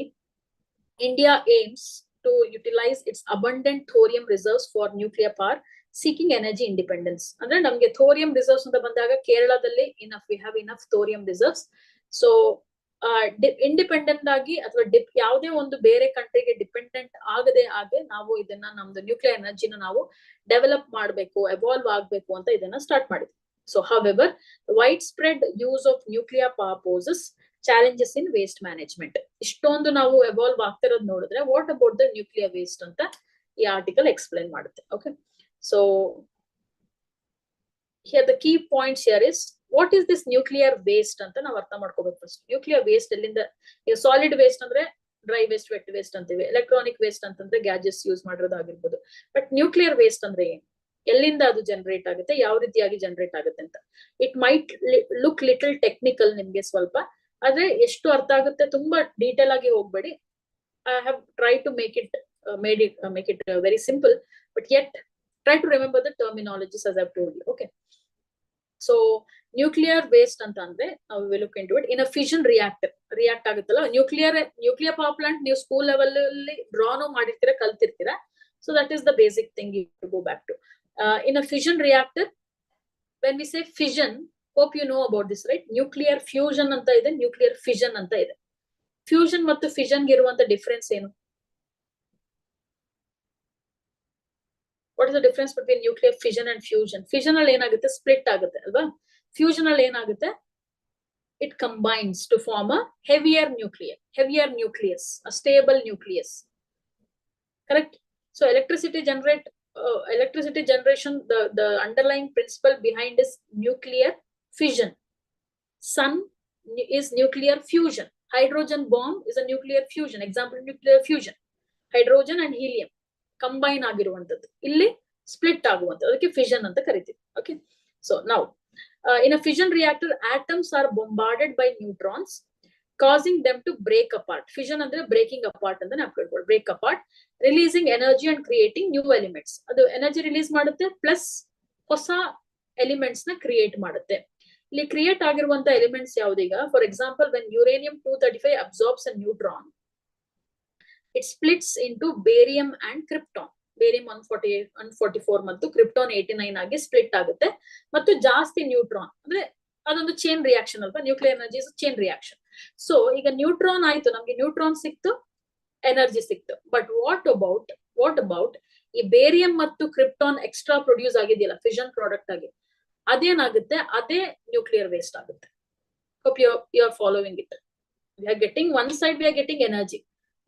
India aims to utilize its abundant thorium reserves for nuclear power, seeking energy independence. ಅಂದ್ರೆ ನಮಗೆ thorium reserves ಅಂತ ಬಂದಾಗ ಕೇರಳದಲ್ಲಿ we have enough thorium reserves. So independent ಆಗಿ ಅಥವಾ ಯಾವುದೇ ಒಂದು ಬೇರೆ ಕಂಟ್ರಿಗೆ ಡಿಪೆಂಡೆಂಟ್ ಆಗದೆ ಹಾಗೆ ನಾವು ಇದನ್ನ ನಮ್ದು ನ್ಯೂಕ್ಲಿಯರ್ ಎನರ್ಜಿನ ನಾವು ಡೆವಲಪ್ ಮಾಡಬೇಕು, ಎವಾಲ್ವ್ ಆಗಬೇಕು ಅಂತ ಇದನ್ನ ಸ್ಟಾರ್ಟ್ ಮಾಡಿದ್ವಿ. So however, wide spread use of nuclear power possess challenges in waste management. ಇಷ್ಟೊಂದು ನಾವು ಎವಾಲ್ವ್ ಆಗ್ತಿರೋದು ನೋಡಿದ್ರೆ what about the nuclear waste ಅಂತ ಈ ಆರ್ಟಿಕಲ್ ಎಕ್ಸ್ಪ್ಲೈನ್ ಮಾಡುತ್ತೆ. Okay, so here the key points here is what is this nuclear waste ಅಂತ ನಾವು ಅರ್ಥ ಮಾಡ್ಕೋಬೇಕು ಫಸ್ಟ್. ನ್ಯೂಕ್ಲಿಯರ್ ವೇಸ್ಟ್ ಎಲ್ಲಿಂದ, ಈಗ ಸಾಲಿಡ್ ವೇಸ್ಟ್ ಅಂದ್ರೆ ಡ್ರೈ ವೇಸ್ಟ್, ವೆಟ್ ವೇಸ್ಟ್ ಅಂತೀವಿ. ಎಲೆಕ್ಟ್ರಾನಿಕ್ ವೇಸ್ಟ್ ಅಂತಂದ್ರೆ ಗ್ಯಾಜೆಟ್ಸ್ ಯೂಸ್ ಮಾಡೋದಾಗಿರ್ಬೋದು. ಬಟ್ ನ್ಯೂಕ್ಲಿಯರ್ ವೇಸ್ಟ್ ಅಂದ್ರೆ ಏನು, ಎಲ್ಲಿಂದ ಅದು ಜನರೇಟ್ ಆಗುತ್ತೆ, ಯಾವ ರೀತಿಯಾಗಿ ಜನರೇಟ್ ಆಗುತ್ತೆ ಅಂತ. It might look little technical ನಿಮ್ಗೆ ಸ್ವಲ್ಪ, ಆದ್ರೆ ಎಷ್ಟು ಅರ್ಥ ಆಗುತ್ತೆ ತುಂಬಾ ಡೀಟೇಲ್ ಆಗಿ ಹೋಗ್ಬೇಡಿ. I have try to make it very simple, but yet try to remember the terminologies as I've told you. Okay, so nuclear waste ಅಂತ ಅಂದ್ರೆ we look into it in a fission reactor. React ಆಗುತ್ತಲ್ಲ nuclear power plant, ನೀವು school level ಅಲ್ಲಿ ಡ್ರಾನು ಮಾಡಿರ್ತೀರಾ, ಕಲ್ತಿರ್ತೀರಾ. So that is the basic thing you have to go back to. In a fission reactor, when we say fission, hope you know about this, right? Nuclear fusion anta ide, nuclear fission anta ide. Fusion ಮತ್ತು fission ಗೆ ಇರುವಂತ difference ಏನು? What is the difference between nuclear fission and fusion? Fission ಅಲ್ಲಿ ಏನಾಗುತ್ತೆ, split ಆಗುತ್ತೆ ಅಲ್ವಾ. Fusion ಅಲ್ಲಿ ಏನಾಗುತ್ತೆ, it combines to form a heavier nucleus, a stable nucleus. Correct? So electricity generation, the underlying principle behind is nuclear fission. Sun is nuclear fusion. Hydrogen bomb is a nuclear fusion. Example, nuclear fusion. Hydrogen and helium combine ಆಗಿರುವಂತದ್ದು, ಇಲ್ಲಿ split ಆಗುವಂತದ್ದು, ಅದಕ್ಕೆ fission ಅಂತ ಕರಿತೀವಿ. Okay, so now in a fission reactor, atoms are bombarded by neutrons, causing them to break apart. Fission ಅಂದ್ರೆ breaking apart ಅಂತ ನಾವು ಹೇಳ್ಬೋದು. break apart, releasing energy and creating new elements. ಅದು ಎನರ್ಜಿ ರಿಲೀಸ್ ಮಾಡುತ್ತೆ, plus ಹೊಸ elements ನ create ಮಾಡುತ್ತೆ. ಇಲ್ಲಿ ಕ್ರಿಯೇಟ್ ಆಗಿರುವಂತ ಎಲಿಮೆಂಟ್ಸ್ ಯಾವ್ದೀಗ, for example when uranium 235 absorbs a neutron, it splits into barium and krypton. Barium 144 ಮತ್ತು ಕ್ರಿಪ್ಟಾನ್ 89 ಆಗಿ ಸ್ಪ್ಲಿಟ್ ಆಗುತ್ತೆ. ಮತ್ತು ಜಾಸ್ತಿ ನ್ಯೂಟ್ರಾನ್ ಅಂದ್ರೆ ಅದೊಂದು ಚೈನ್ ರಿಯಾಕ್ಷನ್ ಅಲ್ವಾ, nuclear energy is chain reaction. So ಈಗ ನ್ಯೂಟ್ರಾನ್ ಆಯ್ತು, ನಮ್ಗೆ ನ್ಯೂಟ್ರಾನ್ ಸಿಕ್ತು, ಎನರ್ಜಿ ಸಿಕ್ತು. ಬಟ್ ವಾಟ್ ಅಬೌಟ್ ಈ ಬೇರಿಯಂ ಮತ್ತು ಕ್ರಿಪ್ಟಾನ್ ಎಕ್ಸ್ಟ್ರಾ ಪ್ರೊಡ್ಯೂಸ್ ಆಗಿದೆಯಲ್ಲ ಫಿಷನ್ ಪ್ರಾಡಕ್ಟ್ ಆಗಿ, ಅದೇನಾಗುತ್ತೆ, ಅದೇ ನ್ಯೂಕ್ಲಿಯರ್ ವೇಸ್ಟ್ ಆಗುತ್ತೆ. Hope you are following it. We are getting one side, we are getting energy.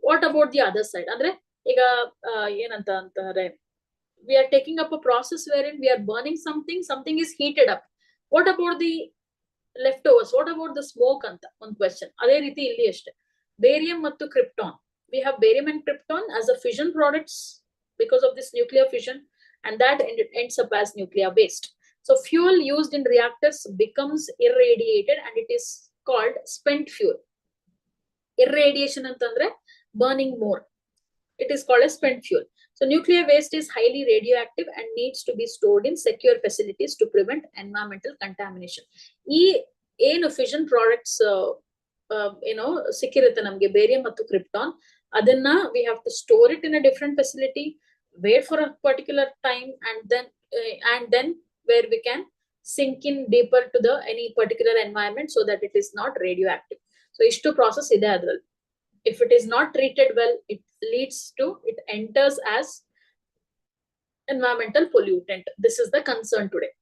What about the other side, ಅಂದ್ರೆ ಈಗ ಏನಂತ ಅಂತಾರೆ, we are taking up a process wherein we are burning something is heated up. What about the leftovers, what about the smoke ಅಂತ ಒಂದು question. ಅದೇ ರೀತಿ ಇಲ್ಲಿ ಅಷ್ಟೇ, ಬೇರಿಯಂ ಮತ್ತು krypton, we have barium and krypton as a fission products because of this nuclear fission, and that ends up as nuclear waste. So fuel used in reactors becomes irradiated and it is called spent fuel. Irradiation ಅಂತಂದ್ರೆ burning more, it is called as spent fuel. So nuclear waste is highly radioactive and needs to be stored in secure facilities to prevent environmental contamination. ಈ ಏನು fission products ಸಿಕ್ಕಿರುತ್ತೆ ನಮ್ಗೆ barium ಮತ್ತು krypton, ಅದನ್ನ we have to store it in a different facility, wait for a particular time, and then where we can sink in deeper to the any particular environment so that it is not radioactive. So ಇಷ್ಟು process ಇದೆ ಅದರಲ್ಲಿ. If it is not treated well, it enters as environmental pollutant. This is the concern today.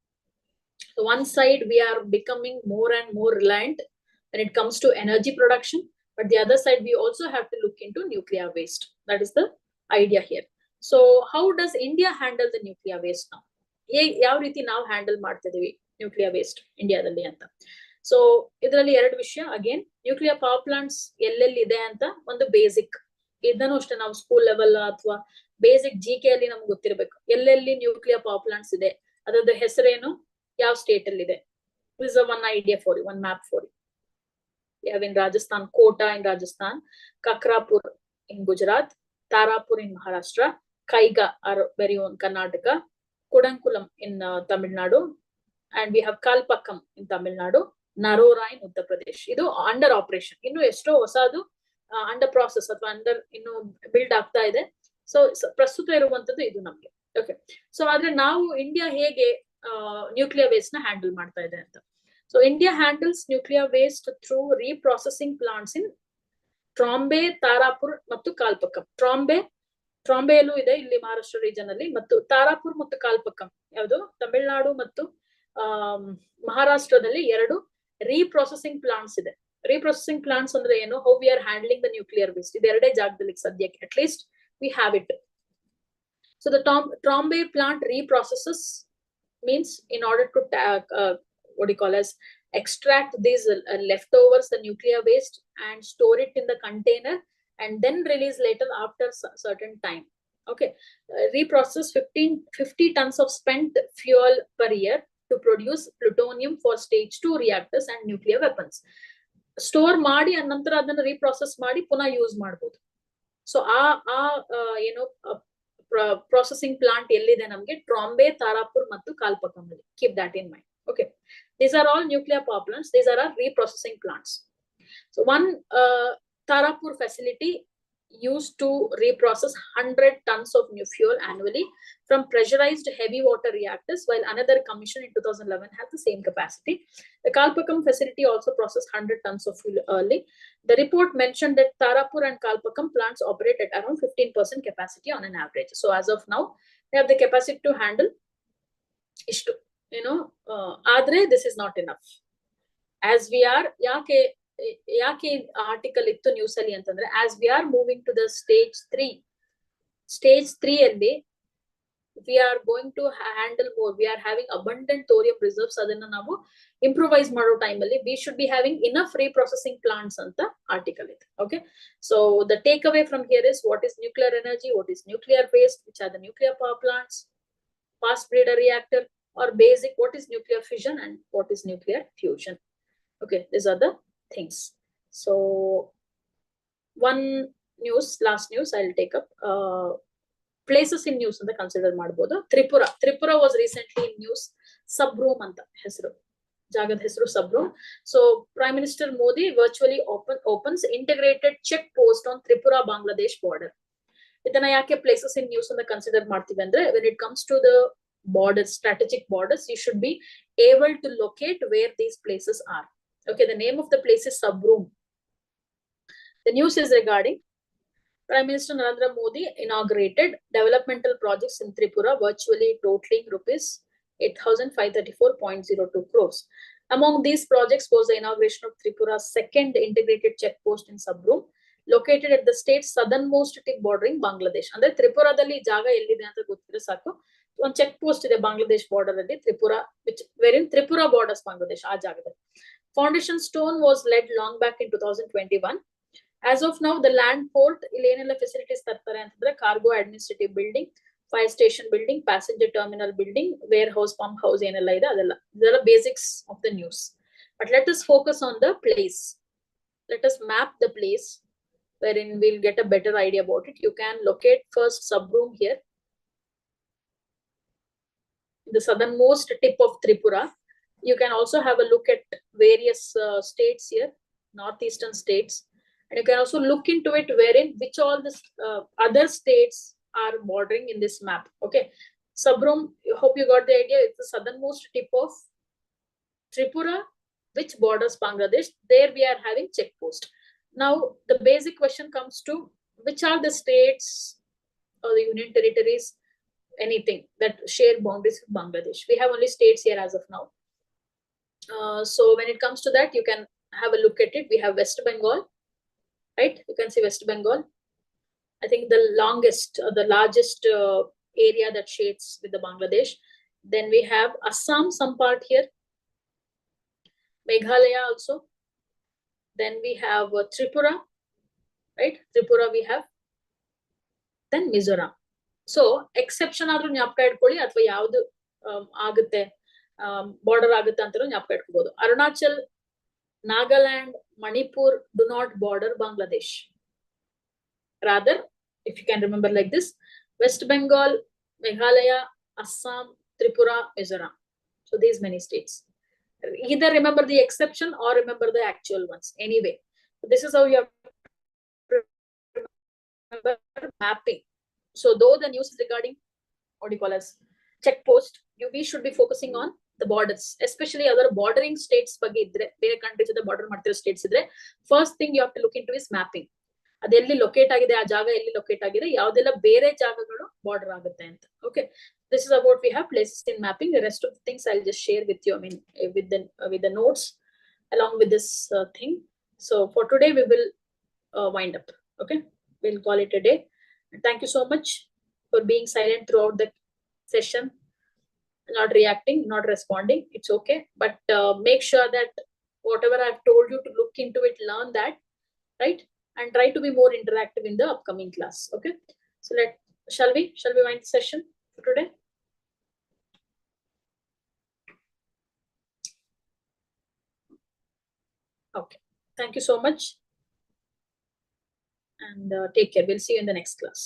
So one side we are becoming more and more reliant when it comes to energy production, but the other side we also have to look into nuclear waste. That is the idea here. So how does India handle the nuclear waste now? ಯಾವ ರೀತಿ ನಾವು handle ಮಾಡ್ತಿದೀವಿ nuclear waste ಇಂಡಿಯಾದಲ್ಲಿ ಅಂತ. So ಇದರಲ್ಲಿ ಎರಡು ವಿಷಯ, again nuclear power plants ಎಲ್ಲೆಲ್ಲಿ ಇದೆ ಅಂತ ಒಂದು ಬೇಸಿಕ್, ಇದನ್ನು ಅಷ್ಟೇ ನಾವು ಸ್ಕೂಲ್ ಲೆವೆಲ್ ಅಥವಾ ಬೇಸಿಕ್ GK ಅಲ್ಲಿ ನಮ್ಗೆ ಗೊತ್ತಿರಬೇಕು, ಎಲ್ಲೆಲ್ಲಿ ನ್ಯೂಕ್ಲಿಯರ್ ಪವರ್ ಪ್ಲಾಂಟ್ಸ್ ಇದೆ, ಅದರದ್ದು ಹೆಸರೇನು, ಯಾವ ಸ್ಟೇಟ್ ಅಲ್ಲಿ ಇದೆ. This is one idea for you, one map for you. We have in Rajasthan, Kota in Rajasthan, Kakrapur in Gujarat, Tarapur in Maharashtra, Kaiga, our very own Karnataka, Kudankulam in Tamil Nadu, and we have Kalpakkam in Tamil Nadu, Narora in Uttar Pradesh. ಇದು under operation, ಇನ್ನು ಎಷ್ಟೋ ಹೊಸದು under process ಅಥವಾ under ಇನ್ನು build ಆಗ್ತಾ ಇದೆ. So ಪ್ರಸ್ತುತ ಇರುವಂತದ್ದು ಇದು ನಮ್ಗೆ. ಓಕೆ, ಸೊ ಆದ್ರೆ ನಾವು ಇಂಡಿಯಾ ಹೇಗೆ ನ್ಯೂಕ್ಲಿಯರ್ ವೇಸ್ಟ್ ನ ಹ್ಯಾಂಡಲ್ ಮಾಡ್ತಾ ಇದೆ ಅಂತ. So India handles nuclear waste through reprocessing plants in Trombay, Tarapur ಮತ್ತು ಕಾಲ್ಪಕ್ಕಂ. ಟ್ರಾಂಬೆಯಲ್ಲೂ ಇದೆ ಇಲ್ಲಿ ಮಹಾರಾಷ್ಟ್ರ ರೀಜನ್ ಅಲ್ಲಿ, ಮತ್ತು ತಾರಾಪುರ್ ಮತ್ತು ಕಾಲ್ಪಕ್ಕಂ ಯಾವುದು ತಮಿಳುನಾಡು ಮತ್ತು ಮಹಾರಾಷ್ಟ್ರದಲ್ಲಿ 2 ರೀಪ್ರೊಸೆಸಿಂಗ್ ಪ್ಲಾಂಟ್ಸ್ ಇದೆ. ರೀಪ್ರೊಸೆಸಿಂಗ್ ಪ್ಲಾಂಟ್ಸ್ ಅಂದ್ರೆ ಏನು, how we are handling the nuclear waste, ಇದು 2 ಜಾಗದಲ್ಲಿ ಸದ್ಯಕ್ಕೆ at least we have it. So the Trombay plant reprocesses means in order to what do you call as extract these leftovers, the nuclear waste, and store it in the container and then release later after certain time. Okay, reprocess 50 tons of spent fuel per year to produce plutonium for stage 2 reactors and nuclear weapons. Store ಮಾಡಿ ನಂತರ ಅದನ್ನ ರೀಪ್ರೊಸೆಸ್ ಮಾಡಿ ಪುನಃ use ಮಾಡಬಹುದು. So ಏನು processing plant ಎಲ್ಲಿದೆ ನಮಗೆ, ಟ್ರಾಂಬೆ, ತಾರಾಪುರ್ ಮತ್ತು ಕಾಲ್ಪಕ್ಕಂ ಅಲ್ಲಿ. Keep that in mind. Okay, these are all nuclear power plants. These are our reprocessing plants. So one Tarapur facility used to reprocess 100 tons of new fuel annually from pressurized heavy water reactors, while another commissioned in 2011 had the same capacity. The Kalpakkam facility also processed 100 tons of fuel early. The report mentioned that Tarapur and Kalpakkam plants operate at around 15% capacity on an average. So as of now, they have the capacity to handle ishtu. Adre this is not enough. As we are ಯಾಕೆ article ಇತ್ತು news ಅಲ್ಲಿ ಅಂತಂದ್ರೆ, as we are moving to the stage 3 ಅಲ್ಲಿ we are going to handle more. We are having abundant thorium reserves. ಅದನ್ನ ನಾವು improvise ಮಾಡೋ time ಅಲ್ಲಿ we should be having enough reprocessing plants ಅಂತ ಆರ್ಟಿಕಲ್ ಇದೆ. Okay, so the takeaway from here is, what is nuclear energy, what is nuclear waste, which are the nuclear power plants, fast breeder reactor, or basic, what is nuclear fission and what is nuclear fusion. Okay, these are the things. So one news, last news I'll take up, places in news ಅಂತ consider ಮಾಡಬಹುದು. Tripura was recently in news. Sabroom ಅಂತ ಹೆಸರು, ಜಾಗದ ಹೆಸರು Sabroom. So Prime Minister Modi virtually opens integrated check post on Tripura Bangladesh border. ಇದನ್ನ ಯಾಕೆ places in news ಅಂತ consider ಮಾಡ್ತೀವಿ ಅಂದ್ರೆ, when it comes to the borders, strategic borders, you should be able to locate where these places are. Okay, the name of the place is Sabroom. The news is regarding Prime Minister Narendra Modi inaugurated developmental projects in Tripura virtually totaling rupees 8,534.02 crores. Among these projects was the inauguration of Tripura's second integrated check post in Sabroom, located at the state's southernmost tip bordering Bangladesh. ಅಂದ್ರೆ ತ್ರಿಪುರಾದಲ್ಲಿ ಜಾಗ ಎಲ್ಲಿದೆ ಅಂತ ಗೊತ್ತಿದ್ರೆ ಸಾಕು, ಒಂದು check post ಇದೆ Bangladesh border ಅಲ್ಲಿ, Tripura, wherein Tripura borders Bangladesh. ಆ ಜಾಗದಲ್ಲಿ foundation stone was laid long back in 2021. As of now, the land port ಇಲ್ಲಿ ಏನೆಲ್ಲ ಫೆಸಿಲಿಟೀಸ್ ತರ್ತಾರೆ ಅಂತಂದ್ರೆ, cargo administrative building, fire station building, passenger terminal building, warehouse, pump house ಏನೆಲ್ಲ ಇದೆ ಇದೆಲ್ಲ basics of the news. But let us focus on the place. Let us map the place wherein we'll get a better idea about it. You can locate first Sabroom here, the southernmost tip of Tripura. You can also have a look at various states here, northeastern states, and you can also look into it wherein which all the other states are bordering in this map. Okay, Sabroom, I hope you got the idea. It's the southernmost tip of Tripura, which borders Bangladesh. There we are having check post. Now the basic question comes to, which are the states or the union territories, anything that share boundaries with Bangladesh. We have only states here as of now. So when it comes to that, you can have a look at it. We have West Bengal, right? You can see West Bengal. I think the largest area that shades with the Bangladesh. Then we have Assam, some part here. Meghalaya also. Then we have Tripura, right? Tripura we have. Then Mizoram. So exception ಆದ್ರೂ ಜ್ಞಾಪಕ ಇಟ್ಕೊಳ್ಳಿ, ಅಥವಾ ಯಾವ್ದು ಆಗುತ್ತೆ border ಆಗುತ್ತೆ ಅಂತ ಜ್ಞಾಪಕ ಇಟ್ಕೋಬಹುದು. Arunachal, Nagaland, Manipur do not border Bangladesh. Rather, if you can remember like this, West Bengal, Meghalaya, Assam, Tripura, Mizoram. So these many states. Either remember the exception or remember the actual ones. Anyway, this is how you have to remember mapping. So though the news is regarding what do you call as check post, we should be focusing on the borders, especially other bordering states ಬಗ್ಗೆ ಇದ್ರೆ, ಬೇರೆ countries ಜೊತೆ border ಮಾಡ್ತಿರೋ states ಇದ್ರೆ, first thing you have to look into is mapping. ಅದೆಲ್ಲಿ locate ಆಗಿದೆ, ಆ ಜಾಗ ಎಲ್ಲಿ ಲೊಕೇಟ್ ಆಗಿದೆ, ಯಾವ್ದೆಲ್ಲ ಬೇರೆ ಜಾಗಗಳು ಬಾರ್ಡರ್ ಆಗುತ್ತೆ ಅಂತ. Okay, this is about we have places in mapping. The rest of the things I'll just share with you, I mean with the notes along with this thing. So for today we will wind up. Okay, we'll call it a day. And thank you so much for being silent throughout the session, not reacting, not responding. It's okay, but make sure that whatever I've told you to look into it, learn that, right? And try to be more interactive in the upcoming class. Okay, so shall we wind the session for today? Okay, thank you so much, and take care. We'll see you in the next class.